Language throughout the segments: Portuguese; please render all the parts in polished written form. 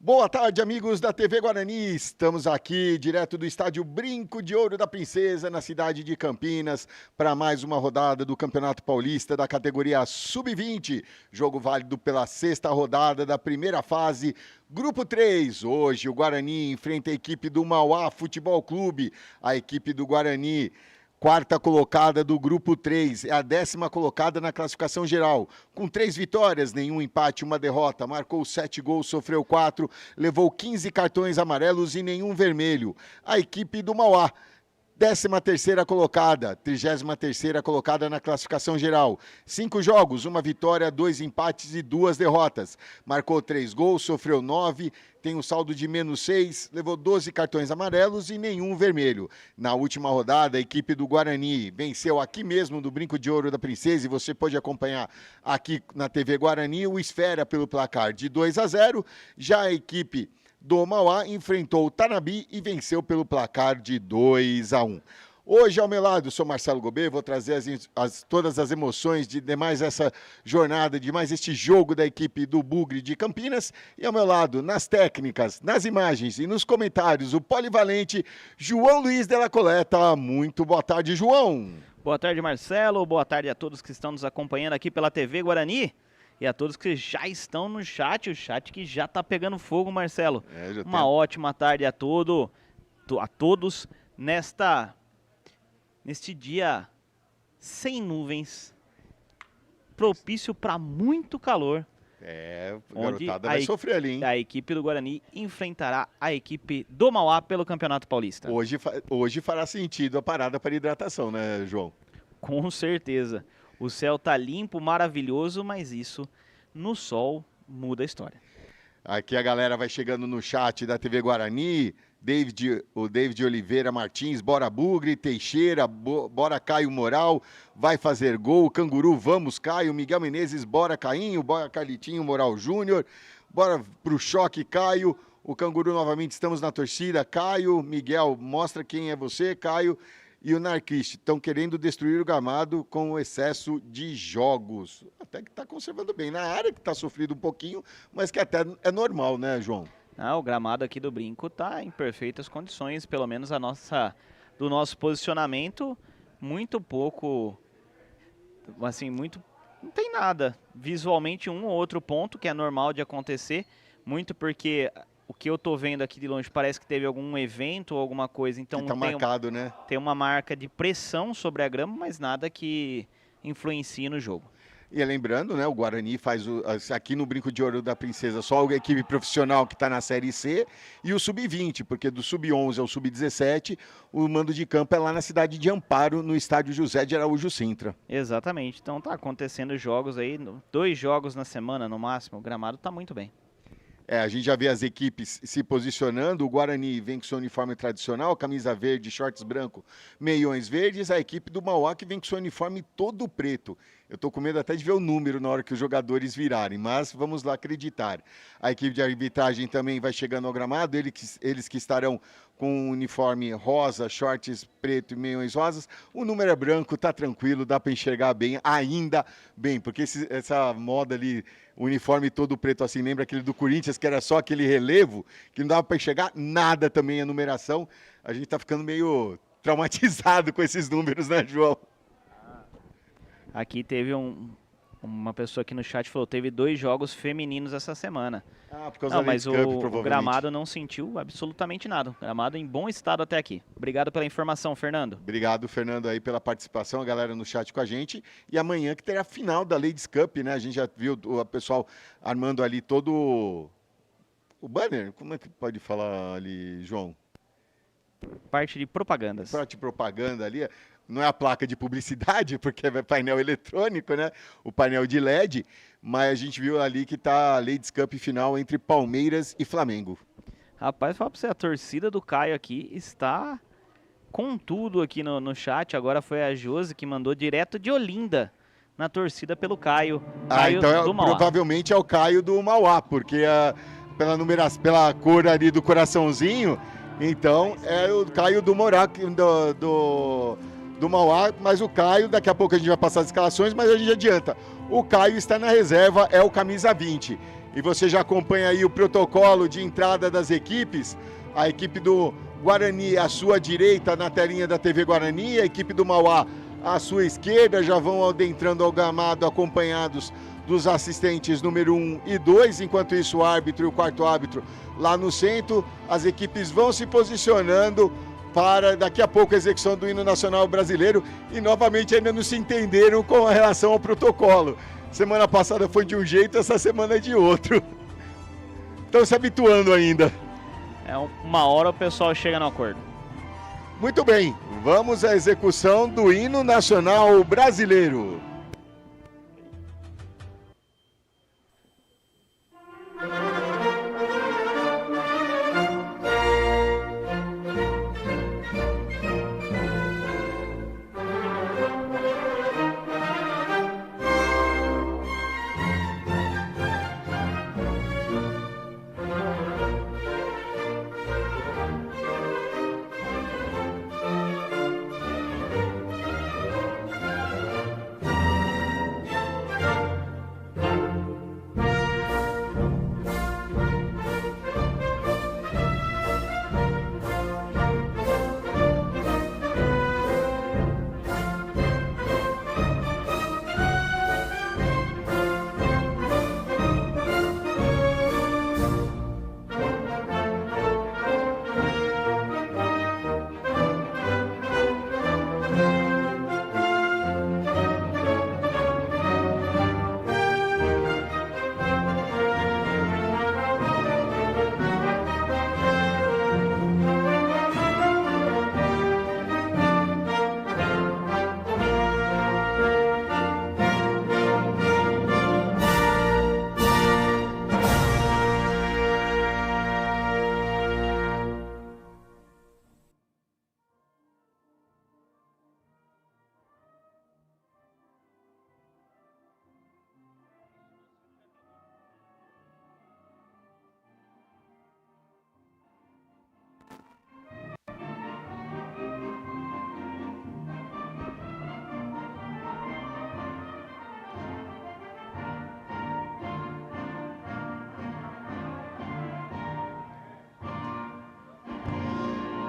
Boa tarde, amigos da TV Guarani. Estamos aqui, direto do estádio Brinco de Ouro da Princesa, na cidade de Campinas, para mais uma rodada do Campeonato Paulista da categoria Sub-20. Jogo válido pela sexta rodada da primeira fase, Grupo 3. Hoje o Guarani enfrenta a equipe do Mauá Futebol Clube. A equipe do Guarani, quarta colocada do Grupo 3, é a 10ª colocada na classificação geral, com 3 vitórias, nenhum empate, uma derrota, marcou 7 gols, sofreu 4, levou 15 cartões amarelos e nenhum vermelho. A equipe do Mauá, 13ª colocada, 33ª colocada na classificação geral. 5 jogos, 1 vitória, 2 empates e 2 derrotas. Marcou 3 gols, sofreu 9, tem um saldo de -6, levou 12 cartões amarelos e nenhum vermelho. Na última rodada, a equipe do Guarani venceu aqui mesmo no Brinco de Ouro da Princesa, e você pode acompanhar aqui na TV Guarani, o Esfera pelo placar de 2-0. Já a equipe do Mauá enfrentou o Tanabi e venceu pelo placar de 2-1. Hoje, ao meu lado, sou Marcelo Gobet, vou trazer todas as emoções de mais essa jornada, de mais este jogo da equipe do Bugre de Campinas. E ao meu lado, nas técnicas, nas imagens e nos comentários, o polivalente João Luiz Della Coleta. Muito boa tarde, João. Boa tarde, Marcelo. Boa tarde a todos que estão nos acompanhando aqui pela TV Guarani. E a todos que já estão no chat, o chat que já está pegando fogo, Marcelo. Uma ótima tarde a todos neste dia sem nuvens, propício para muito calor. A garotada vai sofrer ali, hein? A equipe do Guarani enfrentará a equipe do Mauá pelo Campeonato Paulista. Hoje fará sentido a parada para hidratação, né, João? Com certeza. O céu tá limpo, maravilhoso, mas isso no sol muda a história. Aqui a galera vai chegando no chat da TV Guarani. O David Oliveira Martins, bora Bugre, Teixeira, bora Caio Moral, vai fazer gol, Canguru, vamos Caio, Miguel Menezes, bora Cainho, bora Carlitinho Moral Júnior, bora pro choque Caio, o Canguru novamente, estamos na torcida, Caio, Miguel, mostra quem é você, Caio. E o Narquiste estão querendo destruir o gramado com o excesso de jogos. Até que está conservando bem. Na área que está sofrido um pouquinho, mas que até é normal, né, João? O gramado aqui do Brinco está em perfeitas condições, pelo menos do nosso posicionamento, muito pouco, assim, não tem nada. Visualmente um ou outro ponto que é normal de acontecer, muito porque o que eu tô vendo aqui de longe parece que teve algum evento ou alguma coisa, então tá marcado, né? Tem uma marca de pressão sobre a grama, mas nada que influencie no jogo. E lembrando, né, o Guarani faz aqui no Brinco de Ouro da Princesa só a equipe profissional que está na Série C e o Sub-20, porque do Sub-11 ao Sub-17 o mando de campo é lá na cidade de Amparo, no estádio José de Araújo Sintra. Exatamente, então tá acontecendo jogos aí, 2 jogos na semana no máximo, o gramado tá muito bem. A gente já vê as equipes se posicionando. O Guarani vem com seu uniforme tradicional, camisa verde, shorts branco, meiões verdes. A equipe do Mauá que vem com seu uniforme todo preto. Eu estou com medo até de ver o número na hora que os jogadores virarem, mas vamos lá acreditar. A equipe de arbitragem também vai chegando ao gramado, eles que estarão com uniforme rosa, shorts preto e meiões rosas. O número é branco, tá tranquilo, dá para enxergar bem, ainda bem, porque essa moda ali, uniforme todo preto assim, lembra aquele do Corinthians, que era só aquele relevo, que não dava para enxergar nada também a numeração. A gente tá ficando meio traumatizado com esses números, né, João? Aqui teve uma pessoa aqui no chat falou, teve 2 jogos femininos essa semana. Por causa da Leagues Cup, o gramado não sentiu absolutamente nada. O gramado em bom estado até aqui. Obrigado pela informação, Fernando. Obrigado, Fernando, aí pela participação, a galera no chat com a gente. E amanhã que terá a final da Leagues Cup, né? A gente já viu o pessoal armando ali todo o banner. Como é que pode falar ali, João? Parte de propagandas. Parte de propaganda ali. Não é a placa de publicidade, porque é painel eletrônico, né? O painel de LED, mas a gente viu ali que tá a Ladies Cup final entre Palmeiras e Flamengo. Rapaz, fala pra você, a torcida do Caio aqui está com tudo aqui no chat. Agora foi a Josi que mandou direto de Olinda na torcida pelo Caio. Caio então do Mauá. Provavelmente é o Caio do Mauá, porque pela cor ali do coraçãozinho, então é o Caio do Morá, do Mauá, mas o Caio, daqui a pouco a gente vai passar as escalações, mas a gente adianta. O Caio está na reserva, é o camisa 20. E você já acompanha aí o protocolo de entrada das equipes. A equipe do Guarani à sua direita na telinha da TV Guarani, a equipe do Mauá à sua esquerda, já vão adentrando ao gramado acompanhados dos assistentes número 1 e 2, enquanto isso o árbitro e o quarto árbitro lá no centro. As equipes vão se posicionando para daqui a pouco a execução do hino nacional brasileiro e novamente ainda não se entenderam com relação ao protocolo. Semana passada foi de um jeito, essa semana é de outro. Estão se habituando ainda. Uma hora o pessoal chega no acordo. Muito bem, vamos à execução do hino nacional brasileiro.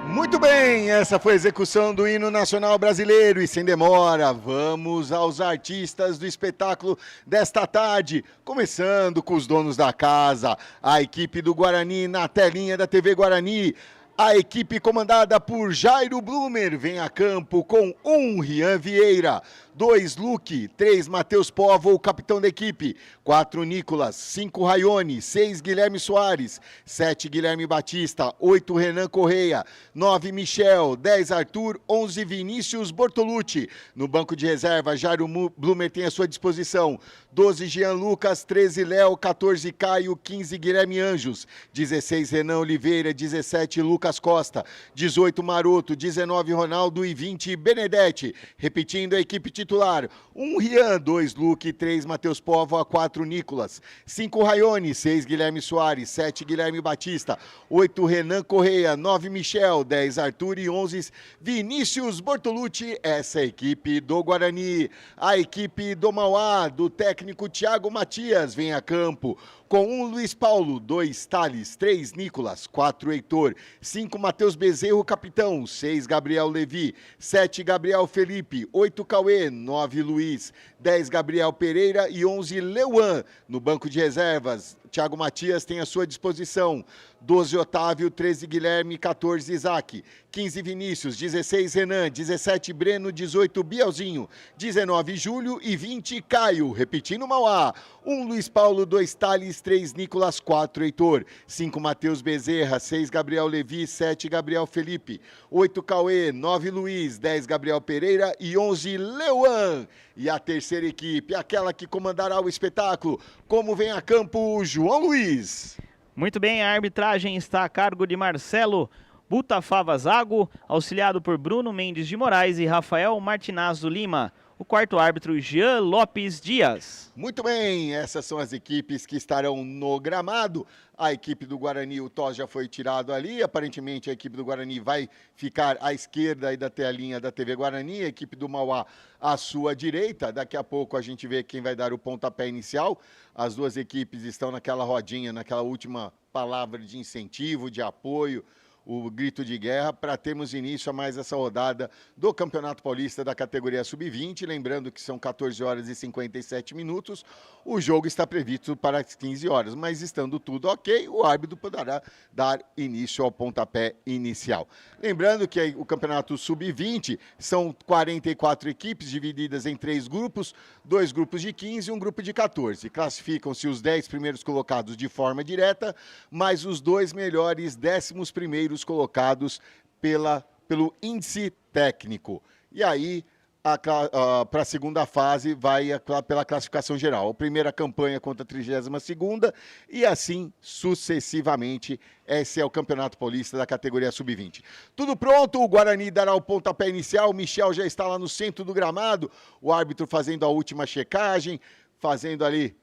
Muito bem, essa foi a execução do hino nacional brasileiro e sem demora, vamos aos artistas do espetáculo desta tarde, começando com os donos da casa, a equipe do Guarani na telinha da TV Guarani. A equipe comandada por Jairo Blumer vem a campo com 1 Rian Vieira, 2 Luque, 3 Matheus Povo, o capitão da equipe, 4 Nicolas, 5 Raione, 6 Guilherme Soares, 7 Guilherme Batista, 8 Renan Correia, 9 Michel, 10 Arthur, 11 Vinícius Bortolucci. No banco de reserva, Jairo Blumer tem à sua disposição 12 Jean Lucas, 13 Léo, 14 Caio, 15 Guilherme Anjos, 16 Renan Oliveira, 17 Lucas Costa, 18 Maroto, 19 Ronaldo e 20 Benedetti. Repetindo a equipe titular: 1 Rian, 2 Luque, 3 Matheus Povo, 4 Nicolas, 5 Raione, 6 Guilherme Soares, 7 Guilherme Batista, 8 Renan Correia, 9 Michel, 10 Arthur e 11 Vinícius Bortolucci. Essa é a equipe do Guarani. A equipe do Mauá, do técnico Thiago Matias, vem a campo com 1 Luiz Paulo, 2 Thales, 3 Nicolas, 4 Heitor, 5 Matheus Bezerro, capitão, 6 Gabriel Levi, 7 Gabriel Felipe, 8 Cauê, 9 Luiz, 10 Gabriel Pereira e 11 Leuan. No banco de reservas, Thiago Matias tem à sua disposição 12 Otávio, 13 Guilherme, 14 Isaac, 15 Vinícius, 16 Renan, 17 Breno, 18 Bielzinho, 19 Júlio e 20 Caio. Repetindo Mauá: 1 Luiz Paulo, 2 Thales, 3 Nicolas, 4 Heitor, 5 Matheus Bezerra, 6 Gabriel Levi, 7 Gabriel Felipe, 8 Cauê, 9 Luiz, 10 Gabriel Pereira e 11 Leuan. E a terceira equipe, aquela que comandará o espetáculo, como vem a campo, João Luiz. Muito bem, a arbitragem está a cargo de Marcelo Butafava Zago, auxiliado por Bruno Mendes de Moraes e Rafael Martinazzo Lima. o quarto árbitro, Jean Lopes Dias. Muito bem, essas são as equipes que estarão no gramado. A equipe do Guarani, o Toss já foi tirado ali. Aparentemente, a equipe do Guarani vai ficar à esquerda aí da telinha da TV Guarani. A equipe do Mauá à sua direita. Daqui a pouco a gente vê quem vai dar o pontapé inicial. As duas equipes estão naquela rodinha, naquela última palavra de incentivo, de apoio, o grito de guerra, para termos início a mais essa rodada do Campeonato Paulista da categoria Sub-20. Lembrando que são 14 horas e 57 minutos. O jogo está previsto para as 15 horas, mas estando tudo ok, o árbitro poderá dar início ao pontapé inicial. Lembrando que o Campeonato Sub-20 são 44 equipes divididas em 3 grupos, 2 grupos de 15 e um grupo de 14. Classificam-se os 10 primeiros colocados de forma direta, mais os 2 melhores 11º colocados pelo índice técnico. E aí, para a segunda fase, vai pela classificação geral. A primeira campanha contra a 32ª e assim sucessivamente. Esse é o Campeonato Paulista da categoria Sub-20. Tudo pronto, o Guarani dará o pontapé inicial. O Michel já está lá no centro do gramado. O árbitro fazendo a última checagem, fazendo ali,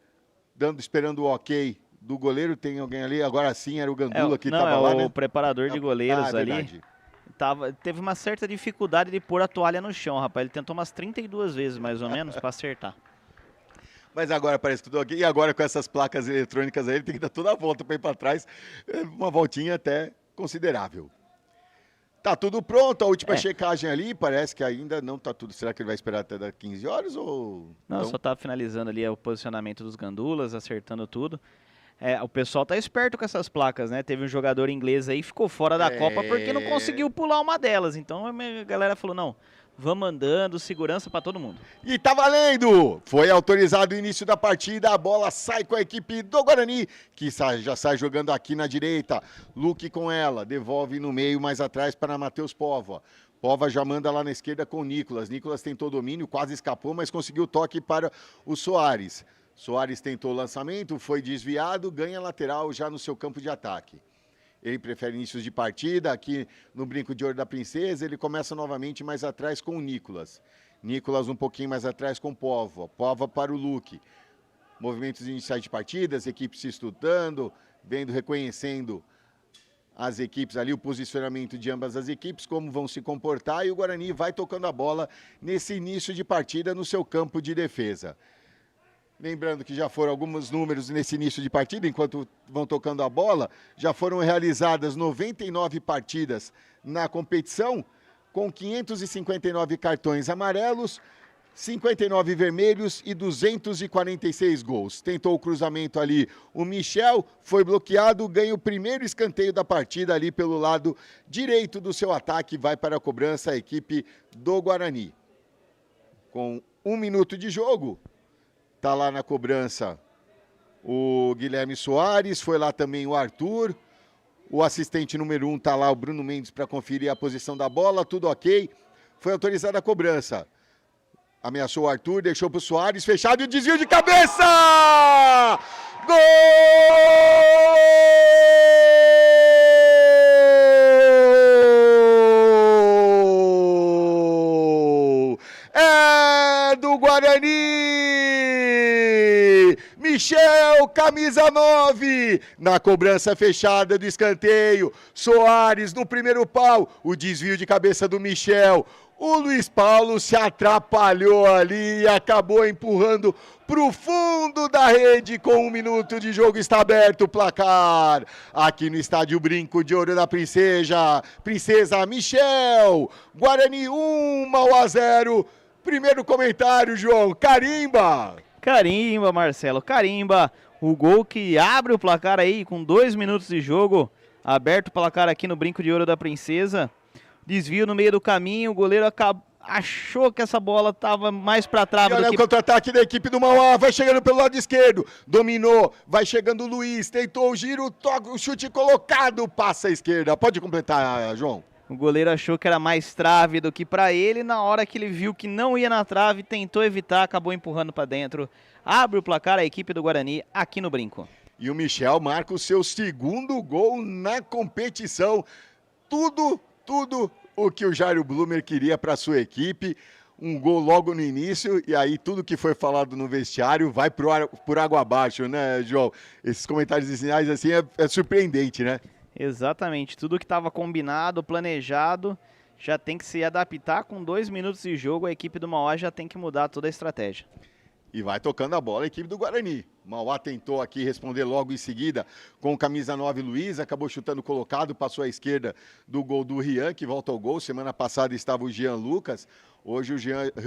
esperando o ok do goleiro. Tem alguém ali? Agora sim, era o Gandula que estava lá, né? O preparador de goleiros ali. Verdade. Teve uma certa dificuldade de pôr a toalha no chão, rapaz. Ele tentou umas 32 vezes, mais ou menos, para acertar. Mas agora parece que tudo ok. E agora com essas placas eletrônicas aí, ele tem que dar toda a volta para ir para trás. Uma voltinha até considerável. Tá tudo pronto, a última checagem ali, parece que ainda não tá tudo. Será que ele vai esperar até das 15 horas ou... Não, só tá finalizando ali o posicionamento dos gandulas, acertando tudo. O pessoal tá esperto com essas placas, né? Teve um jogador inglês aí que ficou fora da Copa porque não conseguiu pular uma delas. Então a galera falou, não, vamos andando, segurança para todo mundo. E tá valendo! Foi autorizado o início da partida, a bola sai com a equipe do Guarani, que já sai jogando aqui na direita. Luque com ela, devolve no meio, mais atrás para Matheus Pova. Pova já manda lá na esquerda com o Nicolas. Nicolas tentou domínio, quase escapou, mas conseguiu toque para o Soares. Soares tentou o lançamento, foi desviado, ganha lateral já no seu campo de ataque. Ele prefere inícios de partida, aqui no Brinco de Ouro da Princesa, ele começa novamente mais atrás com o Nicolas. Nicolas um pouquinho mais atrás com o Pova. Pova para o Luque. Movimentos iniciais de partida, as equipes se estudando, reconhecendo as equipes ali, o posicionamento de ambas as equipes, como vão se comportar, e o Guarani vai tocando a bola nesse início de partida no seu campo de defesa. Lembrando que já foram alguns números nesse início de partida, enquanto vão tocando a bola, já foram realizadas 99 partidas na competição, com 559 cartões amarelos, 59 vermelhos e 246 gols. Tentou o cruzamento ali o Michel, foi bloqueado, ganha o primeiro escanteio da partida ali pelo lado direito do seu ataque, vai para a cobrança a equipe do Guarani. Com 1 minuto de jogo, está lá na cobrança o Guilherme Soares, foi lá também o Arthur, o assistente número 1 está lá, o Bruno Mendes, para conferir a posição da bola, tudo ok, foi autorizada a cobrança. Ameaçou o Arthur, deixou para o Soares, fechado e o desvio de cabeça! Gol! É do Guarani! Michel, camisa 9, na cobrança fechada do escanteio. Soares no primeiro pau, o desvio de cabeça do Michel. O Luiz Paulo se atrapalhou ali e acabou empurrando para o fundo da rede. Com 1 minuto de jogo está aberto o placar. Aqui no estádio Brinco de Ouro da Princesa, Michel, Guarani 1-0. Primeiro comentário, João, carimba! Carimba, Marcelo, carimba. O gol que abre o placar aí com 2 minutos de jogo. Aberto o placar aqui no Brinco de Ouro da Princesa. Desvio no meio do caminho, o goleiro achou que essa bola estava mais para trave. Olha o contra-ataque da equipe do Mauá, vai chegando pelo lado esquerdo, dominou, vai chegando o Luiz, tentou o giro, o chute colocado, passa à esquerda. Pode completar, João. O goleiro achou que era mais trave do que para ele, na hora que ele viu que não ia na trave, tentou evitar, acabou empurrando para dentro. Abre o placar a equipe do Guarani aqui no Brinco. E o Michel marca o seu segundo gol na competição. Tudo o que o Jairo Blumer queria para sua equipe. um gol logo no início, e aí tudo que foi falado no vestiário vai por água abaixo, né, João? Esses comentários iniciais, assim, é surpreendente, né? Exatamente, tudo que estava combinado, planejado, já tem que se adaptar. Com 2 minutos de jogo, a equipe do Mauá já tem que mudar toda a estratégia. E vai tocando a bola a equipe do Guarani. Mauá tentou aqui responder logo em seguida com o camisa 9 Luiz, acabou chutando colocado, passou à esquerda do gol do Rian, que volta ao gol. Semana passada estava o Jean Lucas, hoje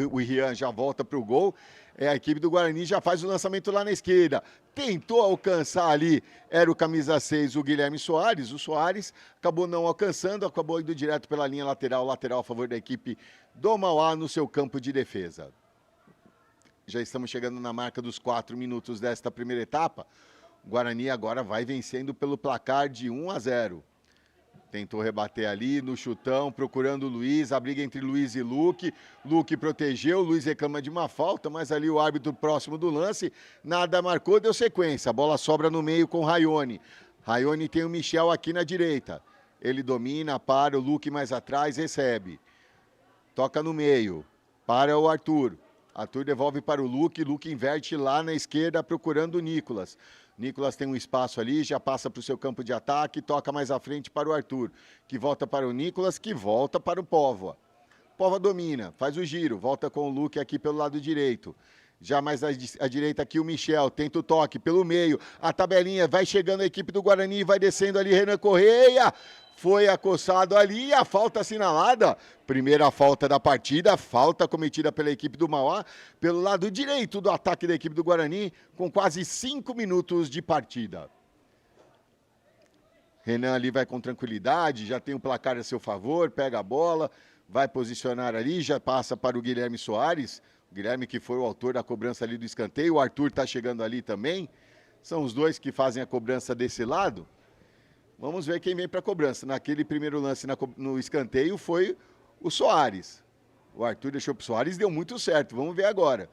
o Rian já volta para o gol. A equipe do Guarani já faz o lançamento lá na esquerda. Tentou alcançar ali, era o camisa 6, o Guilherme Soares. O Soares acabou não alcançando, acabou indo direto pela linha lateral a favor da equipe do Mauá no seu campo de defesa. Já estamos chegando na marca dos 4 minutos desta primeira etapa. O Guarani agora vai vencendo pelo placar de 1-0. Tentou rebater ali no chutão, procurando o Luiz, a briga entre Luiz e Luque. Luque protegeu, Luiz reclama de uma falta, mas ali o árbitro próximo do lance, nada marcou, deu sequência. A bola sobra no meio com o Raione. Raione tem o Michel aqui na direita. Ele domina, para, o Luque mais atrás, recebe. Toca no meio, para o Arthur. Arthur devolve para o Luque inverte lá na esquerda procurando o Nicolas. Nicolas tem um espaço ali, já passa para o seu campo de ataque, toca mais à frente para o Arthur, que volta para o Nicolas, que volta para o Póvoa. Póvoa domina, faz o giro, volta com o Luque aqui pelo lado direito. Já mais à direita aqui o Michel, tenta o toque pelo meio, a tabelinha, vai chegando a equipe do Guarani, vai descendo ali Renan Correia, foi acossado ali, a falta assinalada, primeira falta da partida, falta cometida pela equipe do Mauá, pelo lado direito do ataque da equipe do Guarani, com quase 5 minutos de partida. Renan ali vai com tranquilidade, já tem o placar a seu favor, pega a bola, vai posicionar ali, já passa para o Guilherme Soares, o Guilherme que foi o autor da cobrança ali do escanteio, o Arthur está chegando ali também, são os dois que fazem a cobrança desse lado. Vamos ver quem vem para a cobrança. Naquele primeiro lance no escanteio foi o Soares. O Arthur deixou para o Soares, deu muito certo. Vamos ver agora.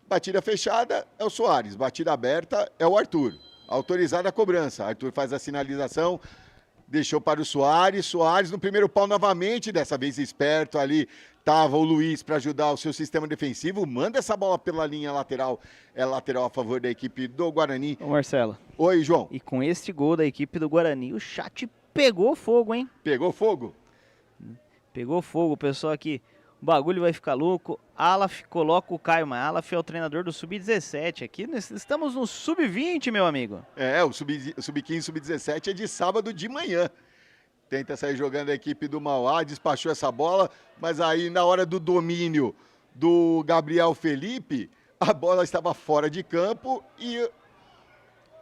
Batida fechada é o Soares. Batida aberta é o Arthur. Autorizada a cobrança. Arthur faz a sinalização, deixou para o Soares. Soares no primeiro pau novamente, dessa vez esperto ali. Estava o Luiz para ajudar o seu sistema defensivo. Manda essa bola pela linha lateral. É lateral a favor da equipe do Guarani. Ô Marcelo. Oi, João. E com este gol da equipe do Guarani, o chat pegou fogo, hein? Pegou fogo? Pegou fogo, o pessoal aqui. O bagulho vai ficar louco. Alaf coloca o Caio, mas Alaf é o treinador do Sub-17. Aqui estamos no Sub-20, meu amigo. O Sub-15, Sub-17 é de sábado de manhã. Tenta sair jogando a equipe do Mauá, despachou essa bola, mas aí na hora do domínio do Gabriel Felipe, a bola estava fora de campo e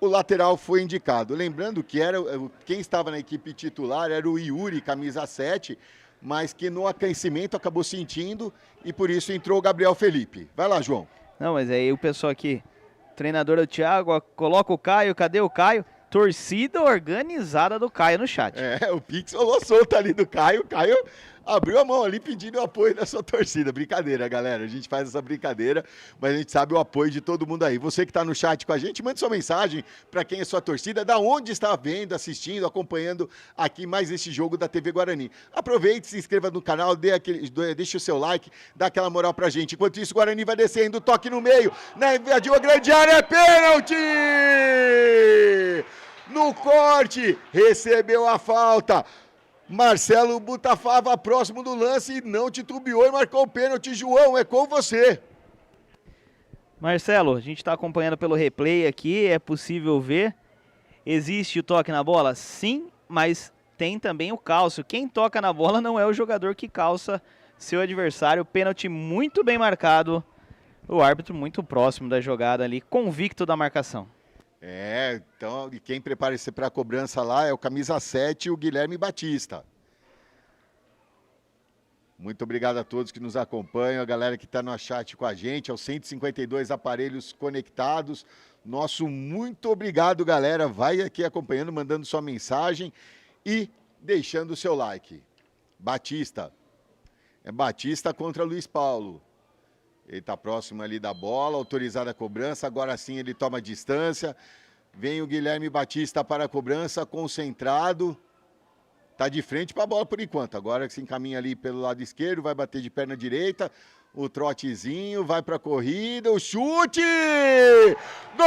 o lateral foi indicado. Lembrando que quem estava na equipe titular era o Yuri, camisa 7, mas que no aquecimento acabou sentindo e por isso entrou o Gabriel Felipe. Vai lá, João. Não, mas aí o pessoal aqui, treinador do Thiago, coloca o Caio, cadê o Caio? Torcida organizada do Caio no chat. O Pix rolou solto ali do Caio. O Caio abriu a mão ali pedindo o apoio da sua torcida. Brincadeira, galera. A gente faz essa brincadeira, mas a gente sabe o apoio de todo mundo aí. Você que está no chat com a gente, mande sua mensagem para quem é sua torcida, da onde está vendo, assistindo, acompanhando aqui mais esse jogo da TV Guarani. Aproveite, se inscreva no canal, deixe o seu like, dá aquela moral pra gente. Enquanto isso, o Guarani vai descendo, toque no meio, invadiu a grande área, é pênalti! No corte, recebeu a falta. Marcelo Butafava próximo do lance e não titubeou e marcou o pênalti. João, é com você. Marcelo, a gente está acompanhando pelo replay aqui, é possível ver. Existe o toque na bola? Sim, mas tem também o calço. Quem toca na bola não é o jogador que calça seu adversário. Pênalti muito bem marcado. O árbitro muito próximo da jogada ali, convicto da marcação. Então, e quem prepara-se para a cobrança lá é o camisa 7, o Guilherme Batista. Muito obrigado a todos que nos acompanham, a galera que está no chat com a gente, aos 152 aparelhos conectados. Nosso muito obrigado, galera. Vai aqui acompanhando, mandando sua mensagem e deixando o seu like. Batista. É Batista contra Luiz Paulo. Ele está próximo ali da bola, autorizada a cobrança, agora sim ele toma distância. Vem o Guilherme Batista para a cobrança, concentrado. Está de frente para a bola por enquanto. Agora se encaminha ali pelo lado esquerdo, vai bater de perna direita. o trotezinho, vai para a corrida, o chute! Gol!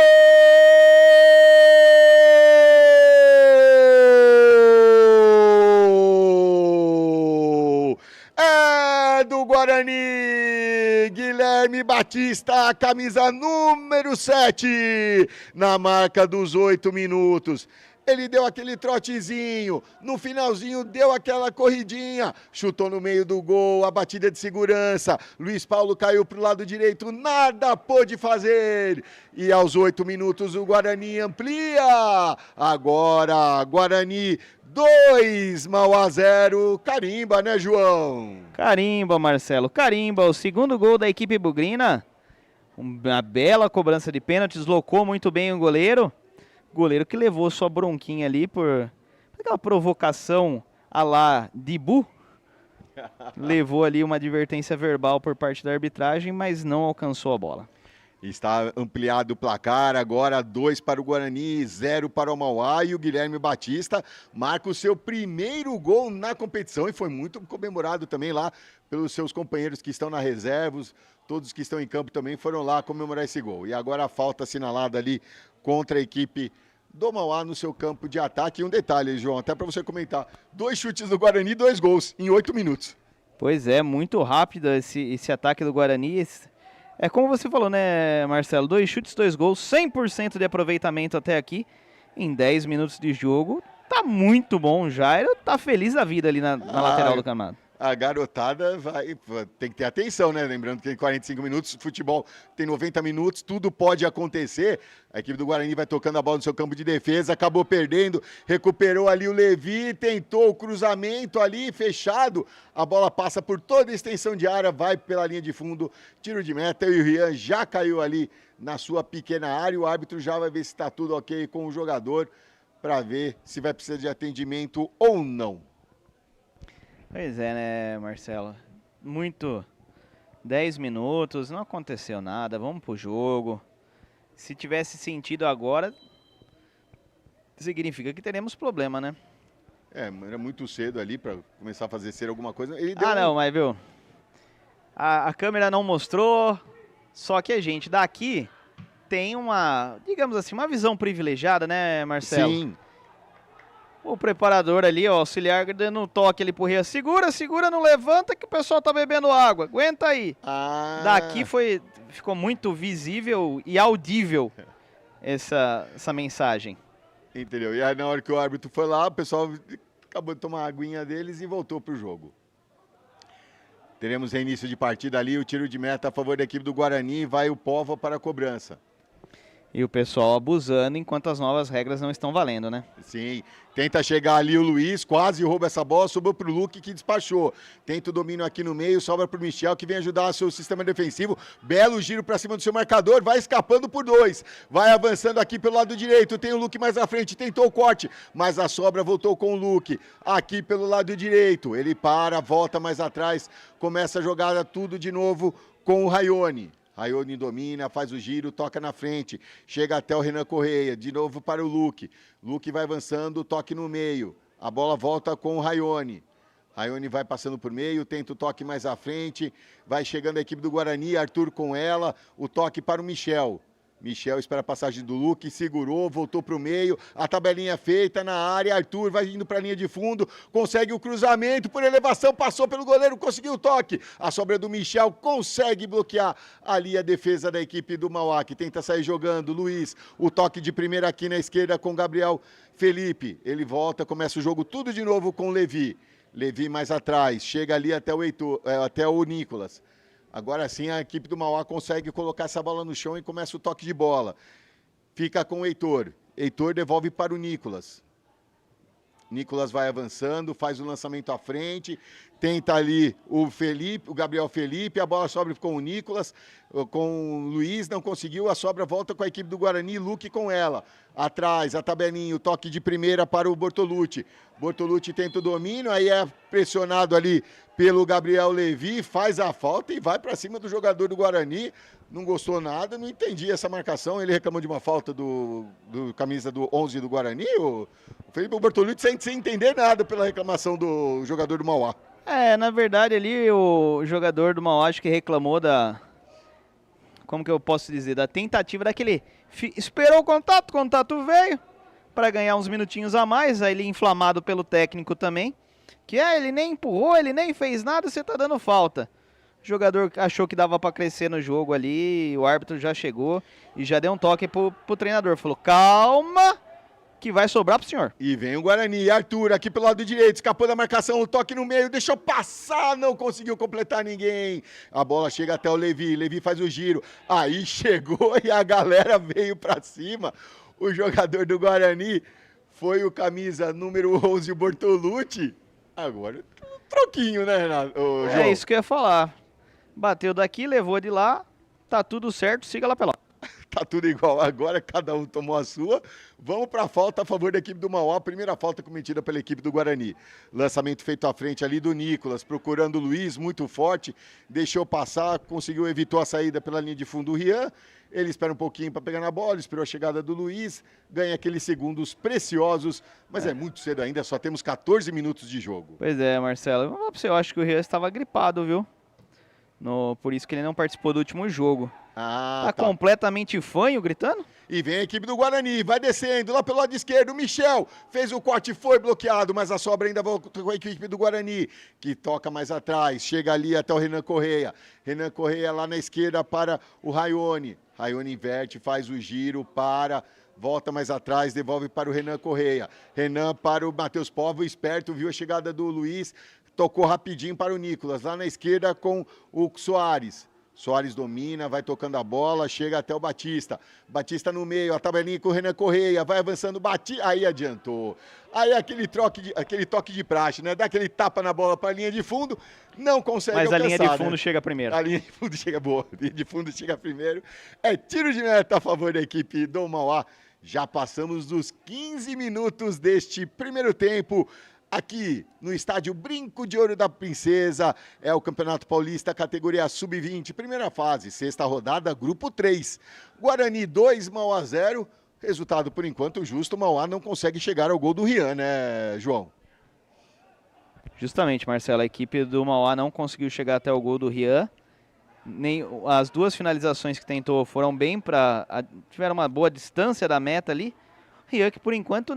É do Guarani, Guilherme Batista, camisa número 7, na marca dos 8 minutos. Ele deu aquele trotezinho, no finalzinho deu aquela corridinha, chutou no meio do gol, a batida de segurança, Luiz Paulo caiu para o lado direito, nada pôde fazer. E aos 8 minutos o Guarani amplia. Agora, Guarani 2, Mauá 0. Carimba, né, João? Carimba, Marcelo, carimba. O segundo gol da equipe bugrina. Uma bela cobrança de pênalti, deslocou muito bem o goleiro. Goleiro que levou sua bronquinha ali por aquela provocação à la Dibu. Levou ali uma advertência verbal por parte da arbitragem, mas não alcançou a bola. Está ampliado o placar, agora 2 para o Guarani, 0 para o Mauá, e o Guilherme Batista marca o seu primeiro gol na competição e foi muito comemorado também lá pelos seus companheiros que estão na reserva, todos que estão em campo também foram lá comemorar esse gol. E agora a falta assinalada ali contra a equipe do Mauá no seu campo de ataque. E um detalhe, João, até para você comentar, 2 chutes do Guarani, 2 gols em 8 minutos. Pois é, muito rápido esse ataque do Guarani. É como você falou, né, Marcelo? 2 chutes, 2 gols, 100% de aproveitamento até aqui, em 10 minutos de jogo. Tá muito bom já, ele tá feliz da vida ali na lateral do camado. A garotada tem que ter atenção, né? Lembrando que em 45 minutos, futebol tem 90 minutos, tudo pode acontecer. A equipe do Guarani vai tocando a bola no seu campo de defesa, acabou perdendo, recuperou ali o Levi, tentou o cruzamento ali, fechado. A bola passa por toda a extensão de área, vai pela linha de fundo, tiro de meta, e o Rian já caiu ali na sua pequena área. O árbitro já vai ver se está tudo ok com o jogador, para ver se vai precisar de atendimento ou não. Pois é, né, Marcelo? 10 minutos, não aconteceu nada, vamos pro jogo. Se tivesse sentido agora, significa que teremos problema, né? Era muito cedo ali para começar a fazer ser alguma coisa. Não, mas viu, a câmera não mostrou, só que a gente daqui tem uma, digamos assim, uma visão privilegiada, né, Marcelo? Sim. O preparador ali, ó, auxiliar, dando um toque ali pro Rian. Segura, não levanta que o pessoal tá bebendo água. Aguenta aí. Daqui ficou muito visível e audível essa mensagem. Entendeu? E aí na hora que o árbitro foi lá, o pessoal acabou de tomar a aguinha deles e voltou pro jogo. Teremos reinício de partida ali, o tiro de meta a favor da equipe do Guarani, vai o Póvoa para a cobrança. E o pessoal abusando enquanto as novas regras não estão valendo, né? Sim, tenta chegar ali o Luiz, quase rouba essa bola, sobrou pro Luque que despachou. Tenta o domínio aqui no meio, sobra pro Michel que vem ajudar o seu sistema defensivo. Belo giro para cima do seu marcador, vai escapando por 2. Vai avançando aqui pelo lado direito, tem o Luque mais à frente, tentou o corte, mas a sobra voltou com o Luque. Aqui pelo lado direito, ele para, volta mais atrás, começa a jogada tudo de novo com o Raione. Raione domina, faz o giro, toca na frente, chega até o Renan Correia, de novo para o Luque. Luque vai avançando, toque no meio. A bola volta com o Raione. Raione vai passando por meio, tenta o toque mais à frente, vai chegando a equipe do Guarani, Arthur com ela, o toque para o Michel. Michel espera a passagem do Luque, segurou, voltou para o meio, a tabelinha feita na área, Arthur vai indo para a linha de fundo, consegue o cruzamento por elevação, passou pelo goleiro, conseguiu o toque. A sobra do Michel consegue bloquear ali a defesa da equipe do Mauá, que tenta sair jogando. Luiz, o toque de primeira aqui na esquerda com Gabriel Felipe. Ele volta, começa o jogo tudo de novo com o Levi. Levi mais atrás, chega ali até o Nicolas. Agora sim a equipe do Mauá consegue colocar essa bola no chão e começa o toque de bola. Fica com o Heitor. Heitor devolve para o Nicolas. Nicolas vai avançando, faz o lançamento à frente, tenta ali o Gabriel Felipe, a bola sobra com o Nicolas, com o Luiz, não conseguiu, a sobra volta com a equipe do Guarani, Luque com ela. Atrás, a tabelinha, o toque de primeira para o Bortolucci. Bortolucci tenta o domínio, aí é pressionado ali pelo Gabriel Levi, faz a falta e vai para cima do jogador do Guarani. Não gostou nada, não entendi essa marcação. Ele reclamou de uma falta do camisa do 11 do Guarani. O Felipe Bortolucci sem entender nada pela reclamação do jogador do Mauá. Na verdade ali o jogador do Mauá acho que reclamou como que eu posso dizer, da tentativa daquele, esperou o contato veio para ganhar uns minutinhos a mais, aí ele inflamado pelo técnico também, que ele nem empurrou, ele nem fez nada, você tá dando falta. O jogador achou que dava para crescer no jogo ali, o árbitro já chegou e já deu um toque pro treinador, falou, calma, que vai sobrar pro senhor. E vem o Guarani, Arthur aqui pelo lado direito, escapou da marcação, o toque no meio, deixou passar, não conseguiu completar ninguém. A bola chega até o Levi faz o giro, aí chegou e a galera veio pra cima. O jogador do Guarani foi o camisa número 11, o Bortolucci. Agora, um troquinho, né, Renato? Ô, João? É isso que eu ia falar. Bateu daqui, levou de lá, tá tudo certo, siga lá pela. Tá tudo igual, agora cada um tomou a sua. Vamos para a falta a favor da equipe do Mauá, primeira falta cometida pela equipe do Guarani. Lançamento feito à frente ali do Nicolas, procurando o Luiz, muito forte, deixou passar, evitou a saída pela linha de fundo do Rian. Ele espera um pouquinho para pegar na bola, esperou a chegada do Luiz, ganha aqueles segundos preciosos, mas é muito cedo ainda, só temos 14 minutos de jogo. Pois é, Marcelo, eu vou falar pra você, eu acho que o Rian estava gripado, viu? Por isso que ele não participou do último jogo. Tá completamente fanho gritando? E vem a equipe do Guarani, vai descendo lá pelo lado esquerdo, o Michel fez o corte, foi bloqueado, mas a sobra ainda volta com a equipe do Guarani, que toca mais atrás, chega ali até o Renan Correia. Renan Correia lá na esquerda para o Raione. Raione inverte, faz o giro, volta mais atrás, devolve para o Renan Correia. Renan para o Matheus Povo, esperto, viu a chegada do Luiz, tocou rapidinho para o Nicolas, lá na esquerda com o Soares. Soares domina, vai tocando a bola, chega até o Batista. Batista no meio, a tabelinha com o Renan Correia, vai avançando, aí adiantou. Aí aquele toque de praxe, né? Dá aquele tapa na bola para a linha de fundo, não consegue alcançar. Mas a linha de fundo chega primeiro. A linha de fundo chega boa, a linha de fundo chega primeiro. É tiro de meta a favor da equipe do Mauá. Já passamos dos 15 minutos deste primeiro tempo. Aqui no estádio Brinco de Ouro da Princesa, é o Campeonato Paulista, categoria Sub-20, primeira fase, sexta rodada, grupo 3. Guarani 2, Mauá 0. Resultado, por enquanto, justo, Mauá não consegue chegar ao gol do Rian, né, João? Justamente, Marcelo, a equipe do Mauá não conseguiu chegar até o gol do Rian. As duas finalizações que tentou foram bem tiveram uma boa distância da meta ali. Rian que, por enquanto,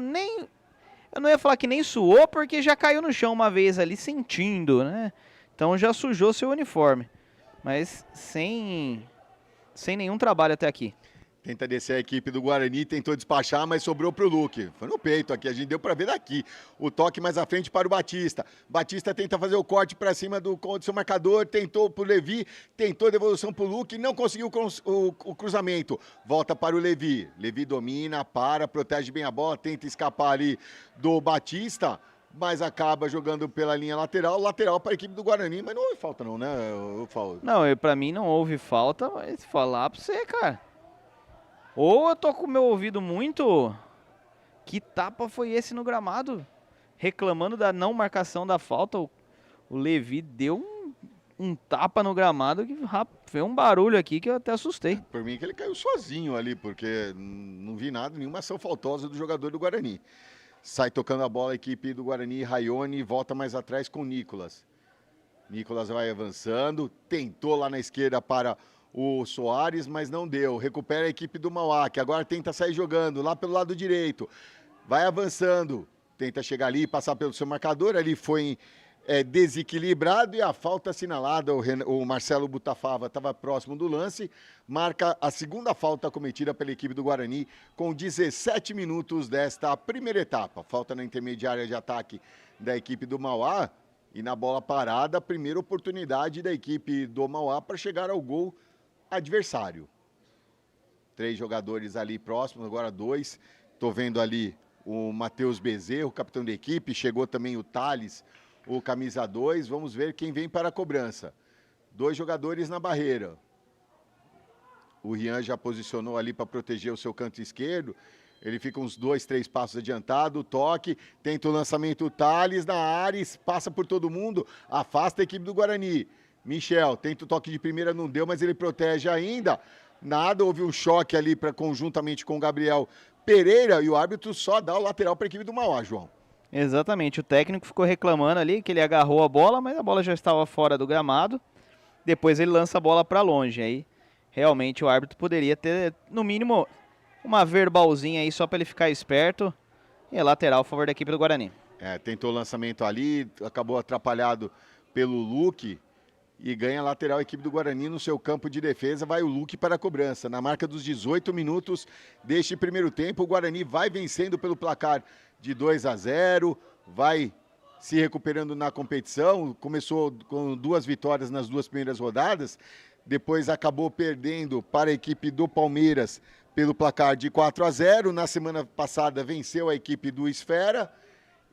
eu não ia falar que nem suou, porque já caiu no chão uma vez ali, sentindo, né? Então já sujou seu uniforme. Mas sem nenhum trabalho até aqui. Tenta descer a equipe do Guarani, tentou despachar, mas sobrou pro Luque. Foi no peito aqui, a gente deu para ver daqui. O toque mais à frente para o Batista. Batista tenta fazer o corte para cima do seu marcador, tentou pro Levi, tentou devolução pro Luque, não conseguiu o cruzamento. Volta para o Levi. Levi domina, protege bem a bola, tenta escapar ali do Batista, mas acaba jogando pela linha lateral para a equipe do Guarani, mas não houve falta não, né? Não, para mim não houve falta, mas falar para você, cara. Ou eu tô com o meu ouvido muito... Que tapa foi esse no gramado? Reclamando da não marcação da falta. O Levi deu um tapa no gramado que fez um barulho aqui que eu até assustei. Por mim que ele caiu sozinho ali, porque não vi nenhuma ação faltosa do jogador do Guarani. Sai tocando a bola a equipe do Guarani, Raione, volta mais atrás com o Nicolas. Nicolas vai avançando, tentou lá na esquerda para o Soares, mas não deu. Recupera a equipe do Mauá, que agora tenta sair jogando lá pelo lado direito. Vai avançando, tenta chegar ali, passar pelo seu marcador. Ali foi desequilibrado e a falta assinalada. O Marcelo Butafava estava próximo do lance. Marca a segunda falta cometida pela equipe do Guarani com 17 minutos desta primeira etapa. Falta na intermediária de ataque da equipe do Mauá. E na bola parada, a primeira oportunidade da equipe do Mauá para chegar ao gol adversário. 3 jogadores ali próximos, agora 2. Estou vendo ali o Matheus Bezerro, capitão da equipe. Chegou também o Thales, o camisa 2. Vamos ver quem vem para a cobrança. 2 jogadores na barreira. O Rian já posicionou ali para proteger o seu canto esquerdo. Ele fica uns 2, 3 passos adiantado, toque, tenta o lançamento, o Thales na área, passa por todo mundo, afasta a equipe do Guarani. Michel, tenta o toque de primeira, não deu, mas ele protege ainda. Nada, houve um choque ali conjuntamente com o Gabriel Pereira e o árbitro só dá o lateral para a equipe do Mauá, João. Exatamente, o técnico ficou reclamando ali que ele agarrou a bola, mas a bola já estava fora do gramado. Depois ele lança a bola para longe. Aí realmente o árbitro poderia ter, no mínimo, uma verbalzinha aí só para ele ficar esperto. E é lateral a favor da equipe do Guarani. Tentou o lançamento ali, acabou atrapalhado pelo Luque e ganha lateral a equipe do Guarani no seu campo de defesa. Vai o Luque para a cobrança. Na marca dos 18 minutos deste primeiro tempo, o Guarani vai vencendo pelo placar de 2-0, vai se recuperando na competição. Começou com 2 vitórias nas 2 primeiras rodadas, depois acabou perdendo para a equipe do Palmeiras pelo placar de 4-0. Na semana passada venceu a equipe do Esfera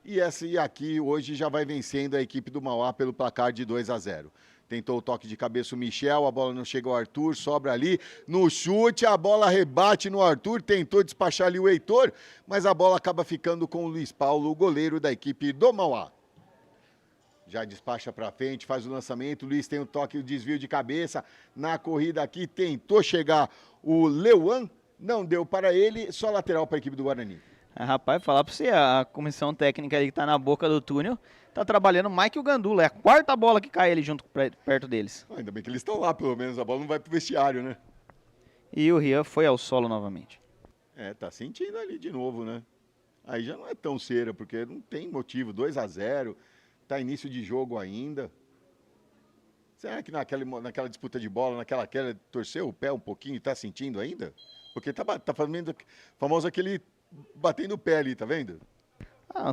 e aqui hoje já vai vencendo a equipe do Mauá pelo placar de 2-0. Tentou o toque de cabeça o Michel, a bola não chega ao Arthur, sobra ali no chute, a bola rebate no Arthur, tentou despachar ali o Heitor, mas a bola acaba ficando com o Luiz Paulo, o goleiro da equipe do Mauá. Já despacha para frente, faz o lançamento, o Luiz tem o toque, o desvio de cabeça, na corrida aqui tentou chegar o Leuan, não deu para ele, só lateral para a equipe do Guarani. Rapaz, falar para você, a comissão técnica ali que tá na boca do túnel, tá trabalhando mais que o Gandula. É a 4ª bola que cai ali junto perto deles. Ainda bem que eles estão lá, pelo menos a bola não vai pro vestiário, né? E o Rian foi ao solo novamente. Tá sentindo ali de novo, né? Aí já não é tão cera, porque não tem motivo, 2-0, tá início de jogo ainda. Será que naquela disputa de bola, naquela queda, torceu o pé um pouquinho e tá sentindo ainda? Porque tá fazendo famoso aquele batendo o pé ali, tá vendo?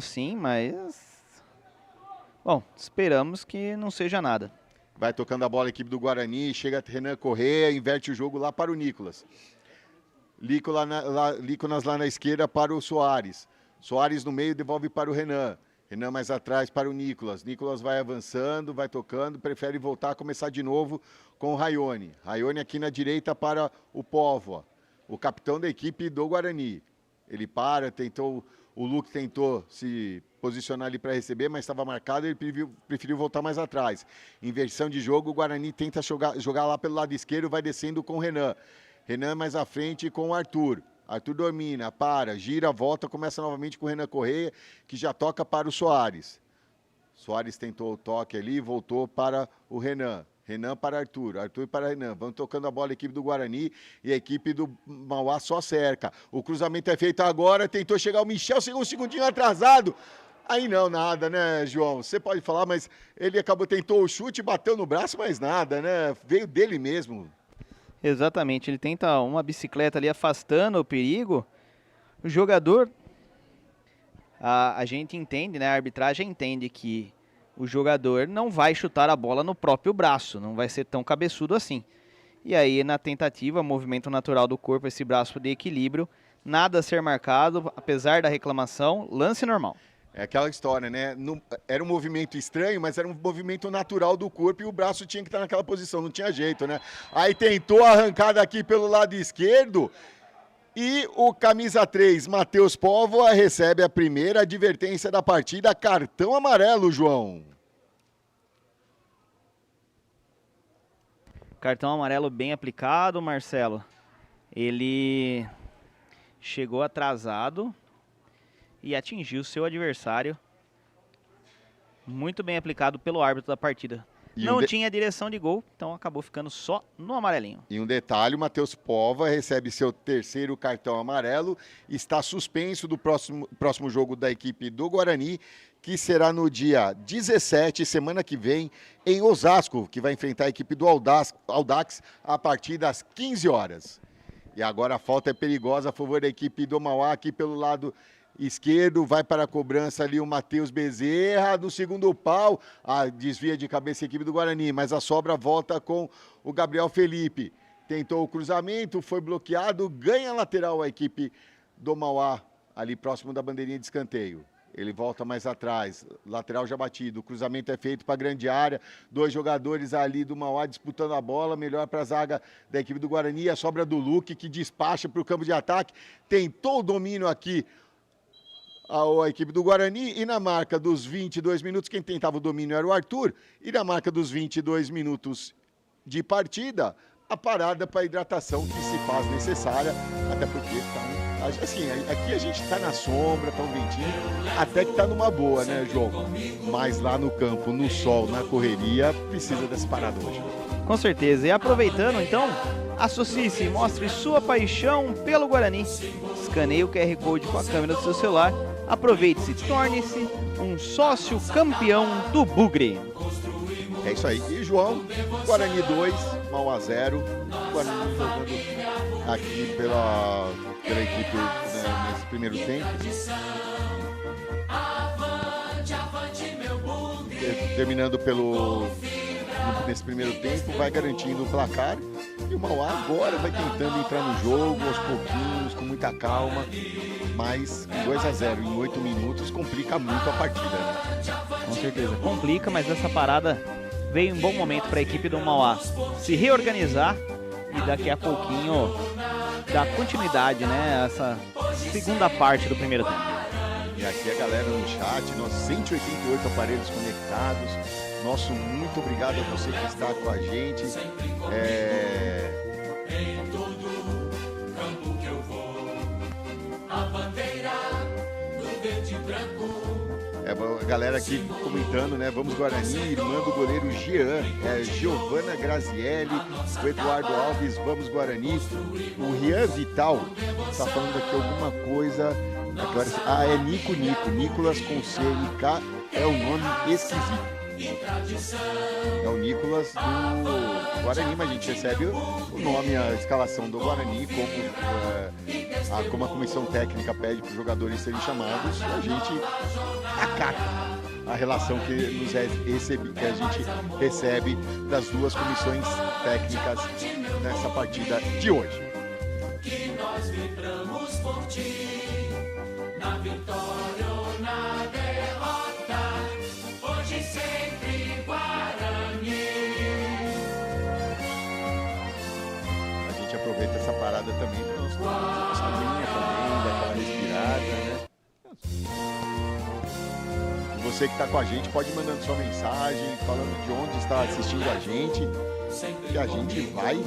Sim, mas... Bom, esperamos que não seja nada. Vai tocando a bola a equipe do Guarani, chega Renan Corrêa, inverte o jogo lá para o Nicolas. Nicolas lá na esquerda para o Soares. Soares no meio, devolve para o Renan. Renan mais atrás para o Nicolas. Nicolas vai avançando, vai tocando, prefere voltar, começar de novo com o Raione. Raione aqui na direita para o Póvoa, o capitão da equipe do Guarani. Ele o Luque tentou se posicionar ali para receber, mas estava marcado e ele preferiu voltar mais atrás. Inversão de jogo, o Guarani tenta jogar lá pelo lado esquerdo, vai descendo com o Renan. Renan mais à frente com o Arthur. Arthur domina, gira, volta, começa novamente com o Renan Corrêa, que já toca para o Soares. Soares tentou o toque ali, voltou para o Renan. Renan para Arthur, Arthur para Renan. Vão tocando a bola a equipe do Guarani e a equipe do Mauá só cerca. O cruzamento é feito agora, tentou chegar o Michel, chegou um segundinho atrasado. Aí não, nada, né, João? Você pode falar, mas ele tentou o chute, bateu no braço, mas nada, né? Veio dele mesmo. Exatamente, ele tenta uma bicicleta ali afastando o perigo. O jogador, a gente entende, né? A arbitragem entende que o jogador não vai chutar a bola no próprio braço, não vai ser tão cabeçudo assim. E aí, na tentativa, movimento natural do corpo, esse braço de equilíbrio, nada a ser marcado, apesar da reclamação, lance normal. É aquela história, né? Era um movimento estranho, mas era um movimento natural do corpo e o braço tinha que estar naquela posição, não tinha jeito, né? Aí tentou a arrancada aqui pelo lado esquerdo e o camisa 3, Matheus Póvoa, recebe a primeira advertência da partida, cartão amarelo, João. Cartão amarelo bem aplicado, Marcelo. Ele chegou atrasado e atingiu seu adversário. Muito bem aplicado pelo árbitro da partida. Não tinha direção de gol, então acabou ficando só no amarelinho. E um detalhe, o Matheus Póvoa recebe seu 3º cartão amarelo, está suspenso do próximo jogo da equipe do Guarani, que será no dia 17, semana que vem, em Osasco, que vai enfrentar a equipe do Audax a partir das 15 horas. E agora a falta é perigosa a favor da equipe do Mauá, aqui pelo lado esquerdo, vai para a cobrança ali o Matheus Bezerra, no segundo pau, desvia de cabeça a equipe do Guarani, mas a sobra volta com o Gabriel Felipe. Tentou o cruzamento, foi bloqueado, ganha lateral a equipe do Mauá, ali próximo da bandeirinha de escanteio. Ele volta mais atrás, lateral já batido, o cruzamento é feito para a grande área, 2 jogadores ali do Mauá disputando a bola, melhor para a zaga da equipe do Guarani, a sobra do Luque que despacha para o campo de ataque, tentou o domínio aqui a equipe do Guarani e na marca dos 22 minutos, quem tentava o domínio era o Arthur, e na marca dos 22 minutos de partida, a parada para hidratação que se faz necessária, até porque assim, aqui a gente está na sombra, tá um ventinho, até que tá numa boa, né, João? Mas lá no campo, no sol, na correria, precisa dessa parada hoje. Com certeza. E aproveitando, então, associe-se e mostre sua paixão pelo Guarani. Escaneie o QR Code com a câmera do seu celular. Aproveite-se, torne-se um sócio campeão do Bugre. É isso aí. E João, Guarani 2, Mauá 0. Guarani jogando aqui pela equipe, né, nesse primeiro tempo. Terminando nesse primeiro tempo, vai garantindo o placar. E o Mauá agora vai tentando entrar no jogo aos pouquinhos, com muita calma. Mas 2-0 em 8 minutos complica muito a partida, né? Com certeza, complica, mas essa parada veio em bom momento para a equipe do Mauá se reorganizar e daqui a pouquinho dar continuidade, né, essa segunda parte do primeiro tempo. E aqui a galera no chat, nossos 188 aparelhos conectados. Nosso muito obrigado a você que está com a gente. A galera aqui comentando, né? Vamos Guarani, irmã do goleiro Jean, Giovana Grazielli, o Eduardo Alves, vamos Guarani. O Rian Vital está falando aqui alguma coisa. É Nicolas com C e K, é um nome esquisito. É o Nicolas do Guarani, mas a gente recebe o nome, a escalação do Guarani, como a comissão técnica pede para os jogadores serem chamados, a gente acata a relação que que a gente recebe das duas comissões técnicas nessa partida de hoje. Que nós vibramos por ti, na vitória ou na derrota, hoje sempre Guarani. A gente aproveita essa parada também para nós tomarmos uma caminha também, dar aquela respirada, né? E você que está com a gente pode ir mandando sua mensagem, falando de onde está assistindo a gente, que a gente vai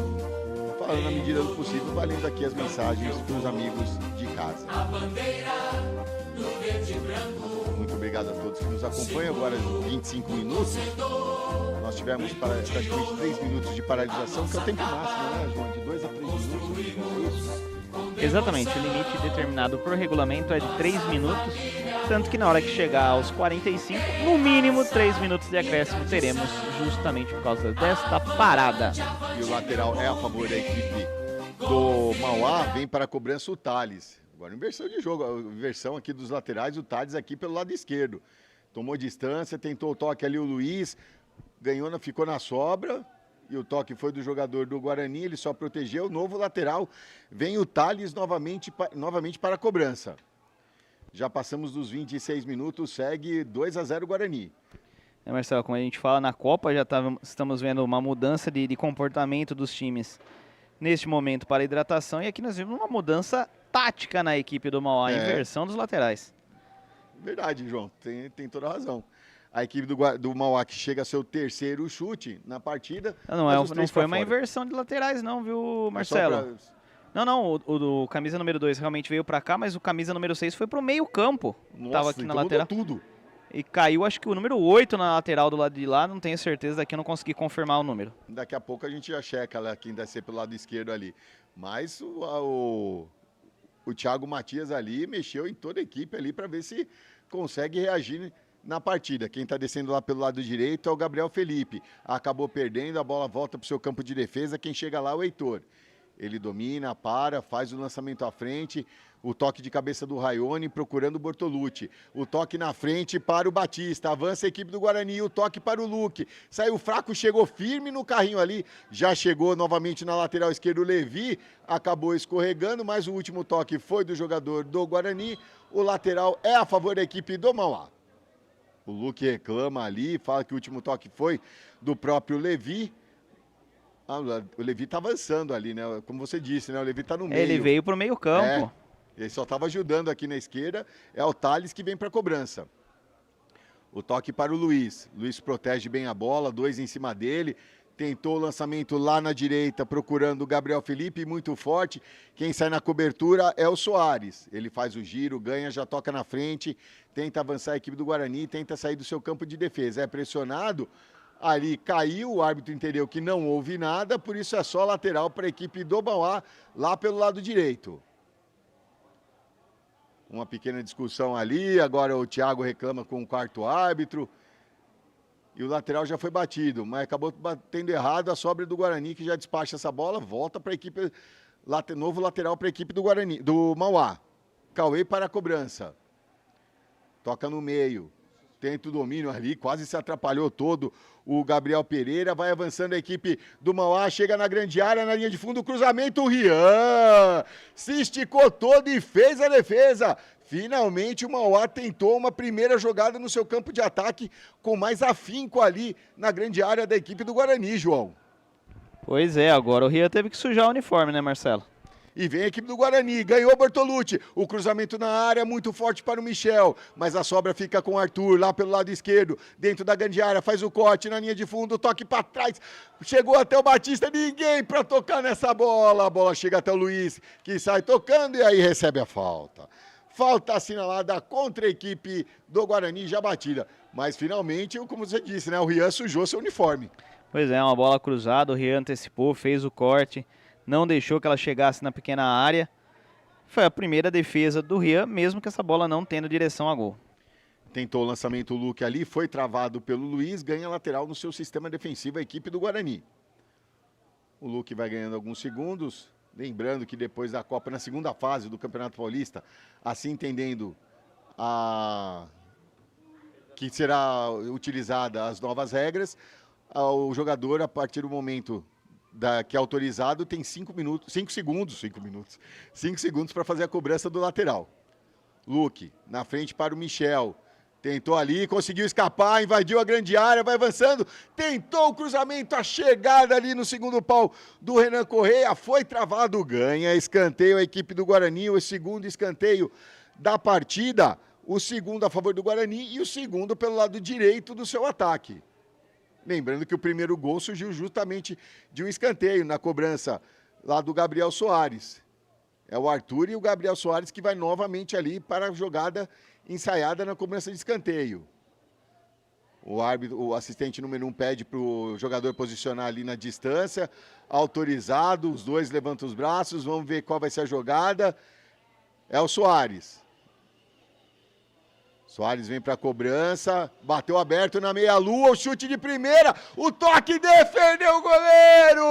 falando na medida do possível, valendo aqui as mensagens para os amigos de casa. Muito obrigado a todos que nos acompanham. Agora 25 minutos. Nós tivemos praticamente 3 minutos de paralisação, que é o tempo máximo, né, João? De 2 a 3 minutos. É isso? Exatamente, o limite determinado por regulamento é de 3 minutos, tanto que na hora que chegar aos 45, no mínimo 3 minutos de acréscimo teremos, justamente por causa desta parada. E o lateral é a favor da equipe do Mauá, vem para a cobrança o Thales. Agora inversão de jogo, a inversão aqui dos laterais, o Thales aqui pelo lado esquerdo. Tomou distância, tentou o toque ali o Luiz, ficou na sobra. E o toque foi do jogador do Guarani, ele só protegeu. Novo lateral, vem o Thales novamente para a cobrança. Já passamos dos 26 minutos, segue 2-0 Guarani. Marcelo, como a gente fala na Copa, estamos vendo uma mudança de comportamento dos times neste momento para a hidratação. E aqui nós vimos uma mudança tática na equipe do Mauá, a inversão dos laterais. Verdade, João, tem toda a razão. A equipe do Mauá que chega a seu terceiro chute na partida. Não foi uma inversão de laterais não, viu, Marcelo? Não, o do camisa número 2 realmente veio pra cá, mas o camisa número 6 foi pro meio campo. Nossa, tava aqui então na lateral. Tudo. E caiu, acho que o número 8 na lateral do lado de lá, não tenho certeza, daqui eu não consegui confirmar o número. Daqui a pouco a gente já checa quem deve ser pelo lado esquerdo ali. Mas o Thiago Matias ali mexeu em toda a equipe ali para ver se consegue reagir na partida. Quem está descendo lá pelo lado direito é o Gabriel Felipe. Acabou perdendo, a bola volta para o seu campo de defesa. Quem chega lá é o Heitor. Ele domina, faz o lançamento à frente. O toque de cabeça do Raione procurando o Bortolucci. O toque na frente para o Batista. Avança a equipe do Guarani. O toque para o Luque. Saiu fraco, chegou firme no carrinho ali. Já chegou novamente na lateral esquerda o Levi. Acabou escorregando, mas o último toque foi do jogador do Guarani. O lateral é a favor da equipe do Mauá. O Luque reclama ali, fala que o último toque foi do próprio Levi. O Levi tá avançando ali, né? Como você disse, né? O Levi tá no meio. Ele veio pro meio campo. Ele só estava ajudando aqui na esquerda. É o Thales que vem para a cobrança. O toque para o Luiz. Luiz protege bem a bola, 2 em cima dele. tentou o lançamento lá na direita, procurando o Gabriel Felipe, muito forte. Quem sai na cobertura é o Soares. Ele faz o giro, ganha, já toca na frente, tenta avançar a equipe do Guarani, tenta sair do seu campo de defesa. É pressionado, ali caiu, o árbitro entendeu que não houve nada, por isso é só lateral para a equipe do Mauá, lá pelo lado direito. Uma pequena discussão ali, agora o Thiago reclama com o quarto árbitro. E o lateral já foi batido, mas acabou batendo errado a sobra do Guarani, que já despacha essa bola, volta para a equipe, novo lateral para a equipe do Guarani, do Mauá. Cauê para a cobrança. Toca no meio. Tenta o domínio ali, quase se atrapalhou todo o Gabriel Pereira. Vai avançando a equipe do Mauá, chega na grande área, na linha de fundo, cruzamento, o Rian se esticou todo e fez a defesa. Finalmente o Mauá tentou uma primeira jogada no seu campo de ataque com mais afinco ali na grande área da equipe do Guarani, João. Pois é, agora o Rian teve que sujar o uniforme, né, Marcelo? E vem a equipe do Guarani, ganhou o Bertolucci, o cruzamento na área muito forte para o Michel, mas a sobra fica com o Arthur lá pelo lado esquerdo, dentro da grande área, faz o corte na linha de fundo, toque para trás, chegou até o Batista, ninguém para tocar nessa bola, a bola chega até o Luiz, que sai tocando e aí recebe a falta. Falta assinalada contra a equipe do Guarani já batida, mas finalmente, como você disse, né, o Rian sujou seu uniforme. Pois é, uma bola cruzada, o Rian antecipou, fez o corte, não deixou que ela chegasse na pequena área. Foi a primeira defesa do Rian, mesmo que essa bola não tendo direção a gol. Tentou o lançamento o Luque ali, foi travado pelo Luiz, ganha lateral no seu sistema defensivo a equipe do Guarani. O Luque vai ganhando alguns segundos, lembrando que depois da Copa, na segunda fase do Campeonato Paulista, assim entendendo que será utilizada as novas regras, o jogador, a partir do momento que é autorizado, tem 5 segundos para fazer a cobrança do lateral. Luque, na frente para o Michel. Tentou ali, conseguiu escapar, invadiu a grande área, vai avançando. Tentou o cruzamento, a chegada ali no segundo pau do Renan Correia. Foi travado, ganha escanteio a equipe do Guarani, o segundo escanteio da partida. O segundo a favor do Guarani e o segundo pelo lado direito do seu ataque. Lembrando que o primeiro gol surgiu justamente de um escanteio na cobrança lá do Gabriel Soares. É o Arthur e o Gabriel Soares que vai novamente ali para a jogada ensaiada na cobrança de escanteio. O árbitro, o assistente número 1 pede para o jogador posicionar ali na distância, autorizado, os dois levantam os braços, vamos ver qual vai ser a jogada. É o Soares. Soares vem para a cobrança, bateu aberto na meia-lua, o chute de primeira, o toque, defendeu o goleiro!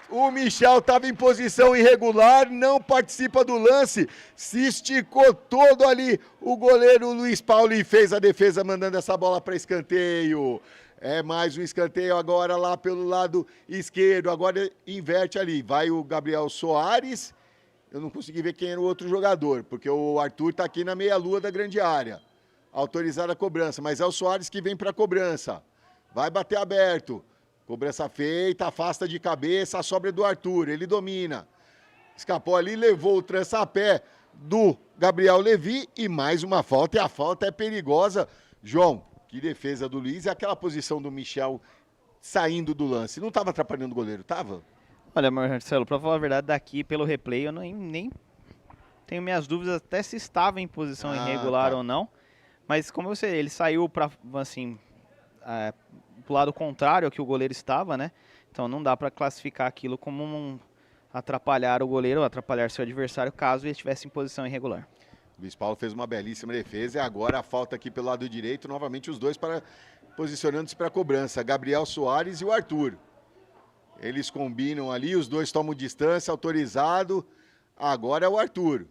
O Michel estava em posição irregular, não participa do lance, se esticou todo ali o goleiro Luiz Paulo e fez a defesa mandando essa bola para escanteio. É mais um escanteio agora lá pelo lado esquerdo, agora inverte ali, vai o Gabriel Soares. Eu não consegui ver quem era o outro jogador, porque o Arthur está aqui na meia-lua da grande área. Autorizada a cobrança, mas é o Soares que vem para a cobrança. Vai bater aberto. Cobrança feita, afasta de cabeça, a sobra é do Arthur, ele domina. Escapou ali, levou o trança-pé do Gabriel Levi e mais uma falta, e a falta é perigosa. João, que defesa do Luiz, e aquela posição do Michel saindo do lance. Não estava atrapalhando o goleiro, estava? Olha, Marcelo, para falar a verdade, daqui pelo replay eu nem tenho minhas dúvidas até se estava em posição irregular ou não. Mas como ele saiu para assim, pro lado contrário ao que o goleiro estava, né? Então não dá para classificar aquilo como atrapalhar o goleiro ou atrapalhar seu adversário caso ele estivesse em posição irregular. Luiz Paulo fez uma belíssima defesa e agora a falta aqui pelo lado direito, novamente os dois posicionando-se para a cobrança, Gabriel Soares e o Arthur. Eles combinam ali, os dois tomam distância, autorizado. Agora é o Arthur.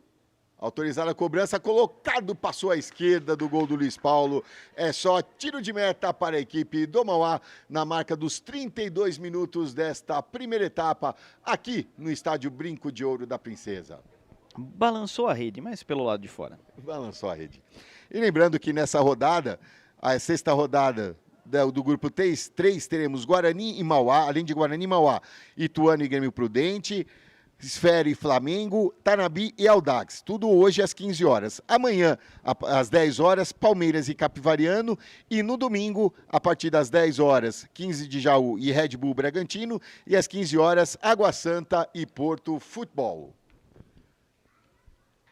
Autorizada a cobrança, colocado, passou à esquerda do gol do Luiz Paulo. É só tiro de meta para a equipe do Mauá, na marca dos 32 minutos desta primeira etapa, aqui no estádio Brinco de Ouro da Princesa. Balançou a rede, mas pelo lado de fora. Balançou a rede. E lembrando que nessa rodada, a sexta rodada do grupo 3, teremos Guarani e Mauá, além de Guarani e Mauá, Ituano e Grêmio Prudente, Esfera e Flamengo, Tanabi e Audax. Tudo hoje às 15 horas. Amanhã, às 10 horas, Palmeiras e Capivariano. E no domingo, a partir das 10 horas, 15 de Jaú e Red Bull Bragantino. E às 15 horas, Água Santa e Porto Futebol.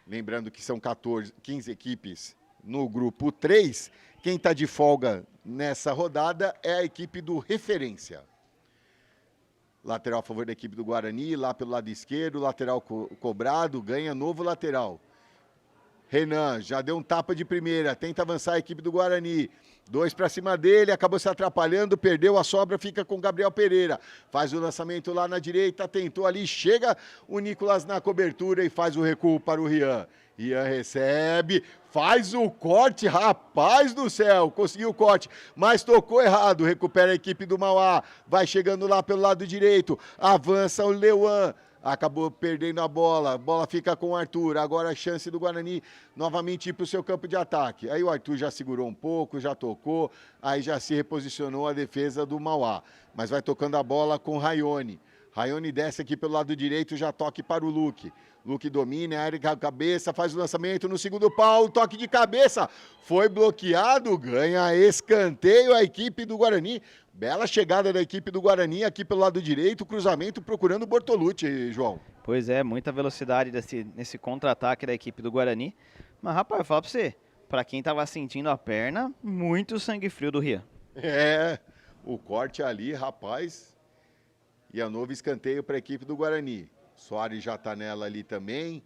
Lembrando que são 15 equipes no grupo 3. Quem está de folga nessa rodada é a equipe do Referência. Lateral a favor da equipe do Guarani, lá pelo lado esquerdo, lateral cobrado, ganha novo lateral. Renan já deu um tapa de primeira, tenta avançar a equipe do Guarani. 2 para cima dele, acabou se atrapalhando, perdeu a sobra, fica com Gabriel Pereira. Faz o lançamento lá na direita, tentou ali, chega o Nicolas na cobertura e faz o recuo para o Rian. Rian recebe, faz o corte, rapaz do céu, conseguiu o corte, mas tocou errado, recupera a equipe do Mauá, vai chegando lá pelo lado direito, avança o Leuan, acabou perdendo a bola fica com o Arthur, agora a chance do Guarani novamente ir para o seu campo de ataque. Aí o Arthur já segurou um pouco, já tocou, aí já se reposicionou a defesa do Mauá, mas vai tocando a bola com o Raione. Raione desce aqui pelo lado direito, já toque para o Luque. Luque domina, área de cabeça, faz o lançamento no segundo pau, toque de cabeça, foi bloqueado, ganha escanteio a equipe do Guarani. Bela chegada da equipe do Guarani aqui pelo lado direito, cruzamento procurando o Bortolucci, João. Pois é, muita velocidade nesse contra-ataque da equipe do Guarani. Mas, rapaz, eu falo pra você, pra quem tava sentindo a perna, muito sangue frio do Rian. É, o corte ali, rapaz, e a novo escanteio para a equipe do Guarani. Soares já está nela ali também.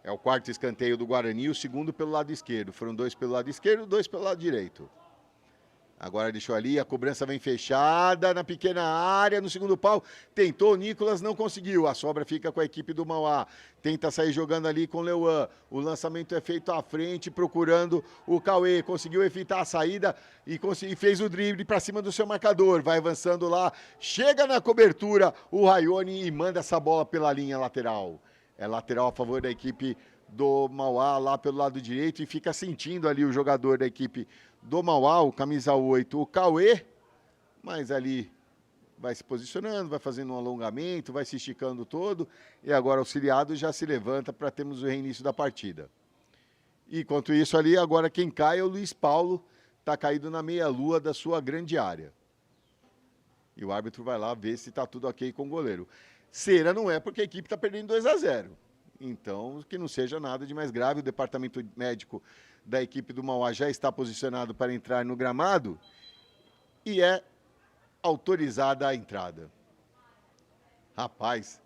É o quarto escanteio do Guarani, o segundo pelo lado esquerdo. Foram 2 pelo lado esquerdo, 2 pelo lado direito. Agora deixou ali, a cobrança vem fechada na pequena área, no segundo pau. Tentou o Nicolas, não conseguiu. A sobra fica com a equipe do Mauá. Tenta sair jogando ali com o Leuan. O lançamento é feito à frente, procurando o Cauê. Conseguiu evitar a saída e fez o drible para cima do seu marcador. Vai avançando lá, chega na cobertura o Raione e manda essa bola pela linha lateral. É lateral a favor da equipe do Mauá, lá pelo lado direito, e fica sentindo ali o jogador da equipe do Mauá, o camisa 8, o Cauê, mas ali vai se posicionando, vai fazendo um alongamento, vai se esticando todo, e agora auxiliado já se levanta para termos o reinício da partida. E enquanto isso ali, agora quem cai é o Luiz Paulo, está caído na meia-lua da sua grande área. E o árbitro vai lá ver se está tudo ok com o goleiro. Cera não é porque a equipe está perdendo 2-0. Então, que não seja nada de mais grave. O departamento médico da equipe do Mauá já está posicionado para entrar no gramado e é autorizada a entrada. Rapaz,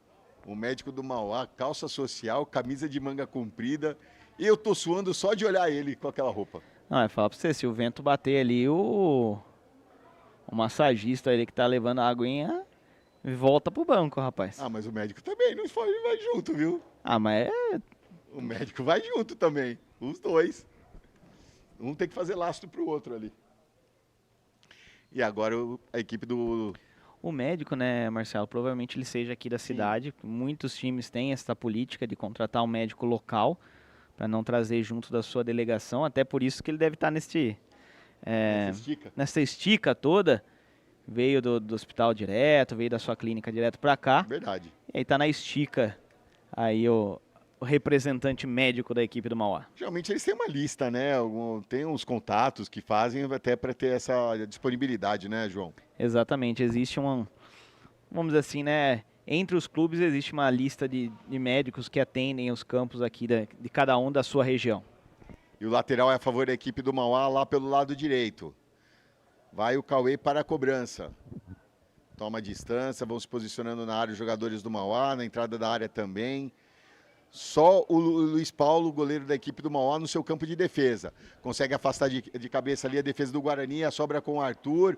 o médico do Mauá, calça social, camisa de manga comprida, eu tô suando só de olhar ele com aquela roupa. Não, é falar pra você, se o vento bater ali, o massagista ali que tá levando a aguinha volta pro banco, rapaz. Ah, mas o médico também, não vai junto, viu? Ah, mas é... O médico vai junto também, os dois. Um tem que fazer lastro pro outro ali. E agora a equipe do... O médico, né, Marcelo, provavelmente ele seja aqui da cidade. Muitos times têm essa política de contratar um médico local para não trazer junto da sua delegação. Até por isso que ele deve estar nessa estica toda. Veio do hospital direto, veio da sua clínica direto para cá. Verdade. E aí tá na estica aí o representante médico da equipe do Mauá. Geralmente eles têm uma lista, né? Tem uns contatos que fazem até para ter essa disponibilidade, né, João? Exatamente. Existe vamos dizer assim, né? Entre os clubes existe uma lista de médicos que atendem os campos aqui de cada um da sua região. E o lateral é a favor da equipe do Mauá lá pelo lado direito. Vai o Cauê para a cobrança. Toma a distância, vão se posicionando na área os jogadores do Mauá, na entrada da área também. Só o Luiz Paulo, goleiro da equipe do Mauá, no seu campo de defesa. Consegue afastar de cabeça ali a defesa do Guarani, a sobra com o Arthur.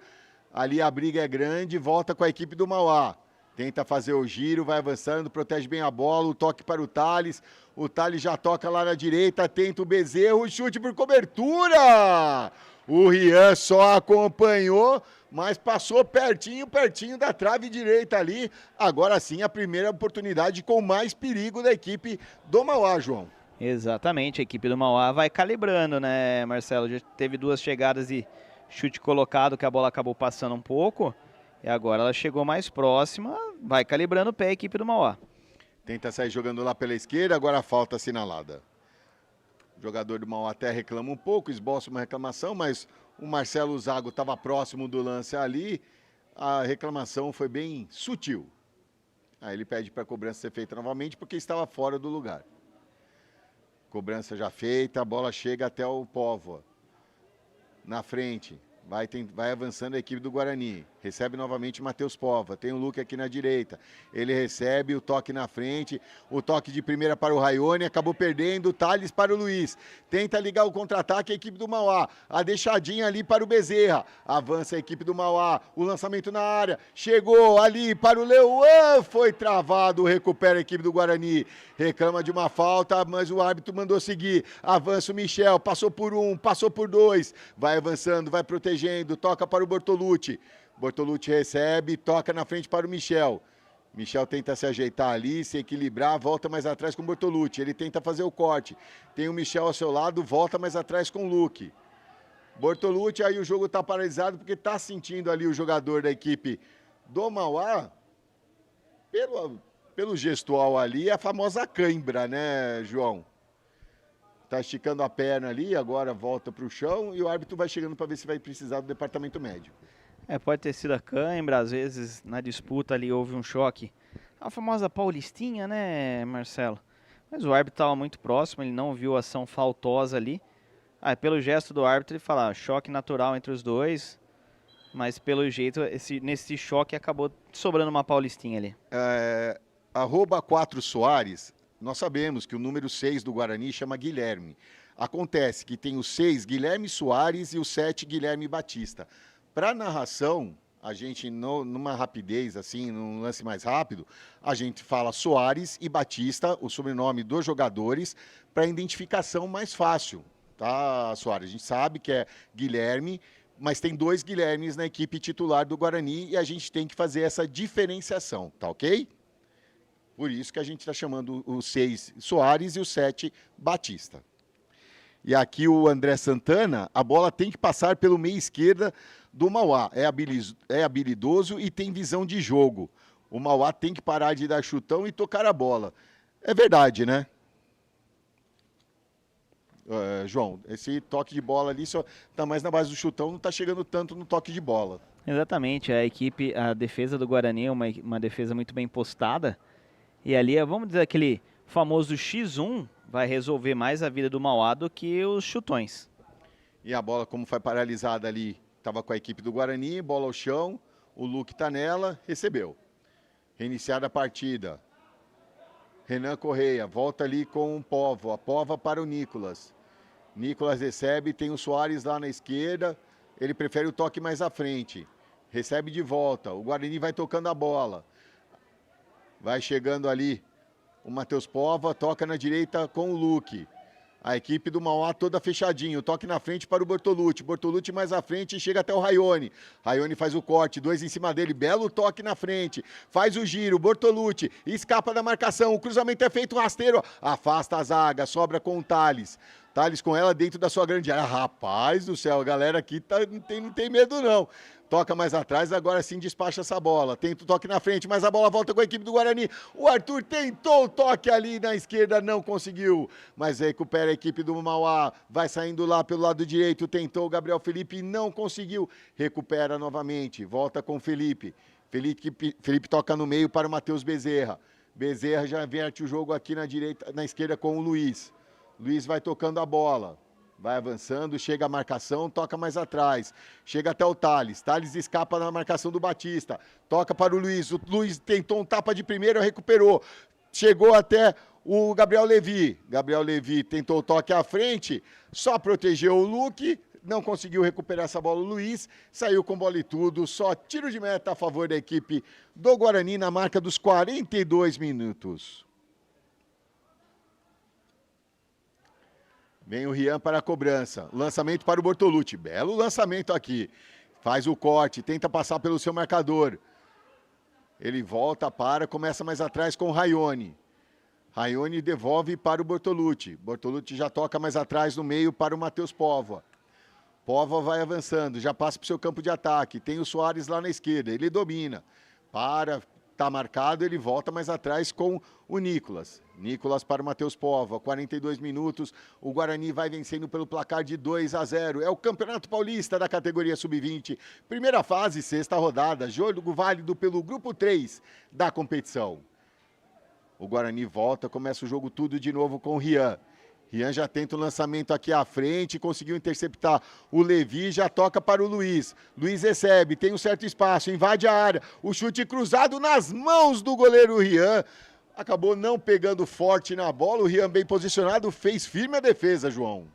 Ali a briga é grande, volta com a equipe do Mauá. Tenta fazer o giro, vai avançando, protege bem a bola, o toque para o Thales. O Thales já toca lá na direita, tenta o Bezerro, chute por cobertura! O Rian só acompanhou, mas passou pertinho da trave direita ali. Agora sim, a primeira oportunidade com mais perigo da equipe do Mauá, João. Exatamente, a equipe do Mauá vai calibrando, né, Marcelo? Já teve 2 chegadas e chute colocado, que a bola acabou passando um pouco. E agora ela chegou mais próxima, vai calibrando o pé a equipe do Mauá. Tenta sair jogando lá pela esquerda, agora a falta assinalada. O jogador do Mauá até reclama um pouco, esboça uma reclamação, mas o Marcelo Zago estava próximo do lance ali. A reclamação foi bem sutil. Aí ele pede para a cobrança ser feita novamente porque estava fora do lugar. Cobrança já feita, a bola chega até o Póvoa. Na frente, vai avançando a equipe do Guarani. Recebe novamente o Matheus Póvoa. Tem o Luque aqui na direita. Ele recebe o toque na frente. O toque de primeira para o Raione. Acabou perdendo. Thales para o Luiz. Tenta ligar o contra-ataque a equipe do Mauá. A deixadinha ali para o Bezerra. Avança a equipe do Mauá. O lançamento na área. Chegou ali para o Leuan. Foi travado. Recupera a equipe do Guarani. Reclama de uma falta, mas o árbitro mandou seguir. Avança o Michel. Passou por um, passou por dois. Vai avançando, vai protegendo. Toca para o Bortolucci. Bortolucci recebe, toca na frente para o Michel. Michel tenta se ajeitar ali, se equilibrar, volta mais atrás com o Bortolucci. Ele tenta fazer o corte. Tem o Michel ao seu lado, volta mais atrás com o Luque. Bortolucci, aí o jogo está paralisado porque está sentindo ali o jogador da equipe do Mauá. Pelo gestual ali, a famosa cãibra, né, João? Tá esticando a perna ali, agora volta para o chão e o árbitro vai chegando para ver se vai precisar do departamento médico. Pode ter sido a cãibra, às vezes na disputa ali houve um choque. A famosa paulistinha, né, Marcelo? Mas o árbitro estava muito próximo, ele não viu a ação faltosa ali. Pelo gesto do árbitro ele fala, choque natural entre os dois, mas pelo jeito nesse choque acabou sobrando uma paulistinha ali. @4 Soares, nós sabemos que o número 6 do Guarani chama Guilherme. Acontece que tem o 6 Guilherme Soares e o 7 Guilherme Batista. Para narração, a gente, numa rapidez, assim, num lance mais rápido, a gente fala Soares e Batista, o sobrenome dos jogadores, para identificação mais fácil, tá, Soares? A gente sabe que é Guilherme, mas tem 2 Guilhermes na equipe titular do Guarani e a gente tem que fazer essa diferenciação, tá ok? Por isso que a gente está chamando o 6 Soares e o 7 Batista. E aqui o André Santana, a bola tem que passar pelo meio esquerda do Mauá. É habilidoso e tem visão de jogo. O Mauá tem que parar de dar chutão e tocar a bola. É verdade, né? João, esse toque de bola ali só está mais na base do chutão, não está chegando tanto no toque de bola. Exatamente, a defesa do Guarani é uma defesa muito bem postada. E ali, vamos dizer, aquele famoso X1 vai resolver mais a vida do Mauá do que os chutões. E a bola, como foi paralisada ali, estava com a equipe do Guarani, bola ao chão, o Luque está nela, recebeu. Reiniciada a partida. Renan Correia, volta ali com o Póvoa, a Póvoa para o Nicolas. Nicolas recebe, tem o Soares lá na esquerda, ele prefere o toque mais à frente. Recebe de volta, o Guarani vai tocando a bola. Vai chegando ali o Matheus Póvoa, toca na direita com o Luque. A equipe do Mauá toda fechadinho, toque na frente para o Bortolucci. Bortolucci mais à frente e chega até o Raione. Raione faz o corte, 2 em cima dele, belo toque na frente. Faz o giro, Bortolucci escapa da marcação, o cruzamento é feito, rasteiro, afasta a zaga, sobra com o Thales. Thales com ela dentro da sua grande área. Rapaz do céu, a galera aqui não tem medo não. Toca mais atrás, agora sim despacha essa bola. Tenta o toque na frente, mas a bola volta com a equipe do Guarani. O Arthur tentou o toque ali na esquerda, não conseguiu. Mas recupera a equipe do Mauá. Vai saindo lá pelo lado direito. Tentou o Gabriel Felipe e não conseguiu. Recupera novamente. Volta com o Felipe. Felipe toca no meio para o Matheus Bezerra. Bezerra já inverte o jogo aqui na esquerda com o Luiz. Luiz vai tocando a bola. Vai avançando, chega a marcação, toca mais atrás. Chega até o Thales. Thales escapa na marcação do Batista. Toca para o Luiz. O Luiz tentou um tapa de primeira, recuperou. Chegou até o Gabriel Levi. Gabriel Levi tentou o toque à frente, só protegeu o Luque. Não conseguiu recuperar essa bola o Luiz. Saiu com bola e tudo. Só tiro de meta a favor da equipe do Guarani na marca dos 42 minutos. Vem o Rian para a cobrança. Lançamento para o Bortolucci. Belo lançamento aqui. Faz o corte, tenta passar pelo seu marcador. Ele volta, começa mais atrás com o Raione. Raione devolve para o Bortolucci. Bortolucci já toca mais atrás no meio para o Matheus Póvoa. Póvoa vai avançando, já passa para o seu campo de ataque. Tem o Soares lá na esquerda, ele domina. Está marcado, ele volta mais atrás com o Nicolas. Nicolas para o Matheus Pova, 42 minutos, o Guarani vai vencendo pelo placar de 2-0. É o Campeonato Paulista da categoria Sub-20, primeira fase, sexta rodada, jogo válido pelo grupo 3 da competição. O Guarani volta, começa o jogo tudo de novo com o Rian. Rian já tenta o lançamento aqui à frente, conseguiu interceptar o Levi, já toca para o Luiz. Luiz recebe, tem um certo espaço, invade a área. O chute cruzado nas mãos do goleiro Rian. Acabou não pegando forte na bola, o Rian bem posicionado, fez firme a defesa, João.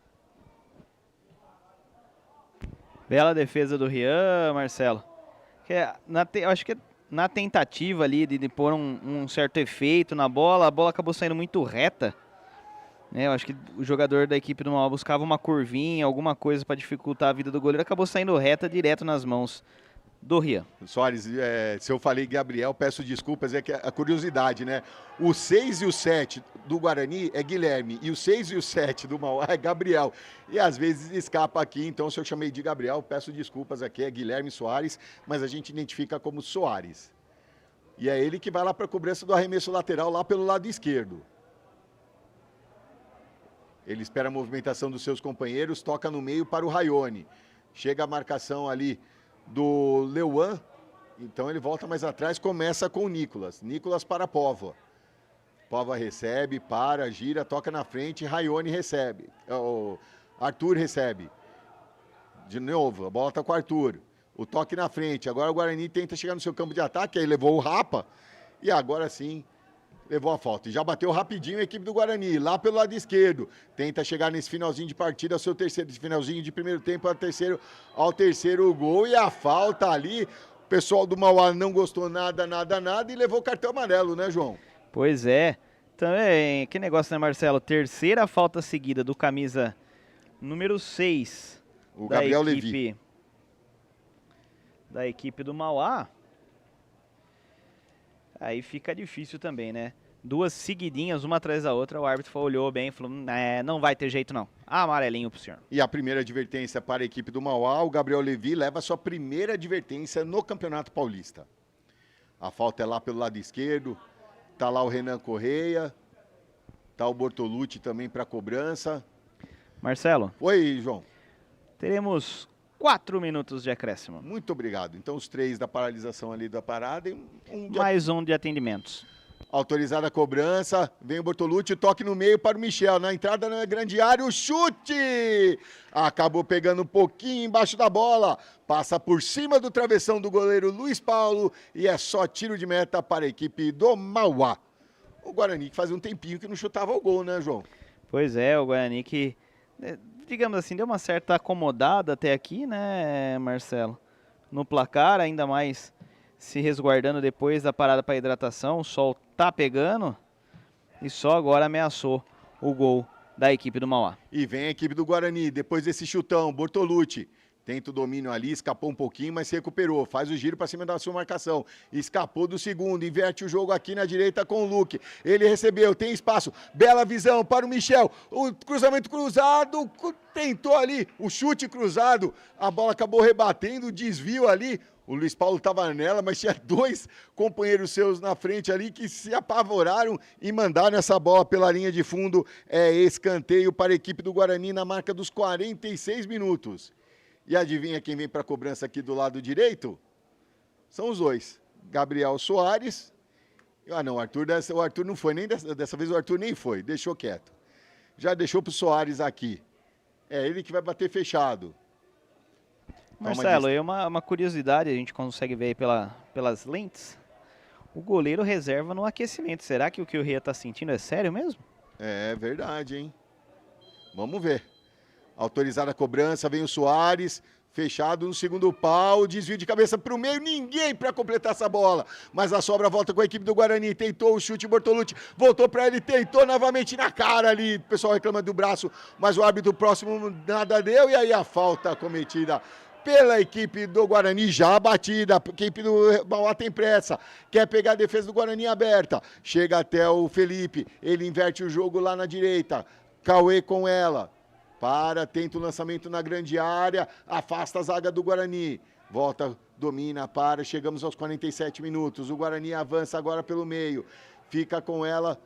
Bela defesa do Rian, Marcelo. Eu acho que na tentativa ali de pôr um certo efeito na bola, a bola acabou saindo muito reta. Eu acho que o jogador da equipe do Mauá buscava uma curvinha, alguma coisa para dificultar a vida do goleiro, acabou saindo reta direto nas mãos do Rian. Soares, se eu falei Gabriel, peço desculpas, é que a curiosidade, né? O 6 e o 7 do Guarani é Guilherme, e o 6 e o 7 do Mauá é Gabriel. E às vezes escapa aqui, então se eu chamei de Gabriel, peço desculpas aqui, é Guilherme Soares, mas a gente identifica como Soares. E é ele que vai lá para a cobrança do arremesso lateral, lá pelo lado esquerdo. Ele espera a movimentação dos seus companheiros, toca no meio para o Raione. Chega a marcação ali do Leuan, então ele volta mais atrás, começa com o Nicolas. Nicolas para Póvoa. Póvoa recebe, para, gira, toca na frente, Raione recebe. O Arthur recebe. De novo, a bola está com o Arthur. O toque na frente, agora o Guarani tenta chegar no seu campo de ataque, aí levou o Rapa, e agora sim levou a falta. E já bateu rapidinho a equipe do Guarani, lá pelo lado esquerdo. Tenta chegar nesse finalzinho de partida, ao seu terceiro, finalzinho de primeiro tempo, ao terceiro gol. E a falta ali, o pessoal do Mauá não gostou nada e levou cartão amarelo, né, João? Pois é. Também, que negócio, né, Marcelo? Terceira falta seguida do camisa número 6 o Gabriel Levi. Da equipe do Mauá. Aí fica difícil também, né? Duas seguidinhas, uma atrás da outra, o árbitro olhou bem e falou, não vai ter jeito não. Amarelinho pro senhor. E a primeira advertência para a equipe do Mauá, o Gabriel Levi leva a sua primeira advertência no Campeonato Paulista. A falta é lá pelo lado esquerdo, tá lá o Renan Correia, tá o Bortolucci também para cobrança. Marcelo. Oi, João. Teremos 4 minutos de acréscimo. Muito obrigado. Então, os 3 da paralisação ali da parada e mais um de atendimentos. Autorizada a cobrança, vem o Bortolucci, toque no meio para o Michel, na entrada na grande área, o chute! Acabou pegando um pouquinho embaixo da bola, passa por cima do travessão do goleiro Luiz Paulo e é só tiro de meta para a equipe do Mauá. O Guarani que fazia um tempinho que não chutava o gol, né, João? Pois é, o Guarani que, digamos assim, deu uma certa acomodada até aqui, né, Marcelo? No placar, ainda mais se resguardando depois da parada para hidratação, o sol tá pegando e só agora ameaçou o gol da equipe do Mauá. E vem a equipe do Guarani, depois desse chutão, Bortolucci. Tenta o domínio ali, escapou um pouquinho, mas se recuperou. Faz o giro para cima da sua marcação. Escapou do segundo, inverte o jogo aqui na direita com o Luque. Ele recebeu, tem espaço. Bela visão para o Michel. O cruzamento cruzado, tentou ali o chute cruzado. A bola acabou rebatendo, o desvio ali. O Luiz Paulo estava nela, mas tinha 2 companheiros seus na frente ali que se apavoraram e mandaram essa bola pela linha de fundo. É escanteio para a equipe do Guarani na marca dos 46 minutos. E adivinha quem vem para a cobrança aqui do lado direito? São os 2. Gabriel Soares. Não, o Arthur não foi, nem dessa vez o Arthur nem foi, deixou quieto. Já deixou para o Soares aqui. É ele que vai bater fechado. Marcelo, é uma curiosidade, a gente consegue ver aí pelas lentes. O goleiro reserva no aquecimento. Será que o Ria está sentindo é sério mesmo? É verdade, hein? Vamos ver. Autorizada a cobrança, vem o Soares, fechado no segundo pau, desvio de cabeça para o meio, ninguém para completar essa bola. Mas a sobra volta com a equipe do Guarani, tentou o chute, Bortolucci voltou para ele, tentou novamente na cara ali, o pessoal reclama do braço, mas o árbitro próximo nada deu, e aí a falta cometida pela equipe do Guarani, já batida, a equipe do Mauá tem pressa, quer pegar a defesa do Guarani aberta, chega até o Felipe, ele inverte o jogo lá na direita, Cauê com ela, tenta o lançamento na grande área, afasta a zaga do Guarani, volta domina, para, chegamos aos 47 minutos. O Guarani avança agora pelo meio, fica com ela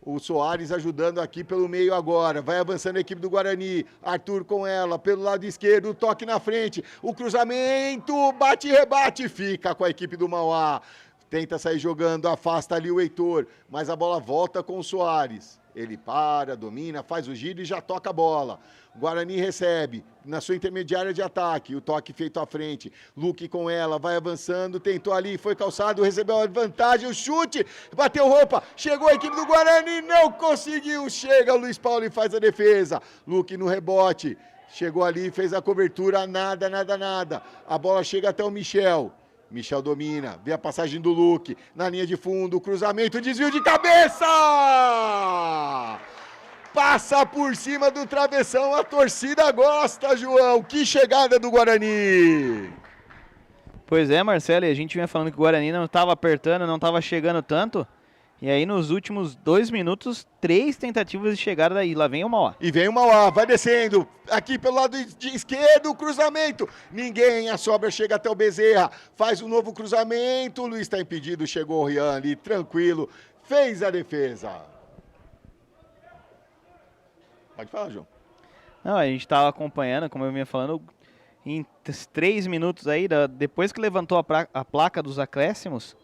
o Soares ajudando aqui pelo meio agora. Vai avançando a equipe do Guarani. Arthur com ela, pelo lado esquerdo, o toque na frente. O cruzamento, bate e rebate. Fica com a equipe do Mauá. Tenta sair jogando, afasta ali o Heitor. Mas a bola volta com o Soares. Ele para, domina, faz o giro e já toca a bola. Guarani recebe na sua intermediária de ataque, o toque feito à frente. Luque com ela, vai avançando, tentou ali, foi calçado, recebeu a vantagem, o chute, bateu roupa, chegou a equipe do Guarani, não conseguiu, chega o Luiz Paulo e faz a defesa. Luque no rebote, chegou ali, fez a cobertura, nada. A bola chega até o Michel. Michel domina, vê a passagem do Luque, na linha de fundo, cruzamento, desvio de cabeça! Passa por cima do travessão, a torcida gosta, João, que chegada do Guarani! Pois é, Marcelo, e a gente vinha falando que o Guarani não estava apertando, não estava chegando tanto, e aí nos últimos 2 minutos, 3 tentativas de chegada daí, lá vem o Mauá. E vem o Mauá, vai descendo, aqui pelo lado esquerdo, cruzamento, ninguém, a sobra chega até o Bezerra, faz um novo cruzamento, o Luiz está impedido, chegou o Rian ali, tranquilo, fez a defesa. Pode falar, João. Não, a gente estava acompanhando, como eu vinha falando, em 3 minutos aí, depois que levantou a placa dos acréscimos,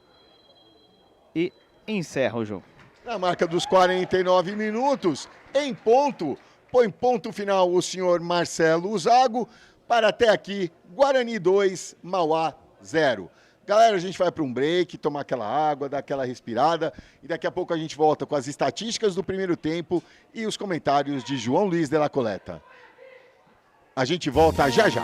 e encerra o jogo. Na marca dos 49 minutos, em ponto, põe ponto final o senhor Marcelo Zago, para até aqui, Guarani 2, Mauá 0. Galera, a gente vai para um break, tomar aquela água, dar aquela respirada, e daqui a pouco a gente volta com as estatísticas do primeiro tempo e os comentários de João Luiz de la Coleta. A gente volta já já.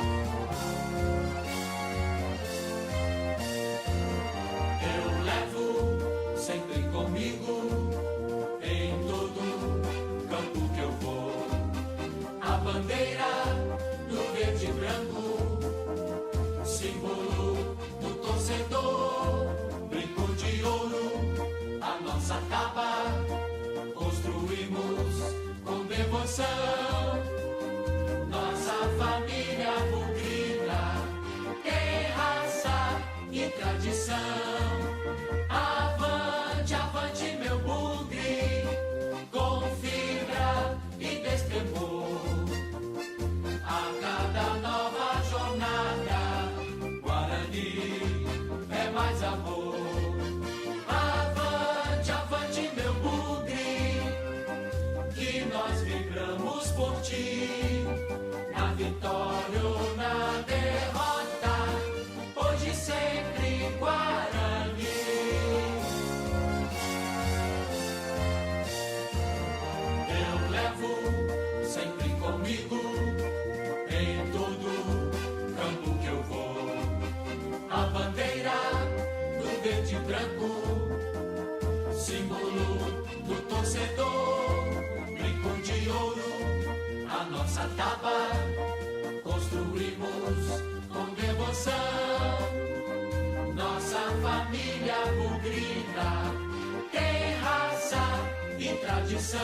Nossa família bugrina tem raça e tradição. Avante, avante, meu bugre, com fibra e destemor. A cada nova jornada, Guarani é mais amor. Avante, avante, meu bugre, que nós vibramos por ti, na vitória ou na derrota, hoje sempre Guarani. Eu levo sempre comigo, em todo campo que eu vou, a bandeira do verde e branco, símbolo do torcedor, brinco de ouro, a nossa taba, construímos com devoção. Nossa família bugrina tem raça e tradição.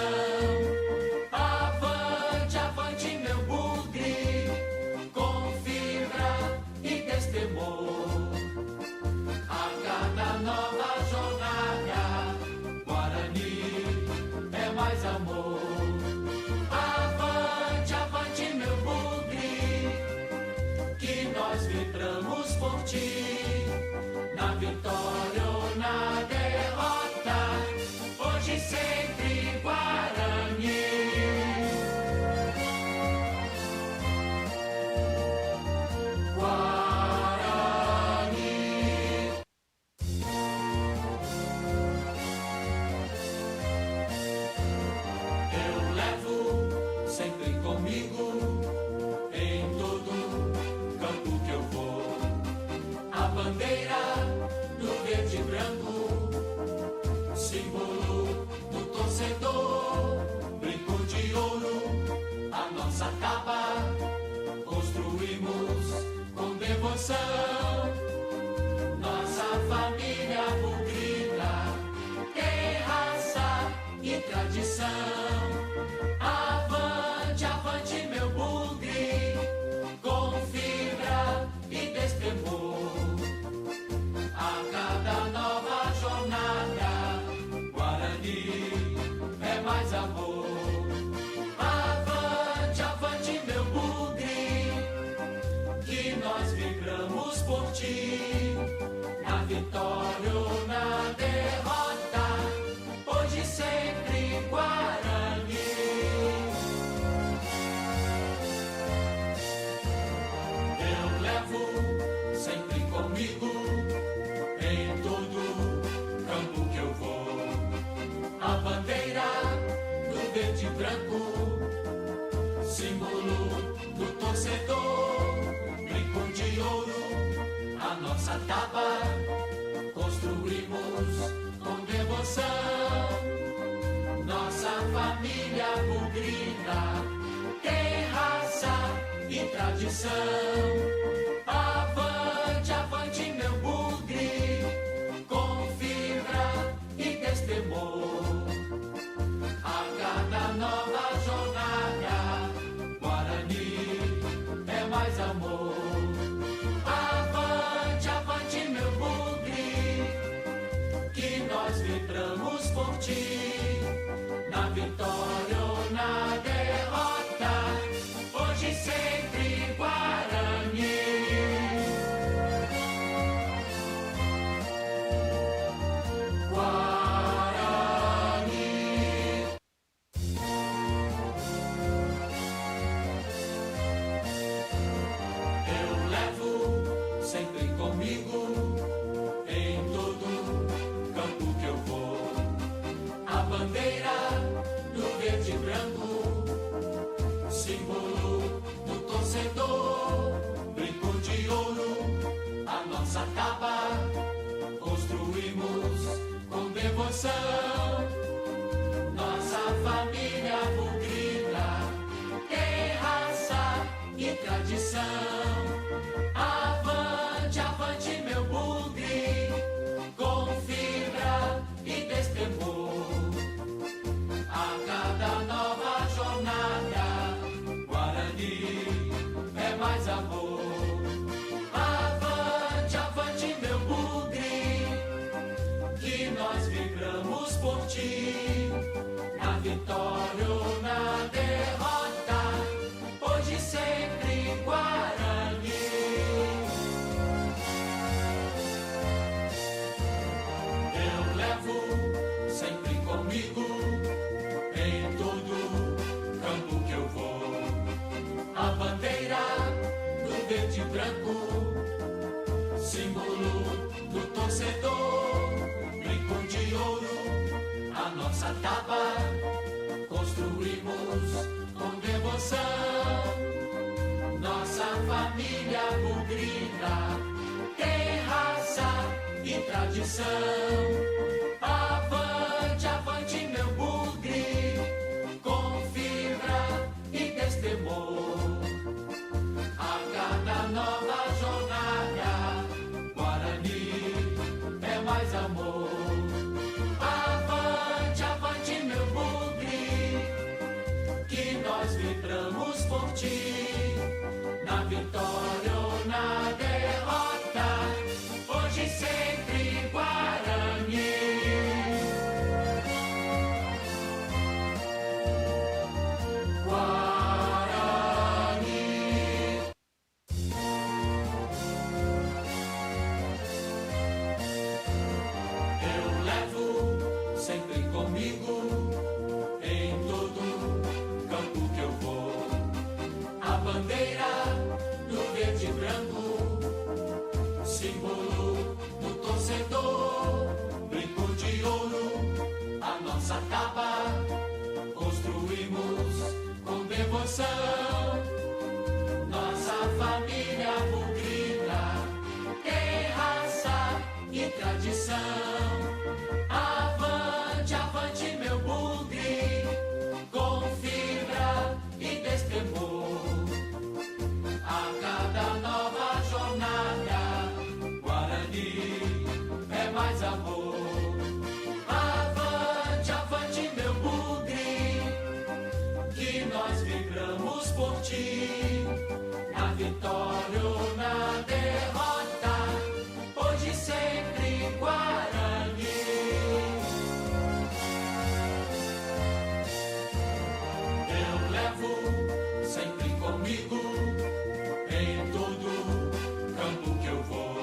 Avante, avante, meu bugre, com fibra e destemor. A cada nova jornada, Guarani é mais amor. Avante, avante, meu bugre, que nós vibramos por ti, na vitória ou na derrota, hoje sempre Guarani. devoção. Nossa família bugrina tem raça e tradição. Avante, avante, meu bugre, com fibra e destemor. A cada nova jornada, Guarani é mais amor. Avante, avante, meu bugre, que nós vibramos por ti. Na vitória ou na derrota, hoje sempre Guarani. Guarani. Eu levo sempre comigo, em todo campo que eu vou, a bandeira do verde e branco, símbolo do torcedor, brinco de ouro, a nossa taba, construímos com devoção. Nossa família bugrina tem raça e tradição. Avante, avante, meu bugre, com fibra e destemor. A cada nova jornada, Guarani é mais amor. Avante, avante, meu bugre, que nós vibramos por ti. Na vitória ou na derrota, hoje sempre Guarani. Eu levo sempre comigo, em todo campo que eu vou, a bandeira do verde e branco, símbolo do torcedor, brinco de ouro, a nossa taba, construímos com devoção. Nossa família bugrina tem raça e tradição. Avante, avante, meu bugre, com fibra e destemor. A cada nova jornada, Guarani é mais amor. Avante, avante, meu bugre, que nós vibramos por ti. Na vitória ou na derrota, hoje sempre Guarani. Guarani. Eu levo sempre comigo, em todo campo que eu vou, a bandeira do verde e branco, símbolo do torcedor, brinco de ouro, a nossa taba, construímos com devoção. Nossa família bugrina tem raça e tradição. Avante, avante, meu bugre, com fibra e destemor. A cada nova jornada, Guarani é mais amor. Avante, avante, meu bugre, que nós vibramos por ti. Na vitória ou na derrota, hoje sempre Guarani. Eu levo sempre comigo, em todo campo que eu vou,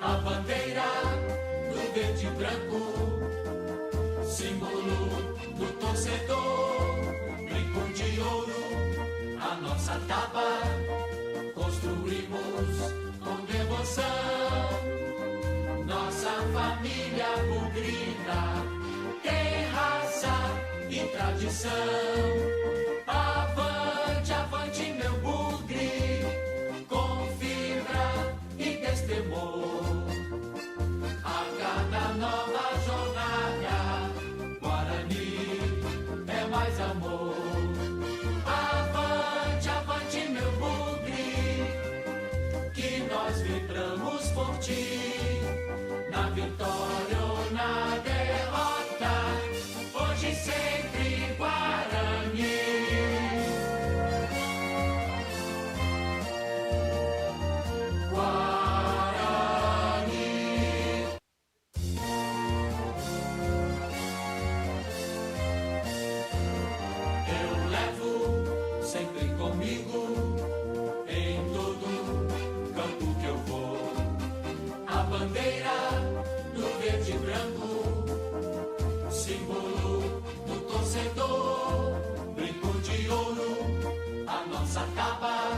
a bandeira do verde e branco, símbolo do torcedor, brinco de ouro, a nossa taba, construímos com devoção. Nossa família bugrina tem raça e tradição. Avante, avante, meu bugre, com fibra e destemor. A cada nova jornada, branco, símbolo do torcedor, brinco de ouro, a nossa capa,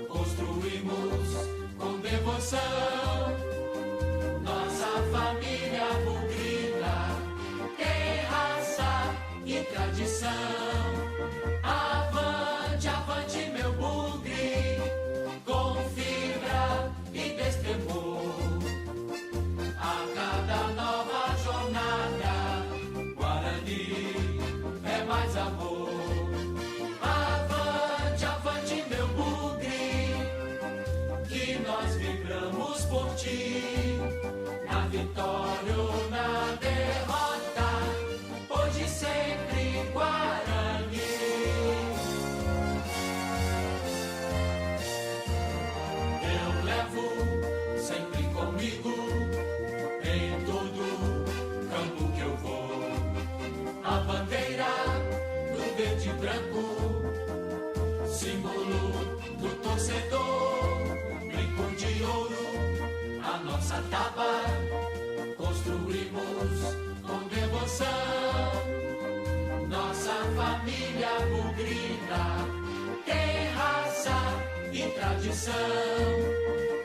construímos com devoção, nossa família bugrina tem raça e tradição. Avante, avante meu bugre, com fibra e destemor. A cada nova jornada, Guarani é mais amor. Avante, avante meu bugre, que nós vibramos por ti. Na vitória ou na derrota, hoje e sempre Guarani. Eu levo sempre comigo em todo campo que eu vou a bandeira do verde e branco, símbolo do torcedor, brinco de ouro, a nossa taba, construímos com devoção, nossa família bugrina tem raça e tradição.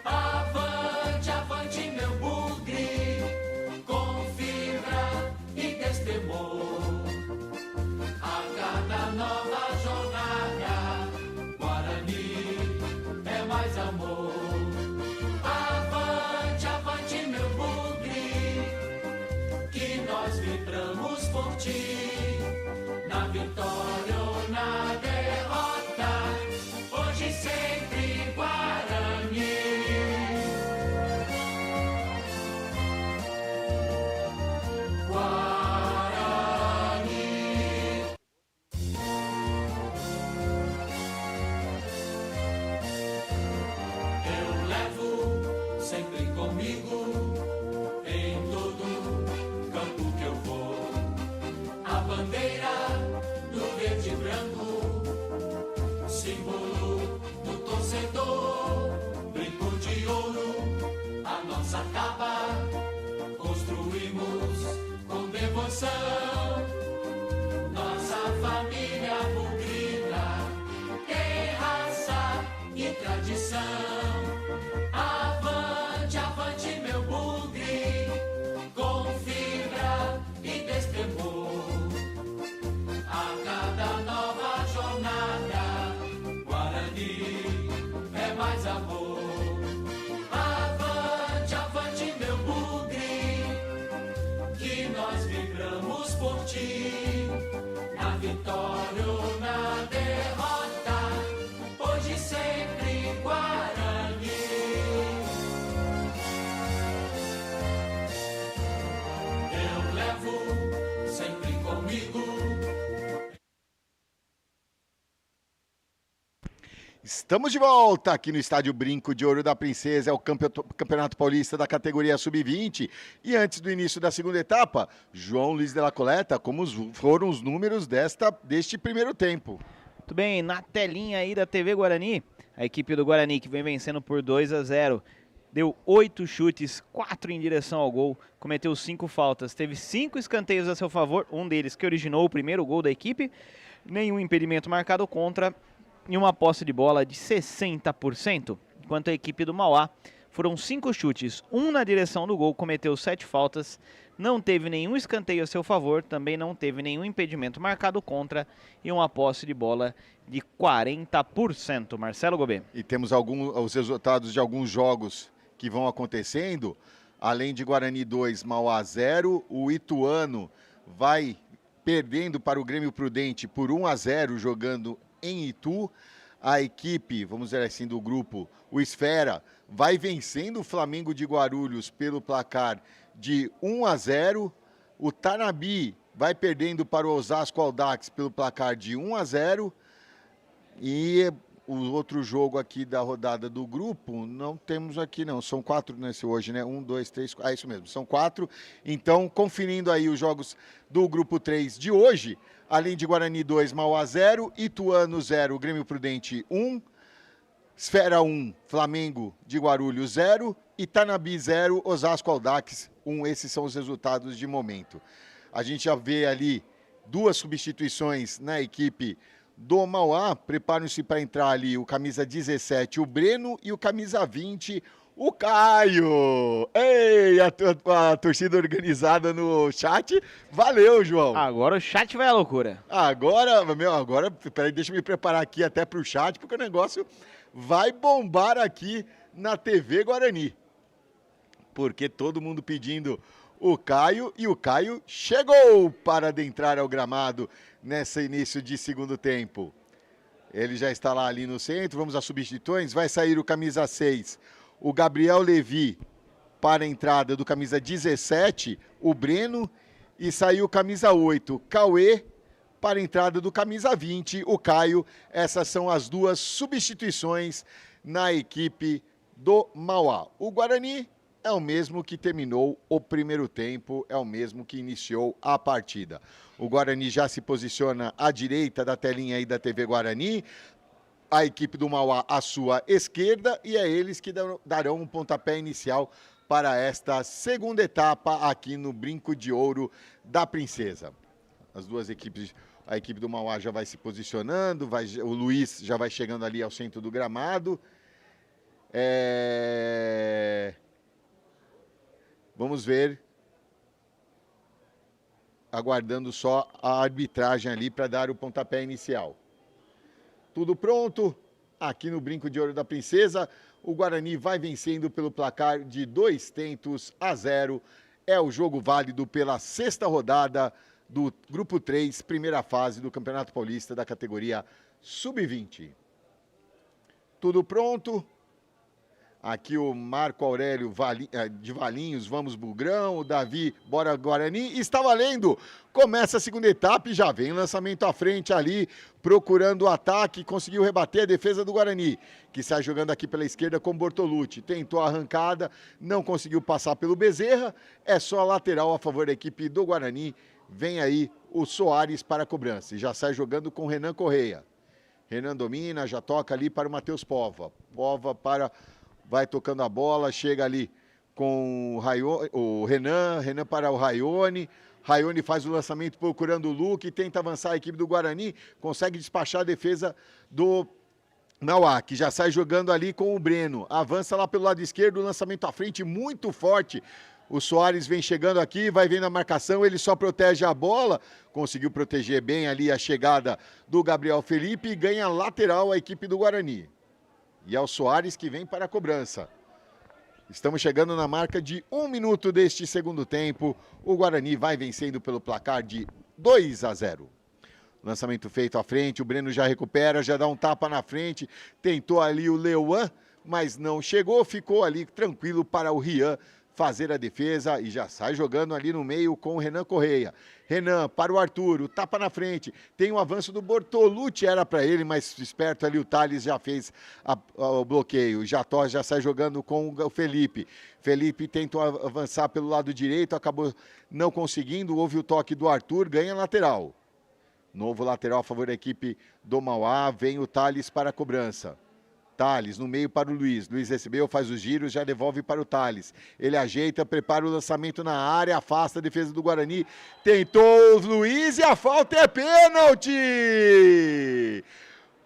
Avante, avante meu bugre, com fibra e destemor. A cada nova jornada, Guarani é mais amor. Avante, avante meu bugre, que nós vibramos por ti. Na vitória ou na derrota, hoje e sempre Guarani. Guarani. Eu levo sempre comigo em todo campo que eu vou a bandeira do verde e branco, símbolo do torcedor, brinco de ouro, a nossa capa, construímos com devoção, nossa família bugrina tem raça e tradição. Avante, avante meu bugre, com fibra e destemor. A cada nova jornada, Guarani é mais amor. Avante, avante meu bugre, que nós vibramos por ti. Na vitória ou na derrota, hoje e sempre Guarani. Eu levo sempre comigo. Estamos de volta aqui no Estádio Brinco de Ouro da Princesa, é o Campeonato Paulista da categoria Sub-20. E antes do início da segunda etapa, João Luiz de la Coleta, como foram os números deste primeiro tempo? Muito bem, na telinha aí da TV Guarani, a equipe do Guarani que vem vencendo por 2-0. Deu 8 chutes, 4 em direção ao gol, cometeu 5 faltas, teve 5 escanteios a seu favor, um deles que originou o primeiro gol da equipe, nenhum impedimento marcado contra e uma posse de bola de 60%. Enquanto a equipe do Mauá foram 5 chutes, um na direção do gol, cometeu 7 faltas, não teve nenhum escanteio a seu favor, também não teve nenhum impedimento marcado contra e uma posse de bola de 40%. Marcelo Gobê. E temos os resultados de alguns jogos que vão acontecendo. Além de Guarani 2, Mauá 0, o Ituano vai perdendo para o Grêmio Prudente por 1-0, jogando em Itu. A equipe, vamos dizer assim, do grupo, o Esfera, vai vencendo o Flamengo de Guarulhos pelo placar de 1-0. O Tanabi vai perdendo para o Osasco Audax pelo placar de 1-0. E o outro jogo aqui da rodada do grupo, não temos aqui não, são 4 nesse hoje, né? 1, 2, 3, é isso mesmo, são 4. Então, conferindo aí os jogos do grupo 3 de hoje, além de Guarani 2, Mauá 0, Ituano 0, Grêmio Prudente 1, Esfera 1, Flamengo de Guarulhos 0, Itanabi 0, Osasco Audax 1. Esses são os resultados de momento. A gente já vê ali 2 substituições na equipe do Mauá. Preparam-se para entrar ali o camisa 17, o Breno, e o camisa 20, o Caio. Ei, a torcida organizada no chat. Valeu, João. Agora o chat vai à loucura. Agora, peraí, deixa eu me preparar aqui até pro chat, porque o negócio vai bombar aqui na TV Guarani. Porque todo mundo pedindo o Caio, e o Caio chegou para adentrar ao gramado nesse início de segundo tempo. Ele já está lá ali no centro, vamos às substituições. Vai sair o camisa 6, o Gabriel Levi, para a entrada do camisa 17, o Breno, e saiu o camisa 8, Cauê, para a entrada do camisa 20, o Caio. Essas são as 2 substituições na equipe do Mauá. O Guarani é o mesmo que terminou o primeiro tempo, é o mesmo que iniciou a partida. O Guarani já se posiciona à direita da telinha aí da TV Guarani, a equipe do Mauá à sua esquerda, e é eles que darão um pontapé inicial para esta segunda etapa aqui no Brinco de Ouro da Princesa. As 2 equipes, a equipe do Mauá já vai se posicionando, o Luiz já vai chegando ali ao centro do gramado. Vamos ver, aguardando só a arbitragem ali para dar o pontapé inicial. Tudo pronto, aqui no Brinco de Ouro da Princesa, o Guarani vai vencendo pelo placar de 2-0. É o jogo válido pela 6ª rodada do Grupo 3, primeira fase do Campeonato Paulista da categoria Sub-20. Tudo pronto. Aqui o Marco Aurélio de Valinhos, vamos Bugrão, o Davi, bora Guarani, está valendo! Começa a segunda etapa e já vem lançamento à frente ali, procurando o ataque, conseguiu rebater a defesa do Guarani, que sai jogando aqui pela esquerda com Bortolucci, tentou a arrancada, não conseguiu passar pelo Bezerra, é só a lateral a favor da equipe do Guarani, vem aí o Soares para a cobrança, e já sai jogando com Renan Correia. Renan domina, já toca ali para o Matheus Pova, vai tocando a bola, chega ali com o Renan para o Raione. Raione faz o lançamento procurando o Luque, tenta avançar a equipe do Guarani, consegue despachar a defesa do Mauá, que já sai jogando ali com o Breno. Avança lá pelo lado esquerdo, o lançamento à frente muito forte. O Soares vem chegando aqui, vai vendo a marcação, ele só protege a bola, conseguiu proteger bem ali a chegada do Gabriel Felipe e ganha lateral a equipe do Guarani. E é o Soares que vem para a cobrança. Estamos chegando na marca de 1 minuto deste segundo tempo. O Guarani vai vencendo pelo placar de 2-0. Lançamento feito à frente, o Breno já recupera, já dá um tapa na frente. Tentou ali o Leuan, mas não chegou. Ficou ali tranquilo para o Rian fazer a defesa e já sai jogando ali no meio com o Renan Correia. Renan para o Arthur, o tapa na frente, tem o avanço do Bortolucci, era para ele, mas esperto ali o Thales já fez o bloqueio. Jató já sai jogando com o Felipe. Felipe tentou avançar pelo lado direito, acabou não conseguindo, houve o toque do Arthur, ganha lateral. Novo lateral a favor da equipe do Mauá, vem o Thales para a cobrança. Thales no meio para o Luiz. Luiz recebeu, faz os giros, já devolve para o Thales. Ele ajeita, prepara o lançamento na área, afasta a defesa do Guarani. Tentou o Luiz e a falta é pênalti!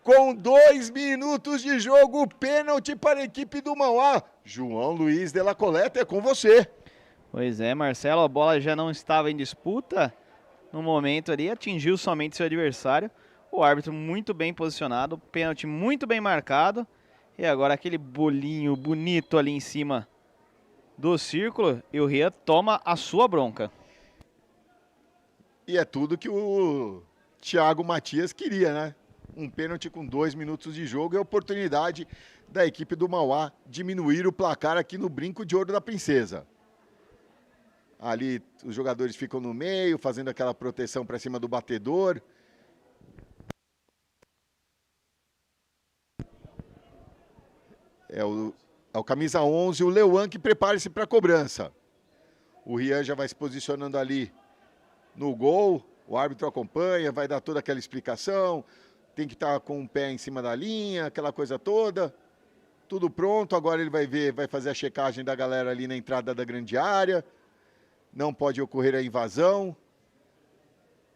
Com 2 minutos de jogo, pênalti para a equipe do Mauá. João Luiz de la Coleta, é com você. Pois é, Marcelo, a bola já não estava em disputa no momento ali, atingiu somente seu adversário. O árbitro muito bem posicionado, pênalti muito bem marcado. E agora aquele bolinho bonito ali em cima do círculo e o Rian toma a sua bronca. E é tudo que o Thiago Matias queria, né? Um pênalti com 2 minutos de jogo e a oportunidade da equipe do Mauá diminuir o placar aqui no Brinco de Ouro da Princesa. Ali os jogadores ficam no meio, fazendo aquela proteção para cima do batedor. É o camisa 11, o Leuan, que prepara-se para a cobrança. O Rian já vai se posicionando ali no gol. O árbitro acompanha, vai dar toda aquela explicação. Tem que estar com o pé em cima da linha, aquela coisa toda. Tudo pronto, agora ele vai fazer a checagem da galera ali na entrada da grande área. não pode ocorrer a invasão.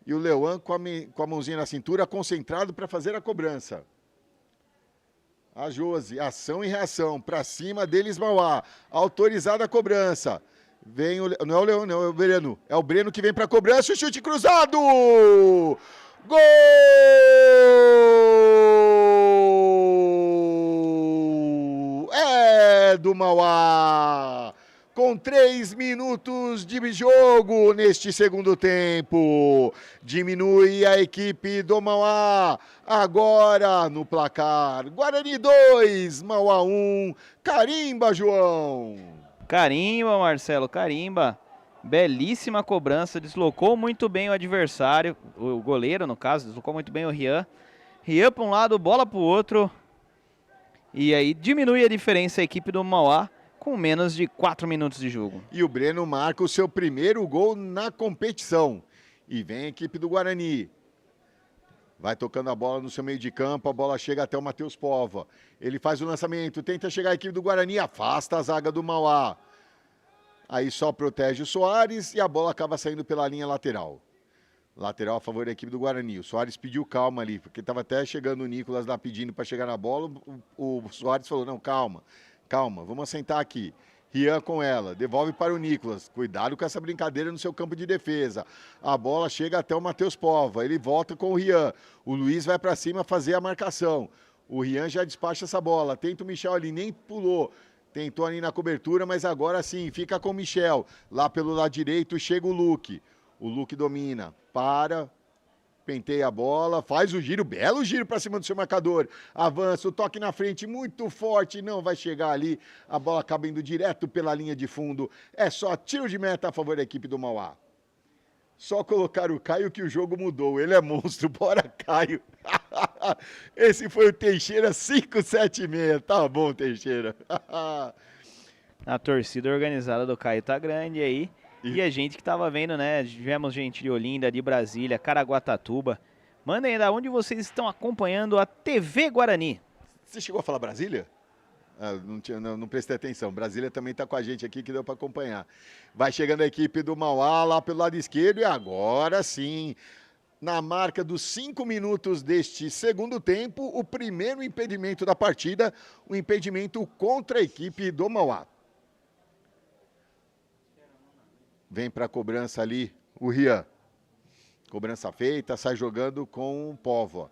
E o Leuan com a mãozinha na cintura, concentrado para fazer a cobrança. A Josi, ação e reação, para cima deles, Mauá. Autorizada a cobrança. Vem não é o Leão, não, é o Breno. É o Breno que vem para a cobrança, o chute cruzado! Gol! É do Mauá! Com 3 minutos de jogo neste segundo tempo. Diminui a equipe do Mauá. Agora no placar. Guarani 2, Mauá 1. Carimba, João. Carimba, Marcelo, carimba. Belíssima cobrança. Deslocou muito bem o adversário. O goleiro, no caso, deslocou muito bem o Rian. Rian para um lado, bola para o outro. E aí diminui a diferença a equipe do Mauá, com menos de 4 minutos de jogo. E o Breno marca o seu primeiro gol na competição. E vem a equipe do Guarani. Vai tocando a bola no seu meio de campo, a bola chega até o Matheus Pova. Ele faz o lançamento, tenta chegar a equipe do Guarani, afasta a zaga do Mauá. Aí só protege o Soares e a bola acaba saindo pela linha lateral. Lateral a favor da equipe do Guarani. O Soares pediu calma ali, porque estava até chegando o Nicolas lá pedindo para chegar na bola. O Soares falou, não, calma. Calma, vamos sentar aqui. Rian com ela, devolve para o Nicolas. Cuidado com essa brincadeira no seu campo de defesa. A bola chega até o Matheus Pova. Ele volta com o Rian. O Luiz vai para cima fazer a marcação. O Rian já despacha essa bola. Tenta o Michel ali, nem pulou. Tentou ali na cobertura, mas agora sim, fica com o Michel. Lá pelo lado direito chega o Luque. O Luque domina. Penteia a bola, faz o giro, belo giro para cima do seu marcador. Avança, o toque na frente, muito forte, não vai chegar ali. A bola acaba indo direto pela linha de fundo. É só tiro de meta a favor da equipe do Mauá. Só colocar o Caio que o jogo mudou. Ele é monstro, bora Caio. Esse foi o Teixeira 576. Tá bom, Teixeira. A torcida organizada do Caio tá grande aí. E a gente que tava vendo, né? Tivemos gente de Olinda, de Brasília, Caraguatatuba. Mandem aí da onde vocês estão acompanhando a TV Guarani. Você chegou a falar Brasília? Não prestei atenção. Brasília também está com a gente aqui, que deu para acompanhar. Vai chegando a equipe do Mauá lá pelo lado esquerdo e agora sim, na marca dos 5 minutos deste segundo tempo, o primeiro impedimento da partida, o impedimento contra a equipe do Mauá. Vem para a cobrança ali o Rian. Cobrança feita, sai jogando com o Póvoa.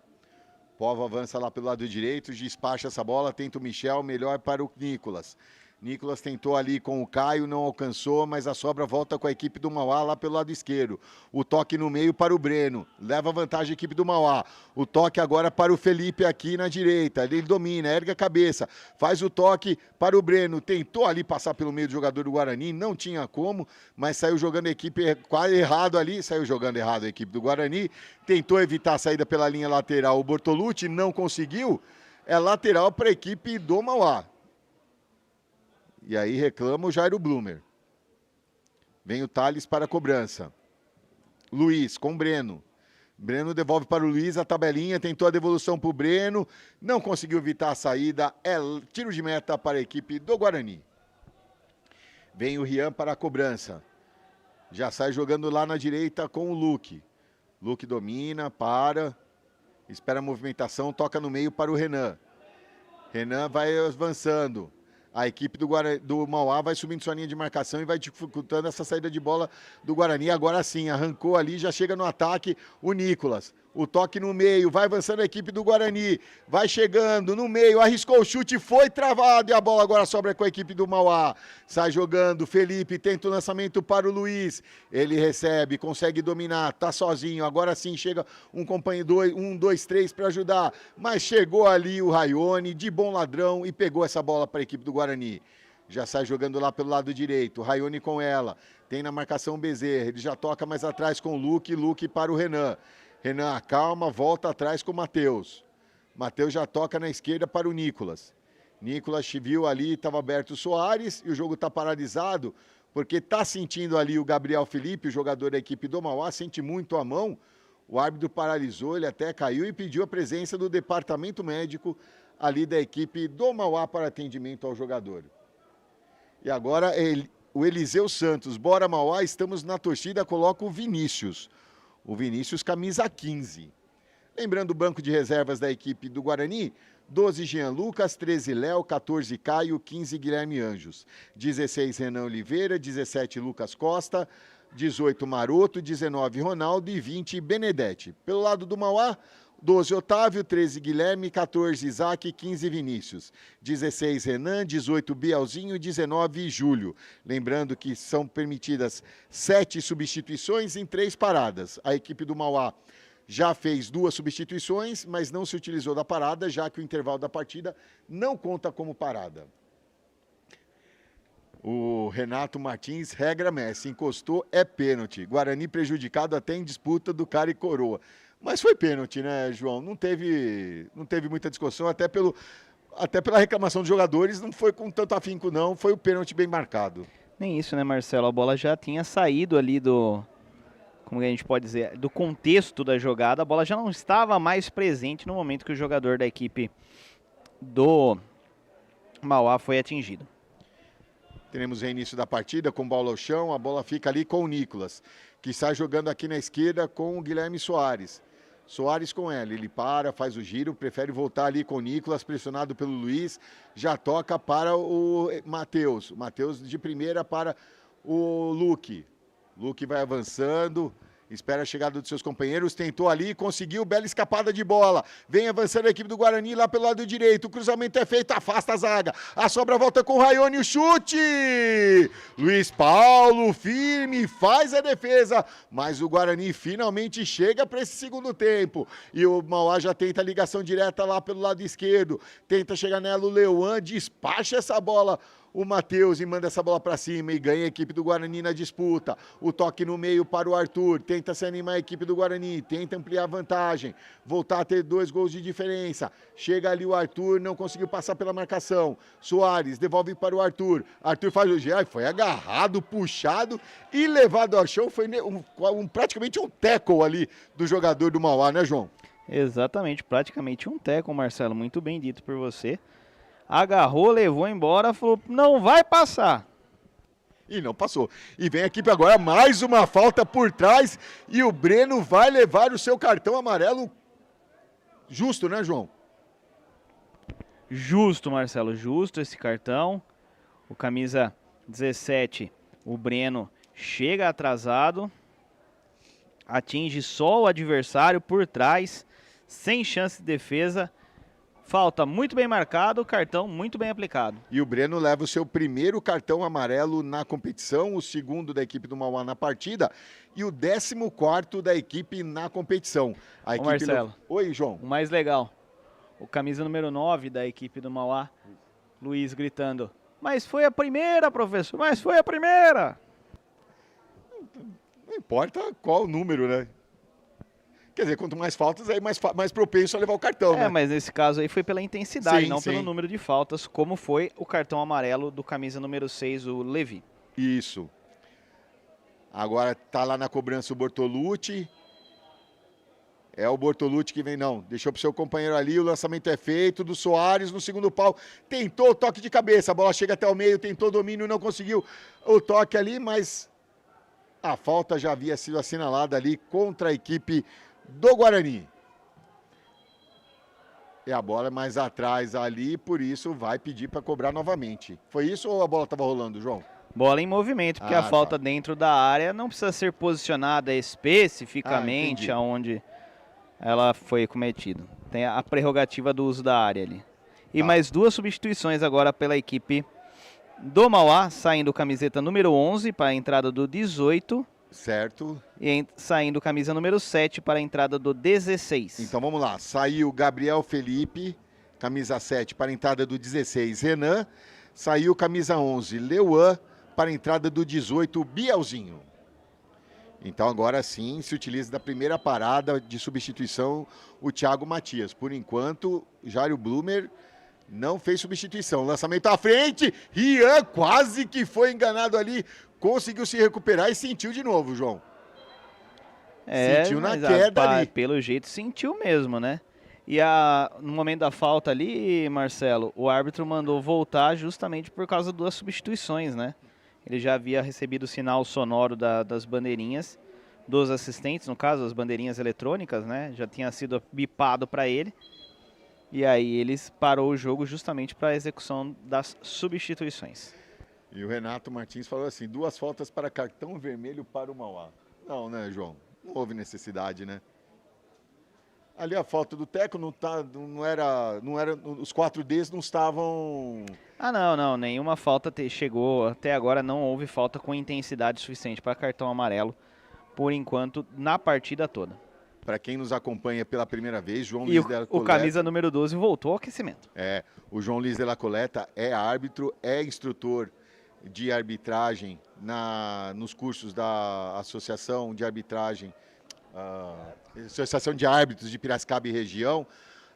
Póvoa avança lá pelo lado direito, despacha essa bola, tenta o Michel, melhor para o Nicolas. Nicolas tentou ali com o Caio, não alcançou, mas a sobra volta com a equipe do Mauá lá pelo lado esquerdo. O toque no meio para o Breno, leva vantagem a equipe do Mauá. O toque agora para o Felipe aqui na direita, ele domina, ergue a cabeça, faz o toque para o Breno. Tentou ali passar pelo meio do jogador do Guarani, não tinha como, mas saiu jogando a equipe quase errado ali, saiu jogando errado a equipe do Guarani. Tentou evitar a saída pela linha lateral, o Bortolucci não conseguiu, é lateral para a equipe do Mauá. E aí reclama o Jairo Blumer. Vem o Thales para a cobrança. Luiz com o Breno. Breno devolve para o Luiz a tabelinha, tentou a devolução para o Breno, não conseguiu evitar a saída, é tiro de meta para a equipe do Guarani. Vem o Rian para a cobrança. Já sai jogando lá na direita com o Luque. Luque domina, espera a movimentação, toca no meio para o Renan. Renan vai avançando. A equipe do Mauá vai subindo sua linha de marcação e vai dificultando essa saída de bola do Guarani. Agora sim, arrancou ali, já chega no ataque o Nicolas. O toque no meio, vai avançando a equipe do Guarani. Vai chegando no meio, arriscou o chute, foi travado e a bola agora sobra com a equipe do Mauá. Sai jogando, Felipe tenta o lançamento para o Luiz. Ele recebe, consegue dominar, tá sozinho. Agora sim chega um companheiro, 1, 2, 3 para ajudar. Mas chegou ali o Raione, de bom ladrão, e pegou essa bola para a equipe do Guarani. Já sai jogando lá pelo lado direito, Raione com ela. Tem na marcação o Bezerra, ele já toca mais atrás com o Luque para o Renan. Renan acalma, volta atrás com o Matheus. Matheus já toca na esquerda para o Nicolas. Nicolas viu ali, estava aberto o Soares e o jogo está paralisado, porque está sentindo ali o Gabriel Felipe, o jogador da equipe do Mauá, sente muito a mão. O árbitro paralisou, ele até caiu e pediu a presença do departamento médico ali da equipe do Mauá para atendimento ao jogador. E agora o Eliseu Santos, bora Mauá, estamos na torcida, coloca o Vinícius. O Vinícius, camisa 15. Lembrando o banco de reservas da equipe do Guarani, 12 Jean Lucas, 13 Léo, 14 Caio, 15 Guilherme Anjos, 16 Renan Oliveira, 17 Lucas Costa, 18 Maroto, 19 Ronaldo e 20 Benedetti. Pelo lado do Mauá, 12 Otávio, 13 Guilherme, 14 Isaac, 15 Vinícius, 16 Renan, 18 Bielzinho, 19 Júlio. Lembrando que são permitidas 7 substituições em 3 paradas. A equipe do Mauá já fez 2 substituições, mas não se utilizou da parada, já que o intervalo da partida não conta como parada. O Renato Martins, regra Messi, encostou, é pênalti. Guarani prejudicado até em disputa do cara e coroa. Mas foi pênalti, né, João? Não teve muita discussão, até pela reclamação dos jogadores, não foi com tanto afinco não, foi o pênalti bem marcado. Nem isso, né, Marcelo? A bola já tinha saído ali como a gente pode dizer, do contexto da jogada, a bola já não estava mais presente no momento que o jogador da equipe do Mauá foi atingido. Teremos reinício da partida com bola ao chão, a bola fica ali com o Nicolas, que está jogando aqui na esquerda com o Guilherme Soares. Soares com ela, ele para, faz o giro, prefere voltar ali com o Nicolas, pressionado pelo Luiz, já toca para o Matheus. Matheus de primeira para o Luque. Luque vai avançando, espera a chegada dos seus companheiros, tentou ali, conseguiu, bela escapada de bola. Vem avançando a equipe do Guarani lá pelo lado direito, o cruzamento é feito, afasta a zaga. A sobra volta com o Raione, o chute! Luiz Paulo, firme, faz a defesa, mas o Guarani finalmente chega para esse segundo tempo. E o Mauá já tenta a ligação direta lá pelo lado esquerdo, tenta chegar nela o Leuan, despacha essa bola. O Matheus e manda essa bola para cima e ganha a equipe do Guarani na disputa. O toque no meio para o Arthur, tenta se animar a equipe do Guarani, tenta ampliar a vantagem, voltar a ter 2 gols de diferença. Chega ali o Arthur, não conseguiu passar pela marcação. Soares devolve para o Arthur. Arthur faz o giro, foi agarrado, puxado e levado ao chão. Foi praticamente um tackle ali do jogador do Mauá, né, João? Exatamente, praticamente um tackle, Marcelo, muito bem dito por você. Agarrou, levou embora, falou, não vai passar. E não passou. E vem a equipe agora, mais uma falta por trás, e o Breno vai levar o seu cartão amarelo justo, né, João? Justo, Marcelo, justo esse cartão. O camisa 17, o Breno, chega atrasado, atinge só o adversário por trás, sem chance de defesa. Falta muito bem marcado, cartão muito bem aplicado. E o Breno leva o seu primeiro cartão amarelo na competição, o segundo da equipe do Mauá na partida e o 14º da equipe na competição. A equipe Marcelo. Oi, João. O mais legal, o camisa número 9 da equipe do Mauá, Luiz gritando, mas foi a primeira, professor, mas foi a primeira. Não importa qual o número, né? Quer dizer, quanto mais faltas, aí mais propenso a levar o cartão, né? Mas nesse caso aí foi pela intensidade, Sim, não sim. pelo número de faltas, como foi o cartão amarelo do camisa número 6, o Levi. Isso. Agora tá lá na cobrança o Bortolucci. É o Bortolucci que vem, não. Deixou pro seu companheiro ali, o lançamento é feito do Soares no segundo pau. Tentou o toque de cabeça, a bola chega até o meio, tentou o domínio, não conseguiu o toque ali, mas a falta já havia sido assinalada ali contra a equipe do Guarani. E a bola é mais atrás ali, por isso vai pedir para cobrar novamente. Foi isso ou a bola estava rolando, João? Bola em movimento, porque a falta tá. dentro da área não precisa ser posicionada especificamente aonde ela foi cometida. Tem a prerrogativa do uso da área ali. E mais 2 substituições agora pela equipe do Mauá, saindo camiseta número 11 para a entrada do 18. Certo. E saindo camisa número 7 para a entrada do 16. Então vamos lá. Saiu Gabriel Felipe, camisa 7 para a entrada do 16, Renan. Saiu camisa 11, Leuan, para a entrada do 18, Bielzinho. Então agora sim se utiliza da primeira parada de substituição o Thiago Matias. Por enquanto, Jário Blumer não fez substituição. Lançamento à frente, Rian quase que foi enganado ali. Conseguiu se recuperar e sentiu de novo, João. Sentiu na queda ali. Pelo jeito sentiu mesmo, né? E no momento da falta ali, Marcelo, o árbitro mandou voltar justamente por causa das substituições, né? ele já havia recebido o sinal sonoro das bandeirinhas, dos assistentes, no caso, as bandeirinhas eletrônicas, né? Já tinha sido bipado para ele. E aí eles parou o jogo justamente para a execução das substituições. E o Renato Martins falou assim, 2 faltas para cartão vermelho para o Mauá. Não, né, João? Não houve necessidade, né? Ali a falta do Teco não era, os 4 Ds não estavam... Ah, não, nenhuma falta chegou, até agora não houve falta com intensidade suficiente para cartão amarelo, por enquanto, na partida toda. Para quem nos acompanha pela primeira vez, João E Luiz de la o Coleta... camisa número 12 voltou ao aquecimento. O João Luiz de la Coleta é árbitro, é instrutor de arbitragem nos cursos da Associação de Arbitragem, Associação de Árbitros de Piracicaba e Região,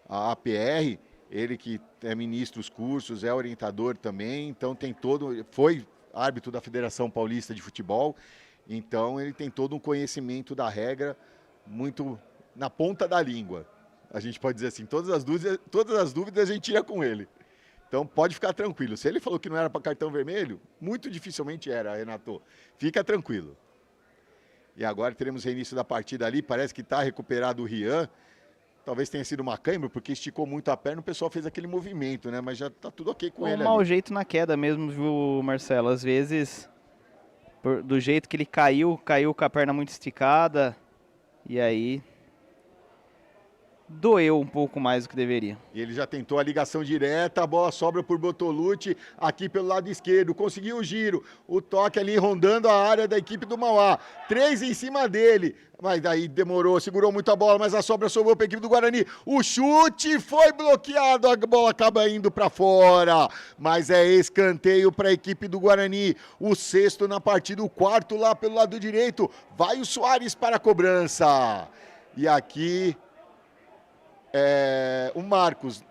a APR, ele que ministra os cursos, é orientador também, então foi árbitro da Federação Paulista de Futebol, então ele tem todo um conhecimento da regra muito na ponta da língua. A gente pode dizer assim, todas as dúvidas a gente tira com ele. Então pode ficar tranquilo. Se ele falou que não era para cartão vermelho, muito dificilmente era, Renato. Fica tranquilo. E agora teremos o reinício da partida ali. Parece que está recuperado o Rian. Talvez tenha sido uma cãibra, porque esticou muito a perna, o pessoal fez aquele movimento, né? Mas já está tudo ok com ele. Um mau jeito na queda mesmo, viu, Marcelo? Às vezes, do jeito que ele caiu com a perna muito esticada. E aí... doeu um pouco mais do que deveria. E ele já tentou a ligação direta, a bola sobra por Bortolucci aqui pelo lado esquerdo, conseguiu o giro, o toque ali rondando a área da equipe do Mauá, 3 em cima dele, mas daí demorou, segurou muito a bola, mas a sobra sobrou para a equipe do Guarani, o chute foi bloqueado, a bola acaba indo para fora, mas é escanteio para a equipe do Guarani, o 6º na partida, o 4º lá pelo lado direito, vai o Soares para a cobrança, e aqui... o Marcos,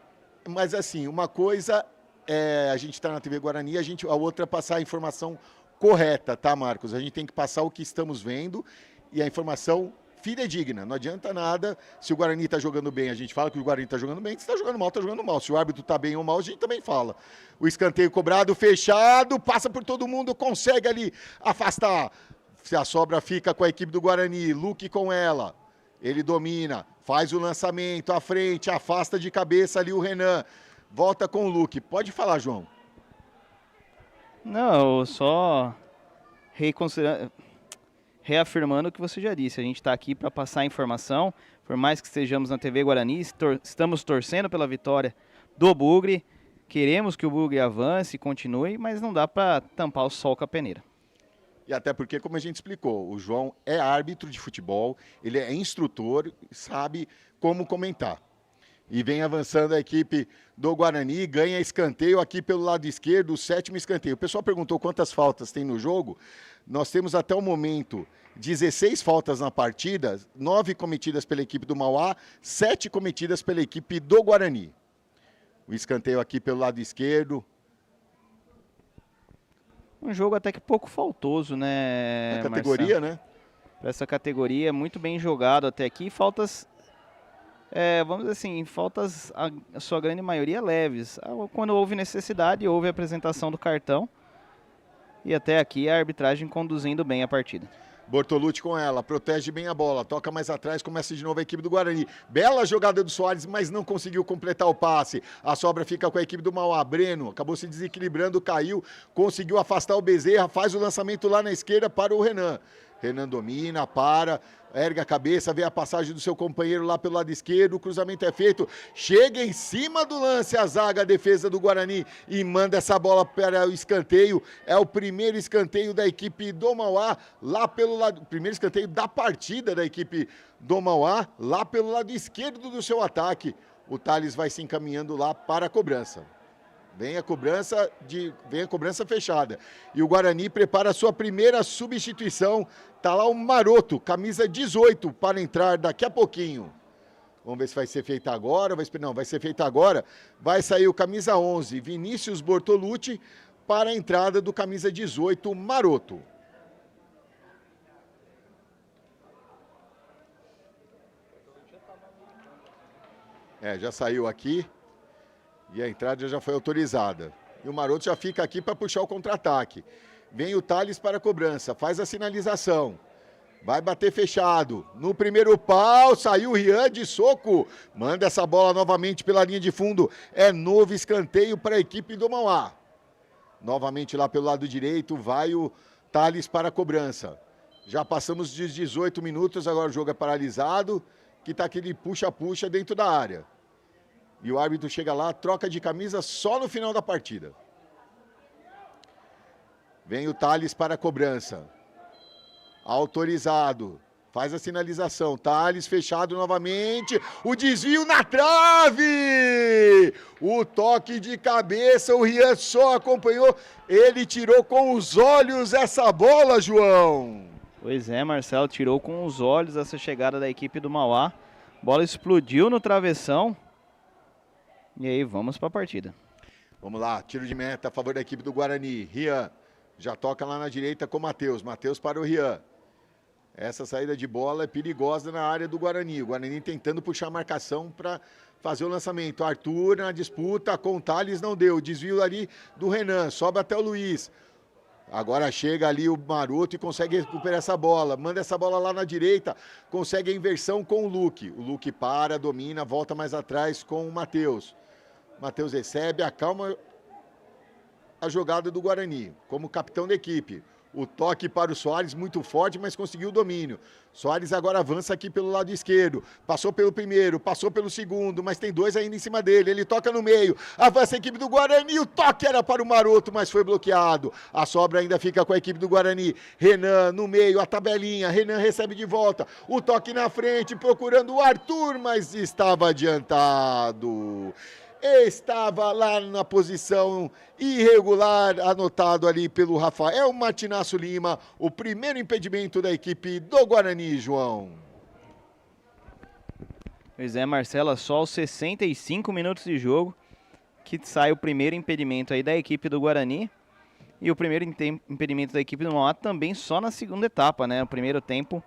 mas assim, uma coisa é a gente está na TV Guarani, a outra é passar a informação correta, tá, Marcos? A gente tem que passar o que estamos vendo e a informação fidedigna. Não adianta nada se o Guarani está jogando bem, a gente fala que o Guarani está jogando bem, se está jogando mal, está jogando mal. Se o árbitro está bem ou mal, a gente também fala. O escanteio cobrado, fechado, passa por todo mundo, consegue ali afastar. Se a sobra fica com a equipe do Guarani, Luque com ela. Ele domina, faz o lançamento à frente, afasta de cabeça ali o Renan. Volta com o Luque. Pode falar, João. Não, só reafirmando o que você já disse. A gente está aqui para passar a informação. Por mais que estejamos na TV Guarani, estamos torcendo pela vitória do Bugre. Queremos que o Bugre avance e continue, mas não dá para tampar o sol com a peneira. E até porque, como a gente explicou, o João é árbitro de futebol, ele é instrutor, sabe como comentar. E vem avançando a equipe do Guarani, ganha escanteio aqui pelo lado esquerdo, o 7º escanteio. O pessoal perguntou quantas faltas tem no jogo. Nós temos até o momento 16 faltas na partida, 9 cometidas pela equipe do Mauá, 7 cometidas pela equipe do Guarani. O escanteio aqui pelo lado esquerdo. Um jogo até que pouco faltoso, né, na categoria, Marcelo? Né? Para essa categoria, muito bem jogado até aqui. Faltas, vamos dizer assim, faltas, a sua grande maioria, leves. Quando houve necessidade, houve a apresentação do cartão. E até aqui a arbitragem conduzindo bem a partida. Bortolucci com ela, protege bem a bola, toca mais atrás, começa de novo a equipe do Guarani. Bela jogada do Soares, mas não conseguiu completar o passe. A sobra fica com a equipe do Mauá. Breno acabou se desequilibrando, caiu, conseguiu afastar o Bezerra, faz o lançamento lá na esquerda para o Renan. Renan domina, ergue a cabeça, vê a passagem do seu companheiro lá pelo lado esquerdo, o cruzamento é feito, chega em cima do lance a zaga, a defesa do Guarani e manda essa bola para o escanteio, é o primeiro escanteio da equipe do Mauá, lá pelo lado, primeiro escanteio da partida da equipe do Mauá, lá pelo lado esquerdo do seu ataque, o Thales vai se encaminhando lá para a cobrança. Vem a cobrança fechada. E o Guarani prepara a sua primeira substituição. Está lá o Maroto, camisa 18, para entrar daqui a pouquinho. Vamos ver se vai ser feita agora. Não, vai ser feita agora. Vai sair o camisa 11, Vinícius Bortolucci, para a entrada do camisa 18, Maroto. Já saiu aqui. E a entrada já foi autorizada. E o Maroto já fica aqui para puxar o contra-ataque. Vem o Thales para a cobrança, faz a sinalização. Vai bater fechado. No primeiro pau, saiu o Rian de soco. Manda essa bola novamente pela linha de fundo. É novo escanteio para a equipe do Mauá. Novamente lá pelo lado direito, vai o Thales para a cobrança. Já passamos de 18 minutos, agora o jogo é paralisado, que tá aquele puxa-puxa dentro da área. E o árbitro chega lá, troca de camisa só no final da partida. Vem o Thales para a cobrança. Autorizado. Faz a sinalização. Thales fechado novamente. O desvio na trave! O toque de cabeça, o Rian só acompanhou. Ele tirou com os olhos essa bola, João. Pois é, Marcelo, tirou com os olhos essa chegada da equipe do Mauá. Bola explodiu no travessão. E aí, vamos para a partida. Vamos lá, tiro de meta a favor da equipe do Guarani. Rian já toca lá na direita com o Matheus. Matheus para o Rian. Essa saída de bola é perigosa na área do Guarani. O Guarani tentando puxar a marcação para fazer o lançamento. Arthur na disputa com o Thales não deu. Desvio ali do Renan, sobe até o Luiz. Agora chega ali o Maroto e consegue recuperar essa bola. Manda essa bola lá na direita, consegue a inversão com o Luque. O Luque para, domina, volta mais atrás com o Matheus. Matheus recebe, acalma a jogada do Guarani, como capitão da equipe. O toque para o Soares, muito forte, mas conseguiu o domínio. Soares agora avança aqui pelo lado esquerdo. Passou pelo primeiro, passou pelo segundo, mas tem dois ainda em cima dele. Ele toca no meio, avança a equipe do Guarani. O toque era para o Maroto, mas foi bloqueado. A sobra ainda fica com a equipe do Guarani. Renan no meio, a tabelinha. Renan recebe de volta. O toque na frente, procurando o Arthur, mas estava adiantado. Estava lá na posição irregular, anotado ali pelo Rafael Martinaço Lima, o primeiro impedimento da equipe do Guarani, João. Pois é, Marcela, só aos 65 minutos de jogo que sai o primeiro impedimento aí da equipe do Guarani. E o primeiro impedimento da equipe do Mauá também só na segunda etapa, né? O primeiro tempo,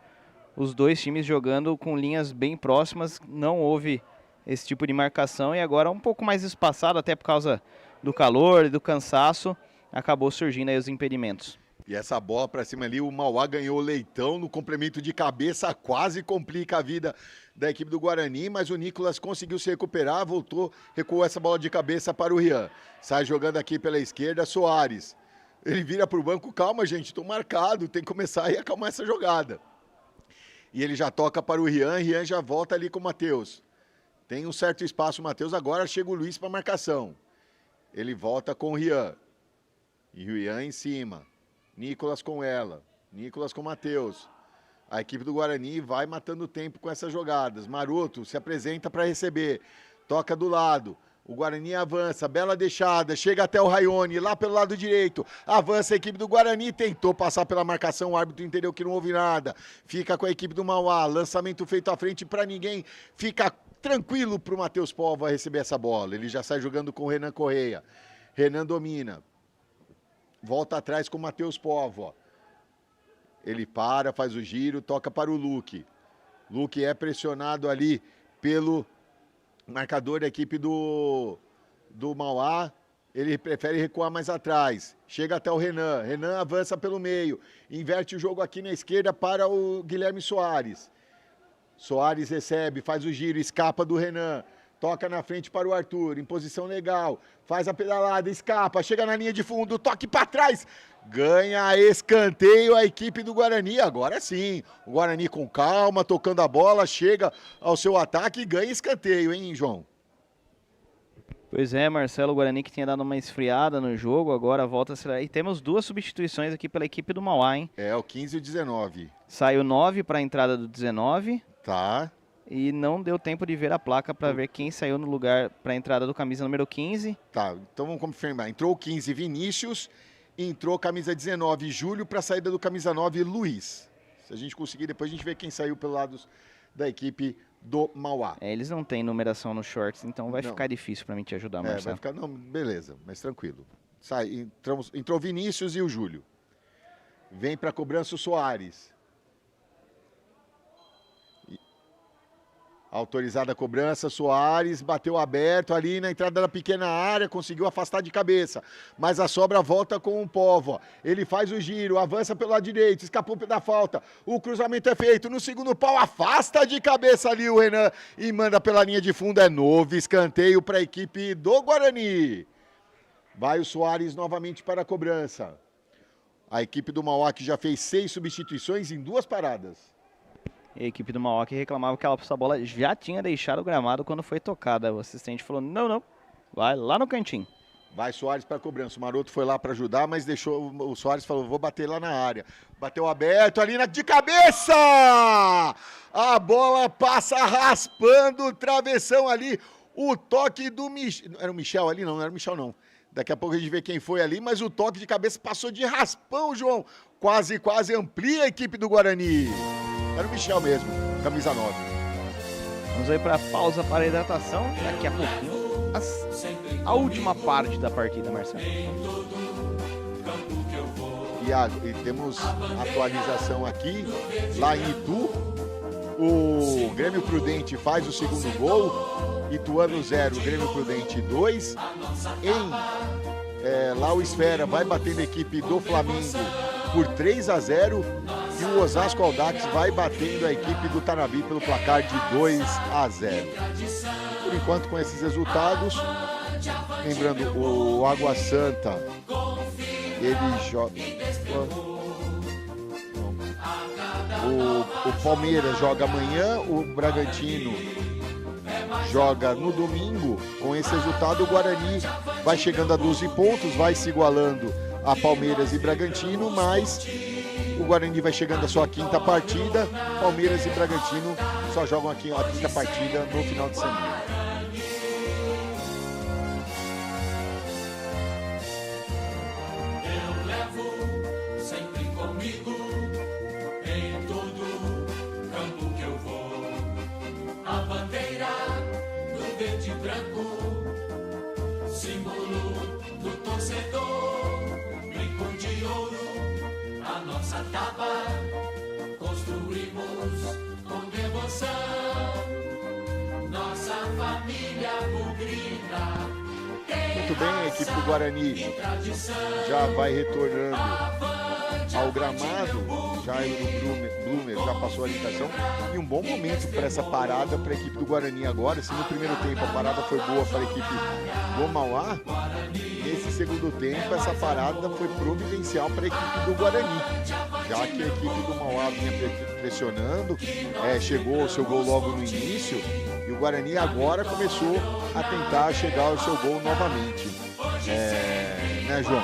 os dois times jogando com linhas bem próximas, não houve esse tipo de marcação, e agora um pouco mais espaçado, até por causa do calor e do cansaço, acabou surgindo aí os impedimentos. E essa bola para cima ali, o Mauá ganhou o leitão no complemento de cabeça, quase complica a vida da equipe do Guarani, mas o Nicolas conseguiu se recuperar, voltou, recuou essa bola de cabeça para o Rian. Sai jogando aqui pela esquerda, Soares. Ele vira para o banco, calma gente, estou marcado, tem que começar e acalmar essa jogada. E ele já toca para o Rian já volta ali com o Matheus. Tem um certo espaço o Matheus, agora chega o Luiz para marcação. Ele volta com o Rian. E o Rian em cima. Nicolas com ela. Nicolas com o Matheus. A equipe do Guarani vai matando tempo com essas jogadas. Maroto se apresenta para receber. Toca do lado. O Guarani avança, bela deixada, chega até o Raione, lá pelo lado direito. Avança a equipe do Guarani, tentou passar pela marcação, o árbitro entendeu que não houve nada. Fica com a equipe do Mauá, lançamento feito à frente para ninguém. Fica tranquilo para o Matheus Póvoa receber essa bola. Ele já sai jogando com o Renan Correia. Renan domina. Volta atrás com o Matheus Póvoa. Ele para, faz o giro, toca para o Luque. Luque é pressionado ali pelo marcador da equipe do Mauá. Ele prefere recuar mais atrás. Chega até o Renan. Renan avança pelo meio. Inverte o jogo aqui na esquerda para o Guilherme Soares. Soares recebe, faz o giro, escapa do Renan. Toca na frente para o Arthur, em posição legal. Faz a pedalada, escapa, chega na linha de fundo, toque para trás. Ganha escanteio a equipe do Guarani. Agora sim, o Guarani com calma, tocando a bola, chega ao seu ataque e ganha escanteio, hein, João? Pois é, Marcelo, o Guarani que tinha dado uma esfriada no jogo, agora volta a acelerar. E temos duas substituições aqui pela equipe do Mauá, hein? É, o 15 e o 19. Saiu 9 para a entrada do 19. Tá. E não deu tempo de ver a placa para ver quem saiu no lugar para a entrada do camisa número 15. Tá, então vamos confirmar. Entrou o 15, Vinícius. Entrou camisa 19, Júlio, para a saída do camisa 9, Luiz. Se a gente conseguir, depois a gente vê quem saiu pelo lado da equipe do Mauá. É, eles não têm numeração nos shorts, então vai ficar difícil para mim te ajudar, Marcelo. Vai ficar, não, beleza, mas tranquilo. Entrou Vinícius e o Júlio. Vem para a cobrança o Soares. Autorizada a cobrança, Soares bateu aberto ali na entrada da pequena área, conseguiu afastar de cabeça. Mas a sobra volta com o Póvoa. Ele faz o giro, avança pelo lado direito, escapou da falta. O cruzamento é feito no segundo pau, afasta de cabeça ali o Renan e manda pela linha de fundo. É novo escanteio para a equipe do Guarani. Vai o Soares novamente para a cobrança. A equipe do Mauá que já fez 6 substituições em 2 paradas. E a equipe do Mauá que reclamava que essa bola já tinha deixado o gramado quando foi tocada. O assistente falou, não, vai lá no cantinho. Vai Soares para a cobrança. O Maroto foi lá para ajudar, mas deixou. O Soares falou, vou bater lá na área. Bateu aberto ali de cabeça! A bola passa raspando o travessão ali. O toque do Michel. Era o Michel ali? Não era o Michel não. Daqui a pouco a gente vê quem foi ali, mas o toque de cabeça passou de raspão, João. Quase amplia a equipe do Guarani. Era o Michel mesmo, camisa 9. Vamos aí para a pausa para a hidratação. Daqui a pouquinho, a última parte da partida, Marcelo. E temos atualização aqui, lá em Itu. O Grêmio Prudente faz o segundo gol. Ituano 0, Grêmio Prudente 2. Lá o Esfera vai batendo a equipe do Flamengo por 3-0. E o Osasco Audax vai batendo a equipe do Tanabi pelo placar de 2-0. Por enquanto, com esses resultados, lembrando, o Água Santa, ele joga... O Palmeiras joga amanhã, o Bragantino joga no domingo. Com esse resultado, o Guarani vai chegando a 12 pontos, vai se igualando a Palmeiras e Bragantino, mas o Guarani vai chegando à sua 5ª partida. Palmeiras e Bragantino só jogam aqui a 5ª partida no final de semana. Eu levo sempre comigo em todo campo que eu vou a bandeira do verde e branco, símbolo do torcedor, brinco de ouro. A nossa taba construímos com devoção, nossa família bugrina. Muito bem, a equipe do Guarani já vai retornando ao gramado. Já o Blumer já passou a indicação. E um bom momento para essa parada para a equipe do Guarani agora. Se no primeiro tempo a parada foi boa para a equipe do Mauá, nesse segundo tempo essa parada foi providencial para a equipe do Guarani. Já que a equipe do Mauá vinha pressionando, chegou ao seu gol logo no início. E o Guarani agora começou a tentar chegar ao seu gol novamente. Né, João?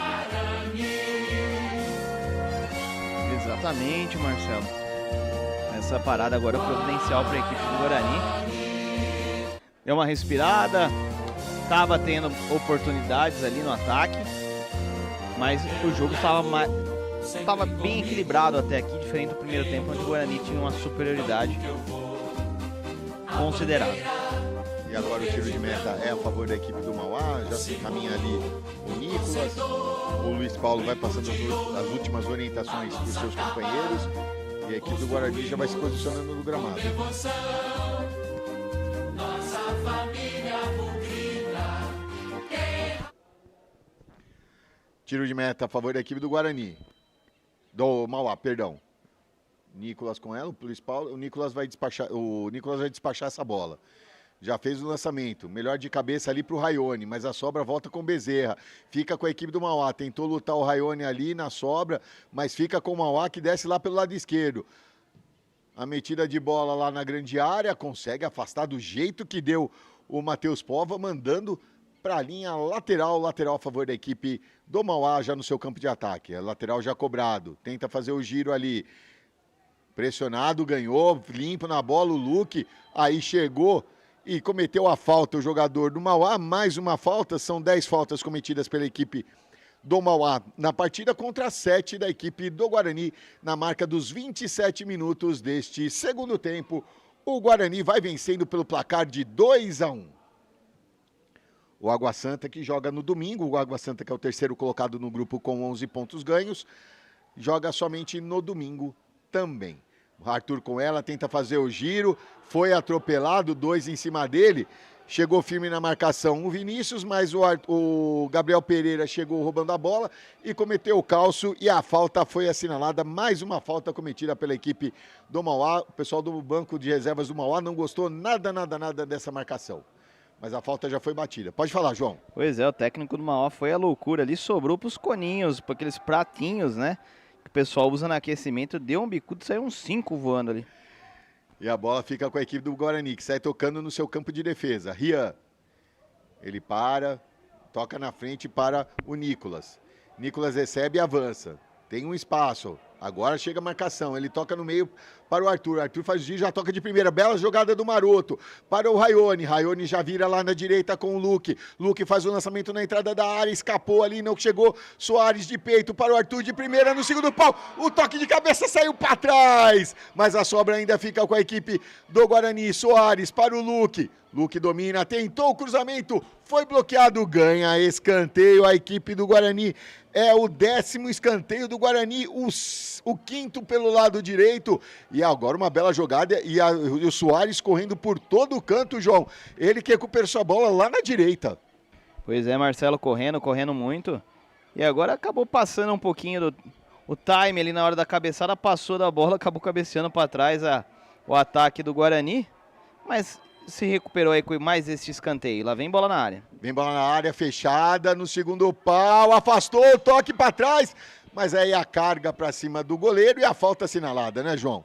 Exatamente, Marcelo. Essa parada agora é providencial para a equipe do Guarani. Deu uma respirada, estava tendo oportunidades ali no ataque, mas o jogo estava bem equilibrado até aqui, diferente do primeiro tempo, onde o Guarani tinha uma superioridade considerável. E agora o tiro de meta é a favor da equipe do Mauá, já se encaminha ali o Nicolas, o Luiz Paulo vai passando as últimas orientações para os seus companheiros e a equipe do Guarani já vai se posicionando no gramado. Tiro de meta a favor da equipe do Guarani, do Mauá, perdão. Nicolas com ela, o Luiz Paulo, o Nicolas vai despachar essa bola. Já fez o lançamento, melhor de cabeça ali para o Raione, mas a sobra volta com o Bezerra. Fica com a equipe do Mauá, tentou lutar o Raione ali na sobra, mas fica com o Mauá que desce lá pelo lado esquerdo. A metida de bola lá na grande área, consegue afastar do jeito que deu o Matheus Póvoa, mandando para a linha lateral a favor da equipe do Mauá, já no seu campo de ataque. A lateral já cobrado, tenta fazer o giro ali. Pressionado, ganhou, limpo na bola o Luque, aí chegou e cometeu a falta o jogador do Mauá, mais uma falta, são 10 faltas cometidas pela equipe do Mauá na partida contra 7 da equipe do Guarani, na marca dos 27 minutos deste segundo tempo. O Guarani vai vencendo pelo placar de 2-1. O Água Santa que joga no domingo, o Água Santa que é o terceiro colocado no grupo com 11 pontos ganhos, joga somente no domingo também. O Arthur com ela, tenta fazer o giro, foi atropelado, 2 em cima dele, chegou firme na marcação o Vinícius, mas o Gabriel Pereira chegou roubando a bola e cometeu o calço e a falta foi assinalada, mais uma falta cometida pela equipe do Mauá. O pessoal do banco de reservas do Mauá não gostou nada dessa marcação, mas a falta já foi batida. Pode falar, João. Pois é, o técnico do Mauá foi a loucura ali, sobrou pros coninhos, para aqueles pratinhos, né? Que o pessoal usa no aquecimento, deu um bicudo, saiu uns 5 voando ali. E a bola fica com a equipe do Guarani, que sai tocando no seu campo de defesa. Rian. Ele toca na frente para o Nicolas. Nicolas recebe e avança. Tem um espaço. Agora chega a marcação. Ele toca no meio para o Arthur. Arthur faz o giro, já toca de primeira. Bela jogada do Maroto. Para o Raione. Raione já vira lá na direita com o Luque. Luque faz o lançamento na entrada da área. Escapou ali, não chegou. Soares de peito para o Arthur de primeira no segundo pau. O toque de cabeça saiu para trás. Mas a sobra ainda fica com a equipe do Guarani. Soares para o Luque. Luque domina, tentou o cruzamento, foi bloqueado, ganha escanteio a equipe do Guarani. É o 10º escanteio do Guarani, o 5º pelo lado direito. E agora uma bela jogada e o Soares correndo por todo o canto, João. Ele que recupera sua bola lá na direita. Pois é, Marcelo correndo muito. E agora acabou passando um pouquinho o time ali na hora da cabeçada, passou da bola, acabou cabeceando para trás o ataque do Guarani. Mas se recuperou aí com mais esse escanteio. Lá vem bola na área. Vem bola na área, fechada, no segundo pau, afastou, o toque para trás, mas aí a carga para cima do goleiro e a falta assinalada, né, João?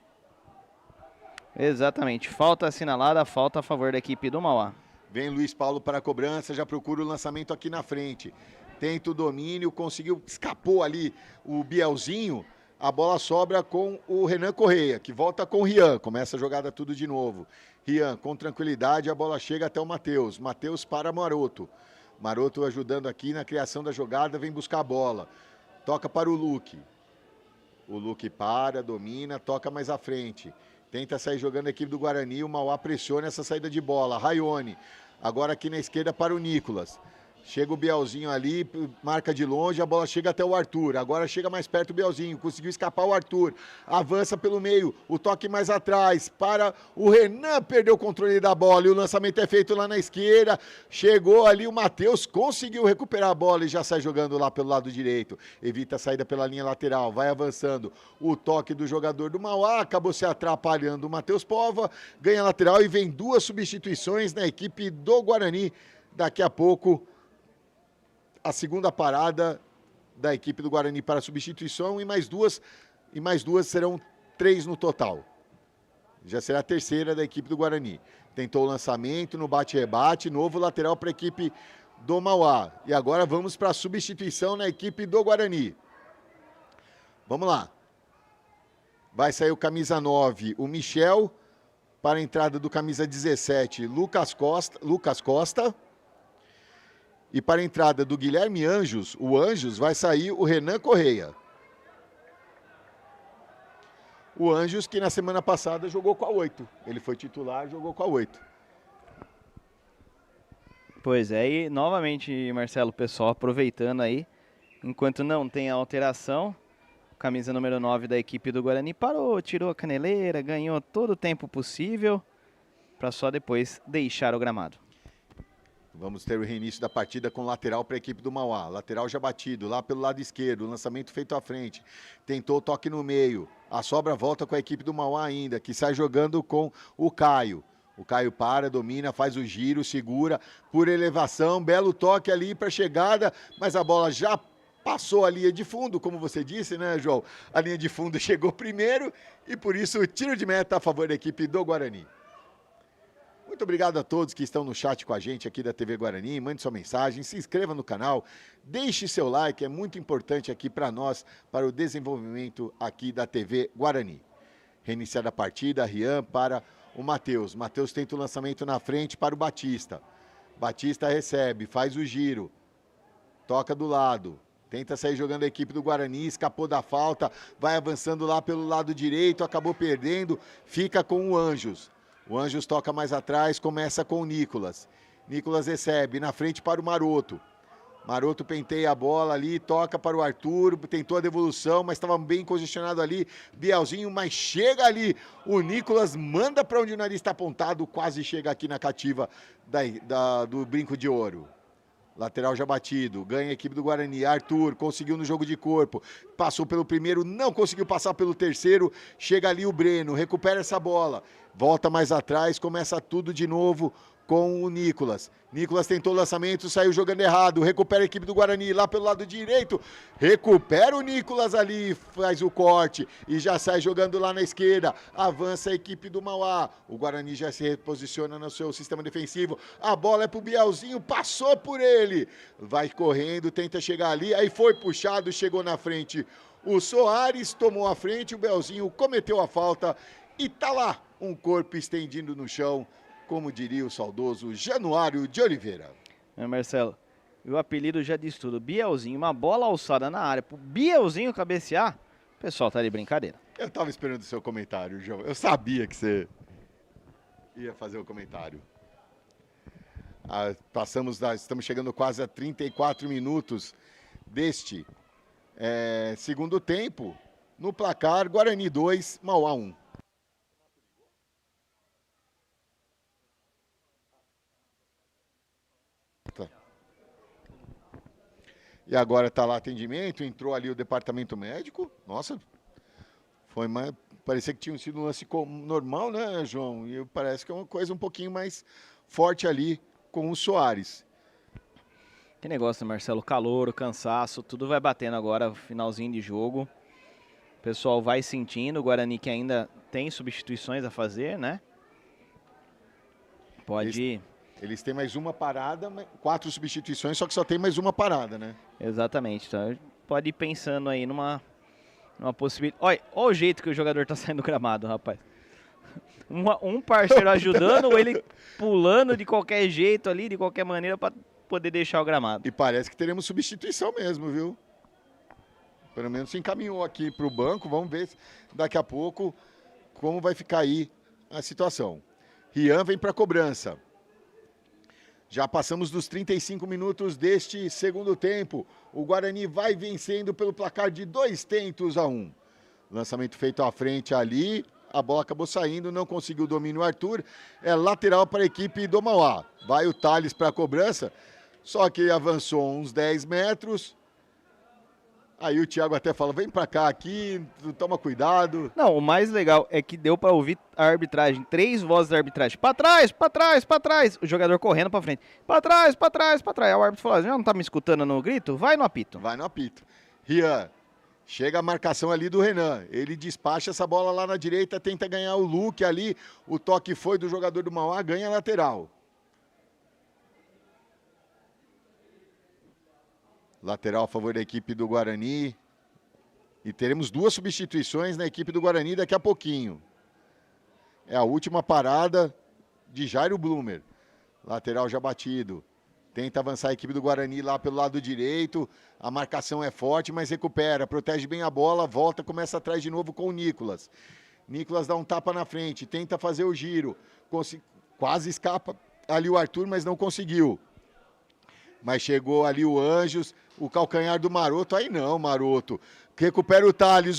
Exatamente, falta assinalada, falta a favor da equipe do Mauá. Vem Luiz Paulo para a cobrança, já procura o lançamento aqui na frente. Tenta o domínio, conseguiu, escapou ali o Bielzinho. A bola sobra com o Renan Correia, que volta com o Rian. Começa a jogada tudo de novo. Rian, com tranquilidade, a bola chega até o Matheus. Matheus para Maroto. Maroto ajudando aqui na criação da jogada, vem buscar a bola. Toca para o Luque. O Luque para, domina, toca mais à frente. Tenta sair jogando a equipe do Guarani, o Mauá pressiona essa saída de bola. Raione, agora aqui na esquerda para o Nicolas. Chega o Bielzinho ali, marca de longe, a bola chega até o Arthur. Agora chega mais perto o Bielzinho, conseguiu escapar o Arthur. Avança pelo meio, o toque mais atrás para o Renan, perdeu o controle da bola e o lançamento é feito lá na esquerda. Chegou ali o Matheus, conseguiu recuperar a bola e já sai jogando lá pelo lado direito. Evita a saída pela linha lateral, vai avançando. O toque do jogador do Mauá, acabou se atrapalhando o Matheus Pova, ganha lateral e vem 2 substituições na equipe do Guarani. Daqui a pouco a segunda parada da equipe do Guarani para substituição e mais duas serão 3 no total. Já será a terceira da equipe do Guarani. Tentou o lançamento no bate-rebate, novo lateral para a equipe do Mauá. E agora vamos para a substituição na equipe do Guarani. Vamos lá. Vai sair o camisa 9, o Michel, para a entrada do camisa 17, Lucas Costa. E para a entrada do Guilherme Anjos, o Anjos, vai sair o Renan Correia. O Anjos que na semana passada jogou com a 8. Ele foi titular, jogou com a 8. Pois é, e novamente, Marcelo, o pessoal aproveitando aí, enquanto não tem a alteração, camisa número 9 da equipe do Guarani parou, tirou a caneleira, ganhou todo o tempo possível, para só depois deixar o gramado. Vamos ter o reinício da partida com lateral para a equipe do Mauá. Lateral já batido, lá pelo lado esquerdo, lançamento feito à frente. Tentou o toque no meio. A sobra volta com a equipe do Mauá ainda, que sai jogando com o Caio. O Caio para, domina, faz o giro, segura por elevação. Belo toque ali para a chegada, mas a bola já passou a linha de fundo, como você disse, né, João? A linha de fundo chegou primeiro e por isso o tiro de meta a favor da equipe do Guarani. Muito obrigado a todos que estão no chat com a gente aqui da TV Guarani. Mande sua mensagem, se inscreva no canal, deixe seu like, é muito importante aqui para nós, para o desenvolvimento aqui da TV Guarani. Reiniciada a partida, Rian para o Matheus. Matheus tenta o lançamento na frente para o Batista. Batista recebe, faz o giro, toca do lado. Tenta sair jogando a equipe do Guarani, escapou da falta, vai avançando lá pelo lado direito, acabou perdendo, fica com o Anjos. O Anjos toca mais atrás, começa com o Nicolas. Nicolas recebe, na frente para o Maroto. Maroto penteia a bola ali, toca para o Arthur, tentou a devolução, mas estava bem congestionado ali, Bielzinho, mas chega ali, o Nicolas manda para onde o nariz está apontado, quase chega aqui na cativa do Brinco de Ouro. Lateral já batido, ganha a equipe do Guarani, Arthur conseguiu no jogo de corpo, passou pelo primeiro, não conseguiu passar pelo terceiro, chega ali o Breno, recupera essa bola, volta mais atrás, começa tudo de novo com o Nicolas. Nicolas tentou o lançamento, saiu jogando errado, recupera a equipe do Guarani lá pelo lado direito, recupera o Nicolas ali, faz o corte e já sai jogando lá na esquerda, avança a equipe do Mauá, o Guarani já se reposiciona no seu sistema defensivo, a bola é pro Bielzinho, passou por ele, vai correndo, tenta chegar ali, aí foi puxado, chegou na frente, o Soares tomou a frente, o Bielzinho cometeu a falta e tá lá, um corpo estendido no chão, como diria o saudoso Januário de Oliveira. Marcelo, o apelido já diz tudo. Bielzinho, uma bola alçada na área pro Bielzinho cabecear, o pessoal tá de brincadeira. Eu tava esperando o seu comentário, João. Eu sabia que você ia fazer o comentário. Estamos chegando quase a 34 minutos deste segundo tempo. No placar, Guarani 2, Mauá 1. E agora está lá atendimento, entrou ali o departamento médico. Nossa, foi mais. Parecia que tinha sido um lance normal, né, João? E parece que é uma coisa um pouquinho mais forte ali com o Soares. Que negócio, né, Marcelo? Calor, o cansaço, tudo vai batendo agora, finalzinho de jogo. O pessoal vai sentindo, o Guarani que ainda tem substituições a fazer, né? Pode... Eles têm mais uma parada, 4 substituições, só que só tem mais uma parada, né? Exatamente, então pode ir pensando aí numa possibilidade. Olha o jeito que o jogador tá saindo do gramado, rapaz. Um parceiro ajudando, ou ele pulando de qualquer jeito ali, de qualquer maneira, para poder deixar o gramado. E parece que teremos substituição mesmo, viu? Pelo menos se encaminhou aqui para o banco, vamos ver daqui a pouco como vai ficar aí a situação. Rian vem para a cobrança. Já passamos dos 35 minutos deste segundo tempo. O Guarani vai vencendo pelo placar de 2-1. Lançamento feito à frente ali. A bola acabou saindo, não conseguiu o domínio o Arthur. É lateral para a equipe do Mauá. Vai o Thales para a cobrança. Só que avançou uns 10 metros. Aí o Thiago até fala, vem pra cá aqui, toma cuidado. Não, o mais legal é que deu pra ouvir a arbitragem, 3 vozes da arbitragem. Pra trás, pra trás, pra trás. O jogador correndo pra frente. Pra trás, pra trás, pra trás. Aí o árbitro falou, já não tá me escutando no grito? Vai no apito. Vai no apito. Rian, chega a marcação ali do Renan. Ele despacha essa bola lá na direita, tenta ganhar o look ali. O toque foi do jogador do Mauá, ganha a lateral. Lateral a favor da equipe do Guarani. E teremos 2 substituições na equipe do Guarani daqui a pouquinho. É a última parada de Jairo Blumer. Lateral já batido. Tenta avançar a equipe do Guarani lá pelo lado direito. A marcação é forte, mas recupera. Protege bem a bola, volta, começa atrás de novo com o Nicolas. Nicolas dá um tapa na frente, tenta fazer o giro. Quase escapa ali o Arthur, mas não conseguiu. Mas chegou ali o Anjos, o calcanhar do Maroto, aí não, Maroto. Recupera o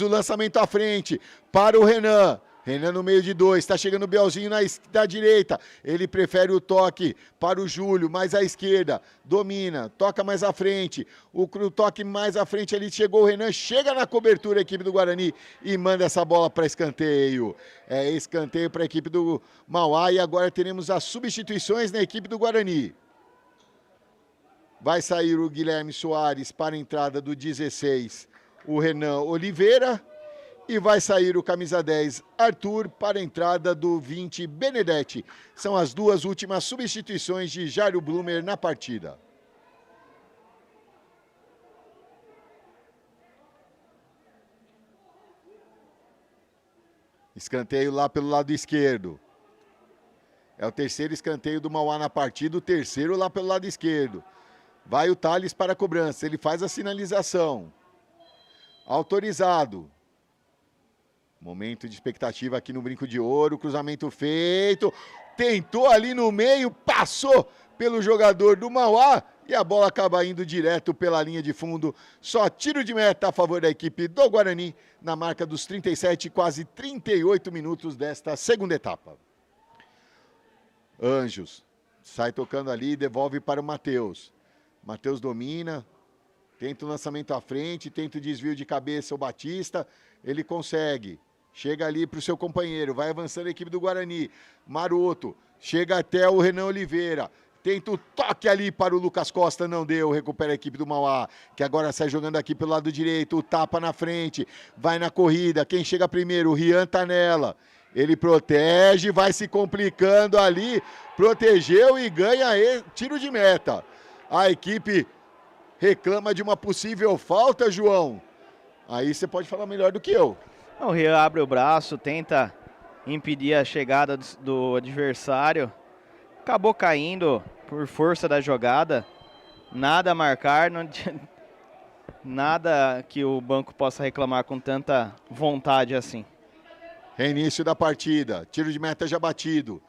lançamento à frente, para o Renan. Renan no meio de 2, está chegando o Bielzinho da direita. Ele prefere o toque para o Júlio, mais à esquerda. Domina, toca mais à frente. O toque mais à frente ali, chegou o Renan, chega na cobertura a equipe do Guarani e manda essa bola para escanteio. É escanteio para a equipe do Mauá e agora teremos as substituições na equipe do Guarani. Vai sair o Guilherme Soares para a entrada do 16, o Renan Oliveira. E vai sair o camisa 10, Arthur, para a entrada do 20, Benedetti. São as 2 últimas substituições de Jairo Blumer na partida. Escanteio lá pelo lado esquerdo. É o terceiro escanteio do Mauá na partida, o terceiro lá pelo lado esquerdo. Vai o Thales para a cobrança, ele faz a sinalização. Autorizado. Momento de expectativa aqui no Brinco de Ouro, cruzamento feito. Tentou ali no meio, passou pelo jogador do Mauá E a bola acaba indo direto pela linha de fundo. Só tiro de meta a favor da equipe do Guarani, na marca dos 37, quase 38 minutos desta segunda etapa. Anjos sai tocando ali, devolve para o Matheus. Matheus domina, tenta o lançamento à frente, tenta o desvio de cabeça o Batista, ele consegue. Chega ali para o seu companheiro, vai avançando a equipe do Guarani. Maroto, chega até o Renan Oliveira. Tenta o toque ali para o Lucas Costa, não deu, recupera a equipe do Mauá, que agora sai jogando aqui pelo lado direito, o tapa na frente, vai na corrida, quem chega primeiro, o Rian tá nela, ele protege, vai se complicando ali, protegeu e ganha tiro de meta. A equipe reclama de uma possível falta, João, aí você pode falar melhor do que eu. O Rian abre o braço, tenta impedir a chegada do adversário, acabou caindo por força da jogada, nada a marcar, nada que o banco possa reclamar com tanta vontade assim. Reinício da partida, tiro de meta já batido.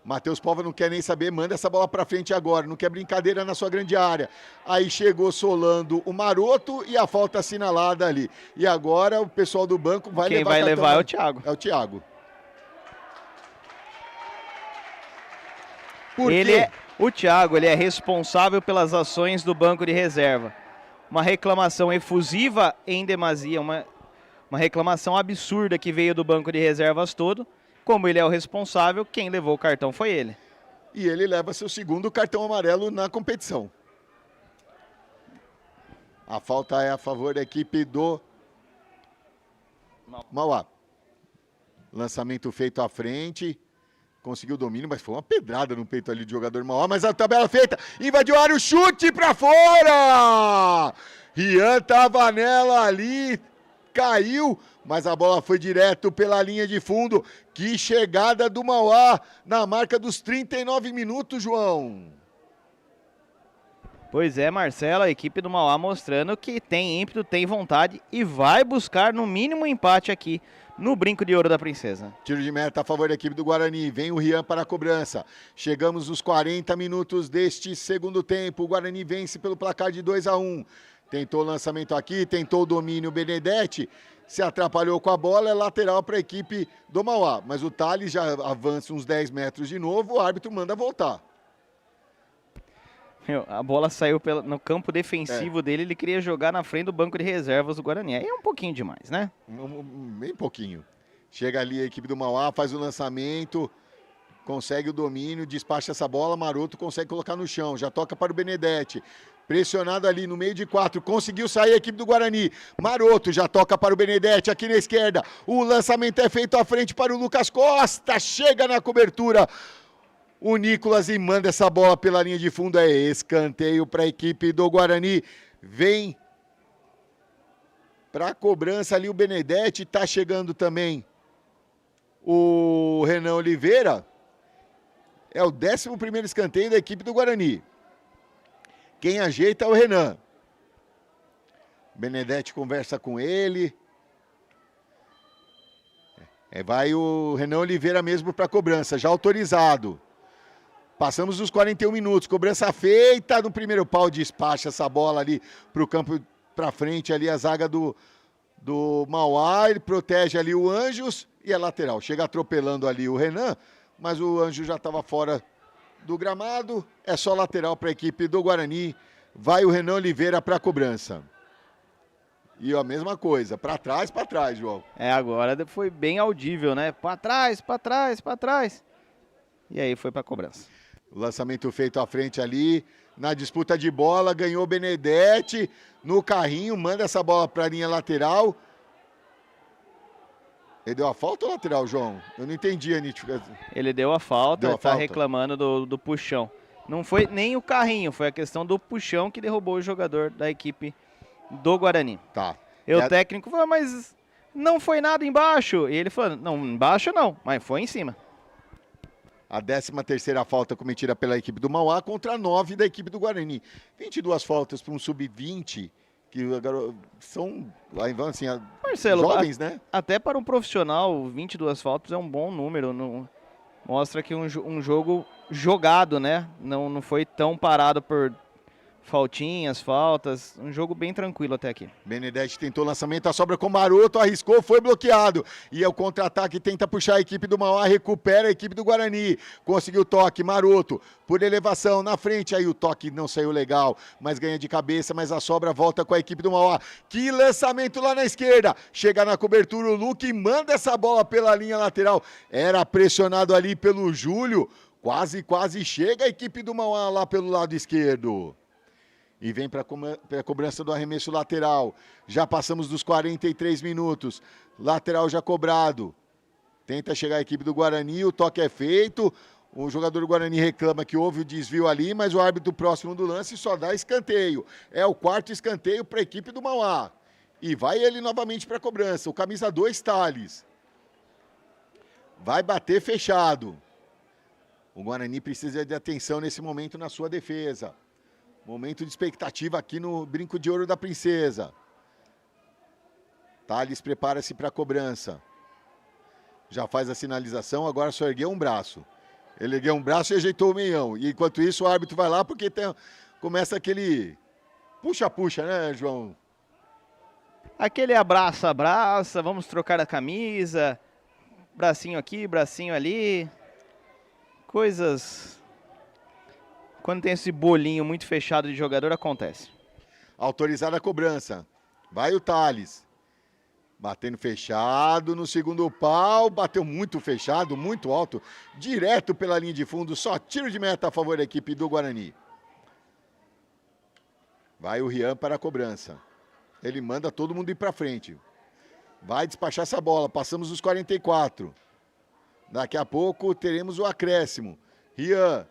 Matheus Pova não quer nem saber, manda essa bola pra frente agora, não quer brincadeira na sua grande área. Aí chegou solando o Maroto e a falta assinalada ali. E agora o pessoal do banco vai levar. Quem vai levar é o Thiago. É o Thiago. O Thiago, ele é responsável pelas ações do banco de reserva. Uma reclamação efusiva em demasia, uma reclamação absurda que veio do banco de reservas todo. Como ele é o responsável, quem levou o cartão foi ele. E ele leva seu segundo cartão amarelo na competição. A falta é a favor da equipe do Mauá. Lançamento feito à frente. Conseguiu o domínio, mas foi uma pedrada no peito ali do jogador Mauá. Mas a tabela feita, invadiu a área, o chute pra fora! Rian tava nela ali, caiu, mas a bola foi direto pela linha de fundo. Que chegada do Mauá na marca dos 39 minutos, João. Pois é, Marcelo, a equipe do Mauá mostrando que tem ímpeto, tem vontade e vai buscar no mínimo um empate aqui no Brinco de Ouro da Princesa. Tiro de meta a favor da equipe do Guarani. Vem o Rian para a cobrança. Chegamos nos 40 minutos deste segundo tempo. O Guarani vence pelo placar de 2-1. Tentou o lançamento aqui, tentou o domínio Benedetti. Se atrapalhou com a bola, é lateral para a equipe do Mauá. Mas o Thales já avança uns 10 metros de novo, o árbitro manda voltar. A bola saiu no campo defensivo dele, ele queria jogar na frente do banco de reservas do Guarani. Aí é um pouquinho demais, né? Bem pouquinho. Chega ali a equipe do Mauá, faz o lançamento, consegue o domínio, despacha essa bola, Maroto consegue colocar no chão, já toca para o Benedetti. Pressionado ali no meio de 4, conseguiu sair a equipe do Guarani. Maroto já toca para o Benedetti aqui na esquerda. O lançamento é feito à frente para o Lucas Costa, chega na cobertura. O Nicolas e manda essa bola pela linha de fundo, é escanteio para a equipe do Guarani. Vem para a cobrança ali o Benedetti, tá chegando também o Renan Oliveira. É o 11º escanteio da equipe do Guarani. Quem ajeita é o Renan. Benedetti conversa com ele. Vai o Renan Oliveira mesmo para a cobrança, já autorizado. Passamos dos 41 minutos, cobrança feita no primeiro pau, despacha essa bola ali para o campo, para frente ali a zaga do Mauá, ele protege ali o Anjos e é lateral. Chega atropelando ali o Renan, mas o Anjos já estava fora do gramado, é só lateral para a equipe do Guarani, vai o Renan Oliveira para a cobrança. E a mesma coisa, para trás, João. Agora foi bem audível, né? Para trás, para trás, para trás. E aí foi para a cobrança. O lançamento feito à frente ali, na disputa de bola, ganhou o Benedetti, no carrinho, manda essa bola para a linha lateral. Ele deu a falta ou lateral, João? Eu não entendi a nitificação. Ele deu a falta, está reclamando do puxão. Não foi nem o carrinho, foi a questão do puxão que derrubou o jogador da equipe do Guarani. Tá. O técnico falou, mas não foi nada embaixo. E ele falou, não, embaixo não, mas foi em cima. A 13ª falta cometida pela equipe do Mauá contra 9 da equipe do Guarani. 22 faltas para um sub-20, que agora são assim, Marcelo, jovens, né? Até para um profissional, 22 faltas é um bom número. Mostra que um jogo jogado, né? Não foi tão parado por faltinhas, faltas, um jogo bem tranquilo até aqui. Benedetti tentou o lançamento, a sobra com Maroto, arriscou, foi bloqueado. E é o contra-ataque, tenta puxar a equipe do Mauá, recupera a equipe do Guarani. Conseguiu o toque, Maroto, por elevação, na frente. Aí o toque não saiu legal, mas ganha de cabeça, mas a sobra volta com a equipe do Mauá. Que lançamento lá na esquerda. Chega na cobertura o Luque, manda essa bola pela linha lateral. Era pressionado ali pelo Júlio. Quase chega a equipe do Mauá lá pelo lado esquerdo. E vem para a cobrança do arremesso lateral. Já passamos dos 43 minutos. Lateral já cobrado. Tenta chegar a equipe do Guarani, o toque é feito. O jogador do Guarani reclama que houve o desvio ali, mas o árbitro próximo do lance só dá escanteio. É o quarto escanteio para a equipe do Mauá. E vai ele novamente para a cobrança. O camisa 2, Thales. Vai bater fechado. O Guarani precisa de atenção nesse momento na sua defesa. Momento de expectativa aqui no Brinco de Ouro da Princesa. Thales prepara-se para a cobrança. Já faz a sinalização, agora só ergueu um braço. Ele ergueu um braço e ajeitou o meião. E enquanto isso o árbitro vai lá porque começa aquele puxa-puxa, né, João? Aquele abraça, vamos trocar a camisa. Bracinho aqui, bracinho ali. Coisas... Quando tem esse bolinho muito fechado de jogador, acontece. Autorizada a cobrança. Vai o Thales. Batendo fechado no segundo pau. Bateu muito fechado, muito alto. Direto pela linha de fundo. Só tiro de meta a favor da equipe do Guarani. Vai o Rian para a cobrança. Ele manda todo mundo ir para frente. Vai despachar essa bola. Passamos os 44. Daqui a pouco teremos o acréscimo. Rian.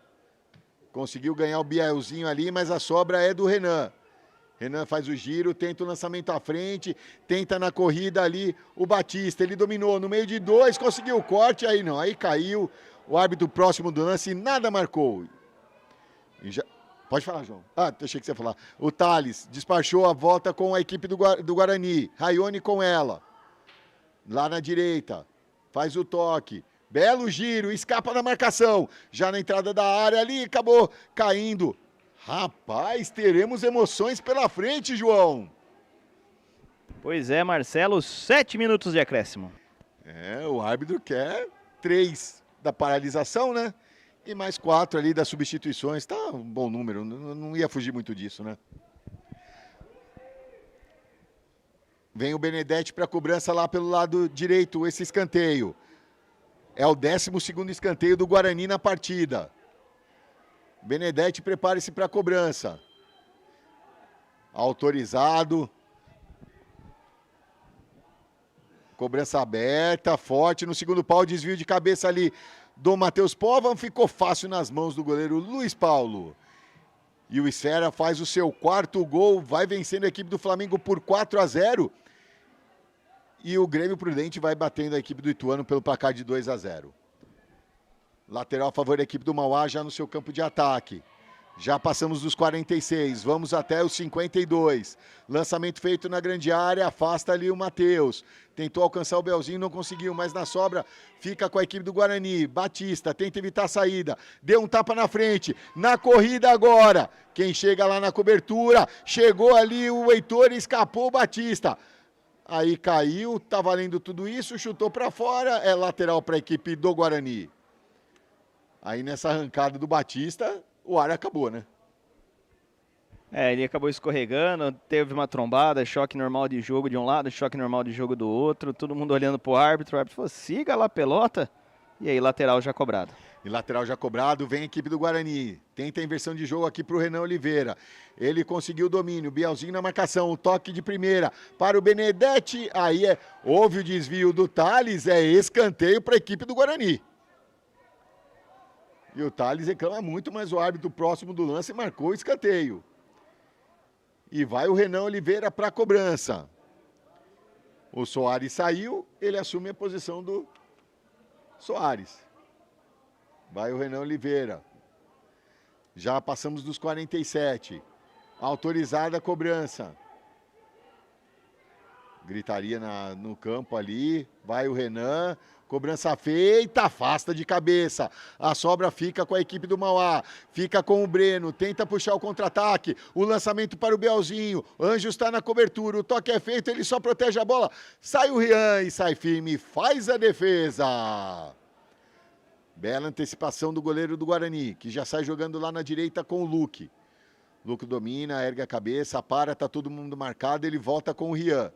Conseguiu ganhar o Bielzinho ali, mas a sobra é do Renan. Renan faz o giro, tenta o lançamento à frente, tenta na corrida ali o Batista. Ele dominou no meio de dois, conseguiu o corte, aí não, aí caiu. O árbitro próximo do lance, nada marcou. Pode falar, João. Ah, achei que você ia falar. O Thales despachou a volta com a equipe do Guarani. Raione com ela. Lá na direita, faz o toque. Belo giro, escapa da marcação. Já na entrada da área ali, acabou caindo. Rapaz, teremos emoções pela frente, João. Pois é, Marcelo, 7 minutos de acréscimo. É, o árbitro quer 3 da paralisação, né? E mais 4 ali das substituições. Tá um bom número, não ia fugir muito disso, né? Vem o Benedetti para a cobrança lá pelo lado direito, esse escanteio. É o 12º escanteio do Guarani na partida. Benedetti prepare-se para a cobrança. Autorizado. Cobrança aberta, forte no segundo pau, desvio de cabeça ali do Matheus Povan. Ficou fácil nas mãos do goleiro Luiz Paulo. E o Esfera faz o seu 4º gol, vai vencendo a equipe do Flamengo por 4-0. E o Grêmio Prudente vai batendo a equipe do Ituano pelo placar de 2-0. Lateral a favor da equipe do Mauá já no seu campo de ataque. Já passamos dos 46, vamos até os 52. Lançamento feito na grande área, afasta ali o Matheus. Tentou alcançar o Belzinho, não conseguiu, mas na sobra fica com a equipe do Guarani. Batista tenta evitar a saída, deu um tapa na frente, na corrida agora. Quem chega lá na cobertura, chegou ali o Heitor e escapou o Batista. Aí caiu, tá valendo tudo isso, chutou para fora, é lateral para a equipe do Guarani. Aí nessa arrancada do Batista, o ar acabou, né? É, ele acabou escorregando, teve uma trombada, choque normal de jogo de um lado, choque normal de jogo do outro, todo mundo olhando pro árbitro, o árbitro falou, siga lá a pelota, e aí lateral já cobrado. E lateral já cobrado, vem a equipe do Guarani. Tenta a inversão de jogo aqui para o Renan Oliveira. Ele conseguiu o domínio, Bielzinho na marcação, o toque de primeira para o Benedetti. Aí houve o desvio do Thales, é escanteio para a equipe do Guarani. E o Thales reclama muito, mas o árbitro próximo do lance marcou o escanteio. E vai o Renan Oliveira para a cobrança. O Soares saiu, ele assume a posição do Soares. Vai o Renan Oliveira. Já passamos dos 47. Autorizada a cobrança. Gritaria no campo ali. Vai o Renan. Cobrança feita, afasta de cabeça. A sobra fica com a equipe do Mauá. Fica com o Breno, tenta puxar o contra-ataque. O lançamento para o Belzinho. Anjos está na cobertura, o toque é feito, ele só protege a bola. Sai o Rian e sai firme, faz a defesa. Bela antecipação do goleiro do Guarani, que já sai jogando lá na direita com o Luque. Luque domina, ergue a cabeça, para, tá todo mundo marcado, ele volta com o Rian.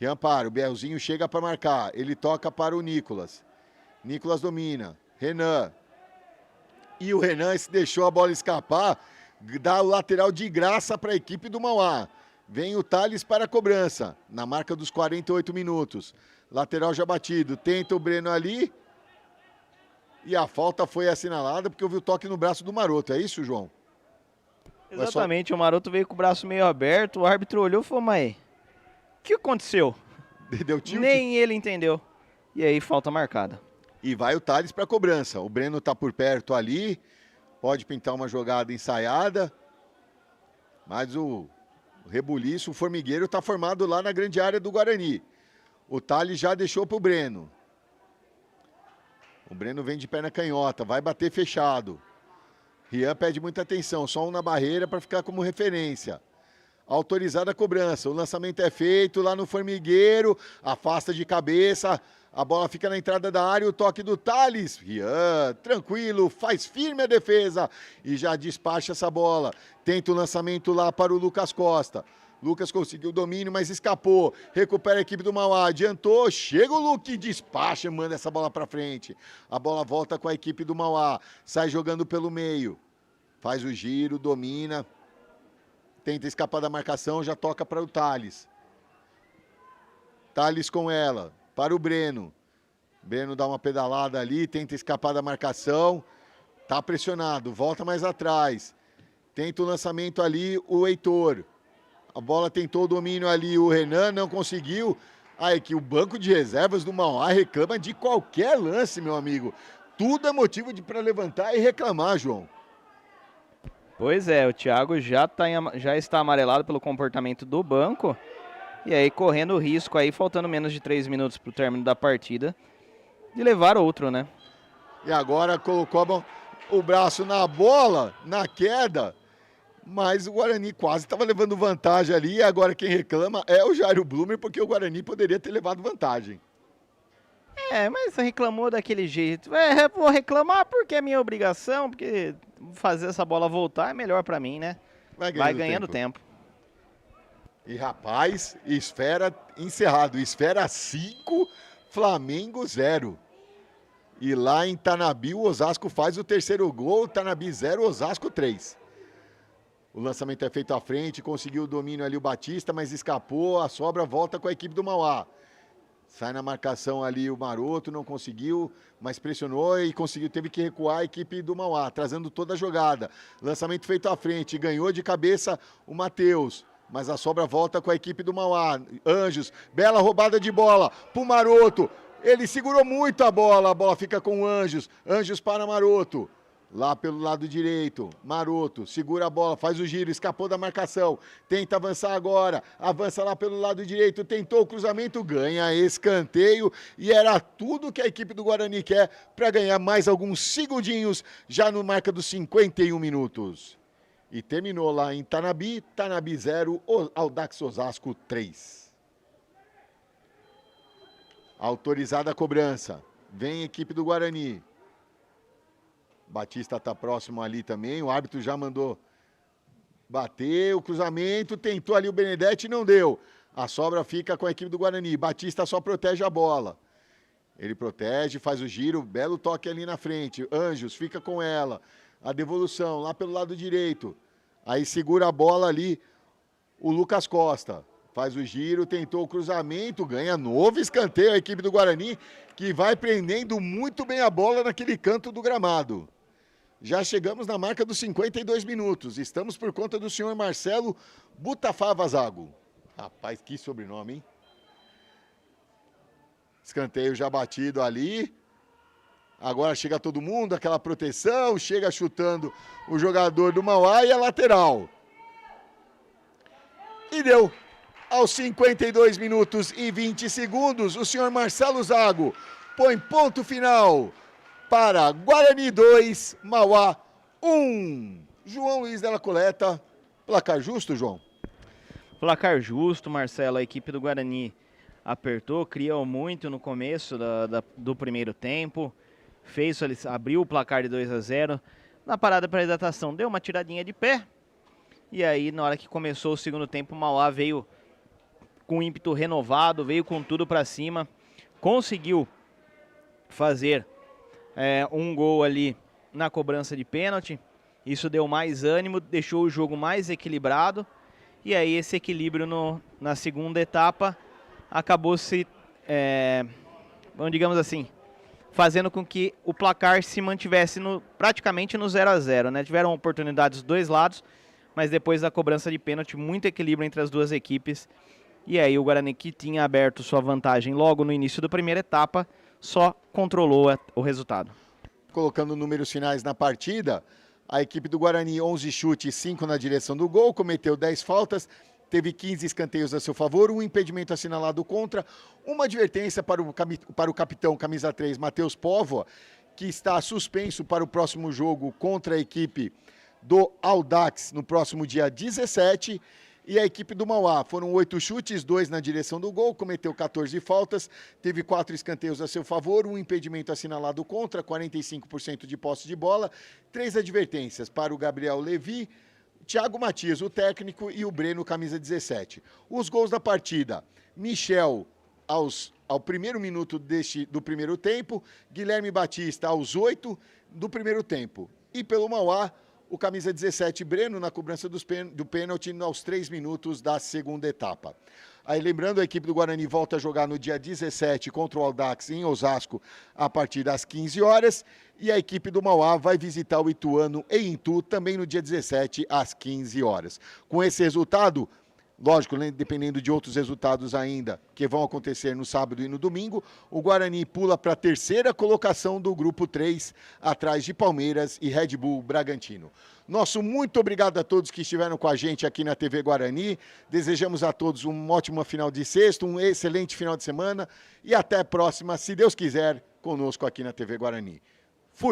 Rian para, o Belzinho chega para marcar, ele toca para o Nicolas. Nicolas domina, Renan. E o Renan, se deixou a bola escapar, dá o lateral de graça para a equipe do Mauá. Vem o Thales para a cobrança, na marca dos 48 minutos. Lateral já batido, tenta o Breno ali. E a falta foi assinalada porque houve o toque no braço do Maroto, é isso, João? Exatamente, o Maroto veio com o braço meio aberto, o árbitro olhou e falou, mas o que aconteceu? Deu tilt? Nem ele entendeu. E aí, falta marcada. E vai o Thales para a cobrança. O Breno está por perto ali, pode pintar uma jogada ensaiada, mas o rebuliço, o formigueiro está formado lá na grande área do Guarani. O Thales já deixou para o Breno. O Breno vem de perna canhota, vai bater fechado. Rian pede muita atenção, só um na barreira para ficar como referência. Autorizada a cobrança, o lançamento é feito lá no formigueiro, afasta de cabeça, a bola fica na entrada da área, o toque do Thales. Rian, tranquilo, faz firme a defesa e já despacha essa bola. Tenta o lançamento lá para o Lucas Costa. Lucas conseguiu o domínio, mas escapou. Recupera a equipe do Mauá, adiantou, chega o Luque, despacha, manda essa bola para frente. A bola volta com a equipe do Mauá, sai jogando pelo meio. Faz o giro, domina. Tenta escapar da marcação, já toca para o Thales. Thales com ela, para o Breno. Breno dá uma pedalada ali, tenta escapar da marcação. Tá pressionado, volta mais atrás. Tenta o lançamento ali, o Heitor. A bola tentou o domínio ali, o Renan não conseguiu. Aí que o banco de reservas do Mauá reclama de qualquer lance, meu amigo. Tudo é motivo para levantar e reclamar, João. Pois é, o Thiago já está amarelado pelo comportamento do banco. E aí correndo o risco aí, faltando menos de 3 minutos para o término da partida, de levar outro, né? E agora colocou o braço na bola, na queda. Mas o Guarani quase estava levando vantagem ali. E agora quem reclama é o Jairo Blumer, porque o Guarani poderia ter levado vantagem. É, mas reclamou daquele jeito. Vou reclamar porque é minha obrigação, porque fazer essa bola voltar é melhor pra mim, né? Vai ganhando tempo. E rapaz, Esfera encerrado. Esfera 5, Flamengo 0. E lá em Tanabi o Osasco faz o terceiro gol. Tanabi 0, Osasco 3. O lançamento é feito à frente, conseguiu o domínio ali o Batista, mas escapou, a sobra volta com a equipe do Mauá. Sai na marcação ali o Maroto, não conseguiu, mas pressionou e conseguiu, teve que recuar a equipe do Mauá, trazendo toda a jogada. Lançamento feito à frente, ganhou de cabeça o Matheus, mas a sobra volta com a equipe do Mauá. Anjos, bela roubada de bola pro Maroto, ele segurou muito a bola fica com o Anjos, Anjos para Maroto. Lá pelo lado direito, Maroto, segura a bola, faz o giro, escapou da marcação, tenta avançar agora, avança lá pelo lado direito, tentou o cruzamento, ganha escanteio e era tudo que a equipe do Guarani quer para ganhar mais alguns segundinhos, já no marca dos 51 minutos. E terminou lá em Tanabi, Tanabi 0, Audax Osasco 3. Autorizada a cobrança, vem a equipe do Guarani. Batista está próximo ali também, o árbitro já mandou bater, o cruzamento, tentou ali o Benedetti e não deu. A sobra fica com a equipe do Guarani, Batista só protege a bola. Ele protege, faz o giro, belo toque ali na frente, Anjos fica com ela, a devolução lá pelo lado direito. Aí segura a bola ali o Lucas Costa, faz o giro, tentou o cruzamento, ganha novo escanteio a equipe do Guarani, que vai prendendo muito bem a bola naquele canto do gramado. Já chegamos na marca dos 52 minutos. Estamos por conta do senhor Marcelo Butafá Vazago. Rapaz, que sobrenome, hein? Escanteio já batido ali. Agora chega todo mundo, aquela proteção, chega chutando o jogador do Mauá e a lateral. E deu. Aos 52 minutos e 20 segundos, o senhor Marcelo Zago põe ponto final para Guarani 2, Mauá 1. João Luiz Della Coleta, placar justo, João? Placar justo, Marcelo. A equipe do Guarani apertou, criou muito no começo do primeiro tempo. Abriu o placar de 2-0. Na parada para hidratação, deu uma tiradinha de pé. E aí, na hora que começou o segundo tempo, o Mauá veio com ímpeto renovado, veio com tudo para cima. Conseguiu fazer um gol ali na cobrança de pênalti. Isso deu mais ânimo, deixou o jogo mais equilibrado. E aí esse equilíbrio na segunda etapa acabou digamos assim, fazendo com que o placar se mantivesse praticamente no 0-0, né? Tiveram oportunidades dos dois lados, mas depois da cobrança de pênalti, muito equilíbrio entre as duas equipes. E aí o Guarani, que tinha aberto sua vantagem logo no início da primeira etapa, só controlou o resultado. Colocando números finais na partida, a equipe do Guarani, 11 chutes, 5 na direção do gol, cometeu 10 faltas, teve 15 escanteios a seu favor, um impedimento assinalado contra, uma advertência para o capitão, camisa 3, Matheus Póvoa, que está suspenso para o próximo jogo contra a equipe do Audax no próximo dia 17. E a equipe do Mauá, foram 8 chutes, 2 na direção do gol, cometeu 14 faltas, teve 4 escanteios a seu favor, um impedimento assinalado contra, 45% de posse de bola, 3 advertências para o Gabriel Levi, Thiago Matias, o técnico, e o Breno, camisa 17. Os gols da partida: Michel ao primeiro minuto do primeiro tempo, Guilherme Batista aos 8 do primeiro tempo. E pelo Mauá, o camisa 17, Breno, na cobrança do pênalti aos 3 minutos da segunda etapa. Aí, lembrando, a equipe do Guarani volta a jogar no dia 17 contra o Audax em Osasco, a partir das 15 horas. E a equipe do Mauá vai visitar o Ituano em Itu, também no dia 17, às 15 horas. Com esse resultado, lógico, né, dependendo de outros resultados ainda, que vão acontecer no sábado e no domingo, o Guarani pula para a terceira colocação do grupo 3, atrás de Palmeiras e Red Bull Bragantino. Nosso muito obrigado a todos que estiveram com a gente aqui na TV Guarani. Desejamos a todos uma ótima final de sexta, um excelente final de semana e até a próxima, se Deus quiser, conosco aqui na TV Guarani.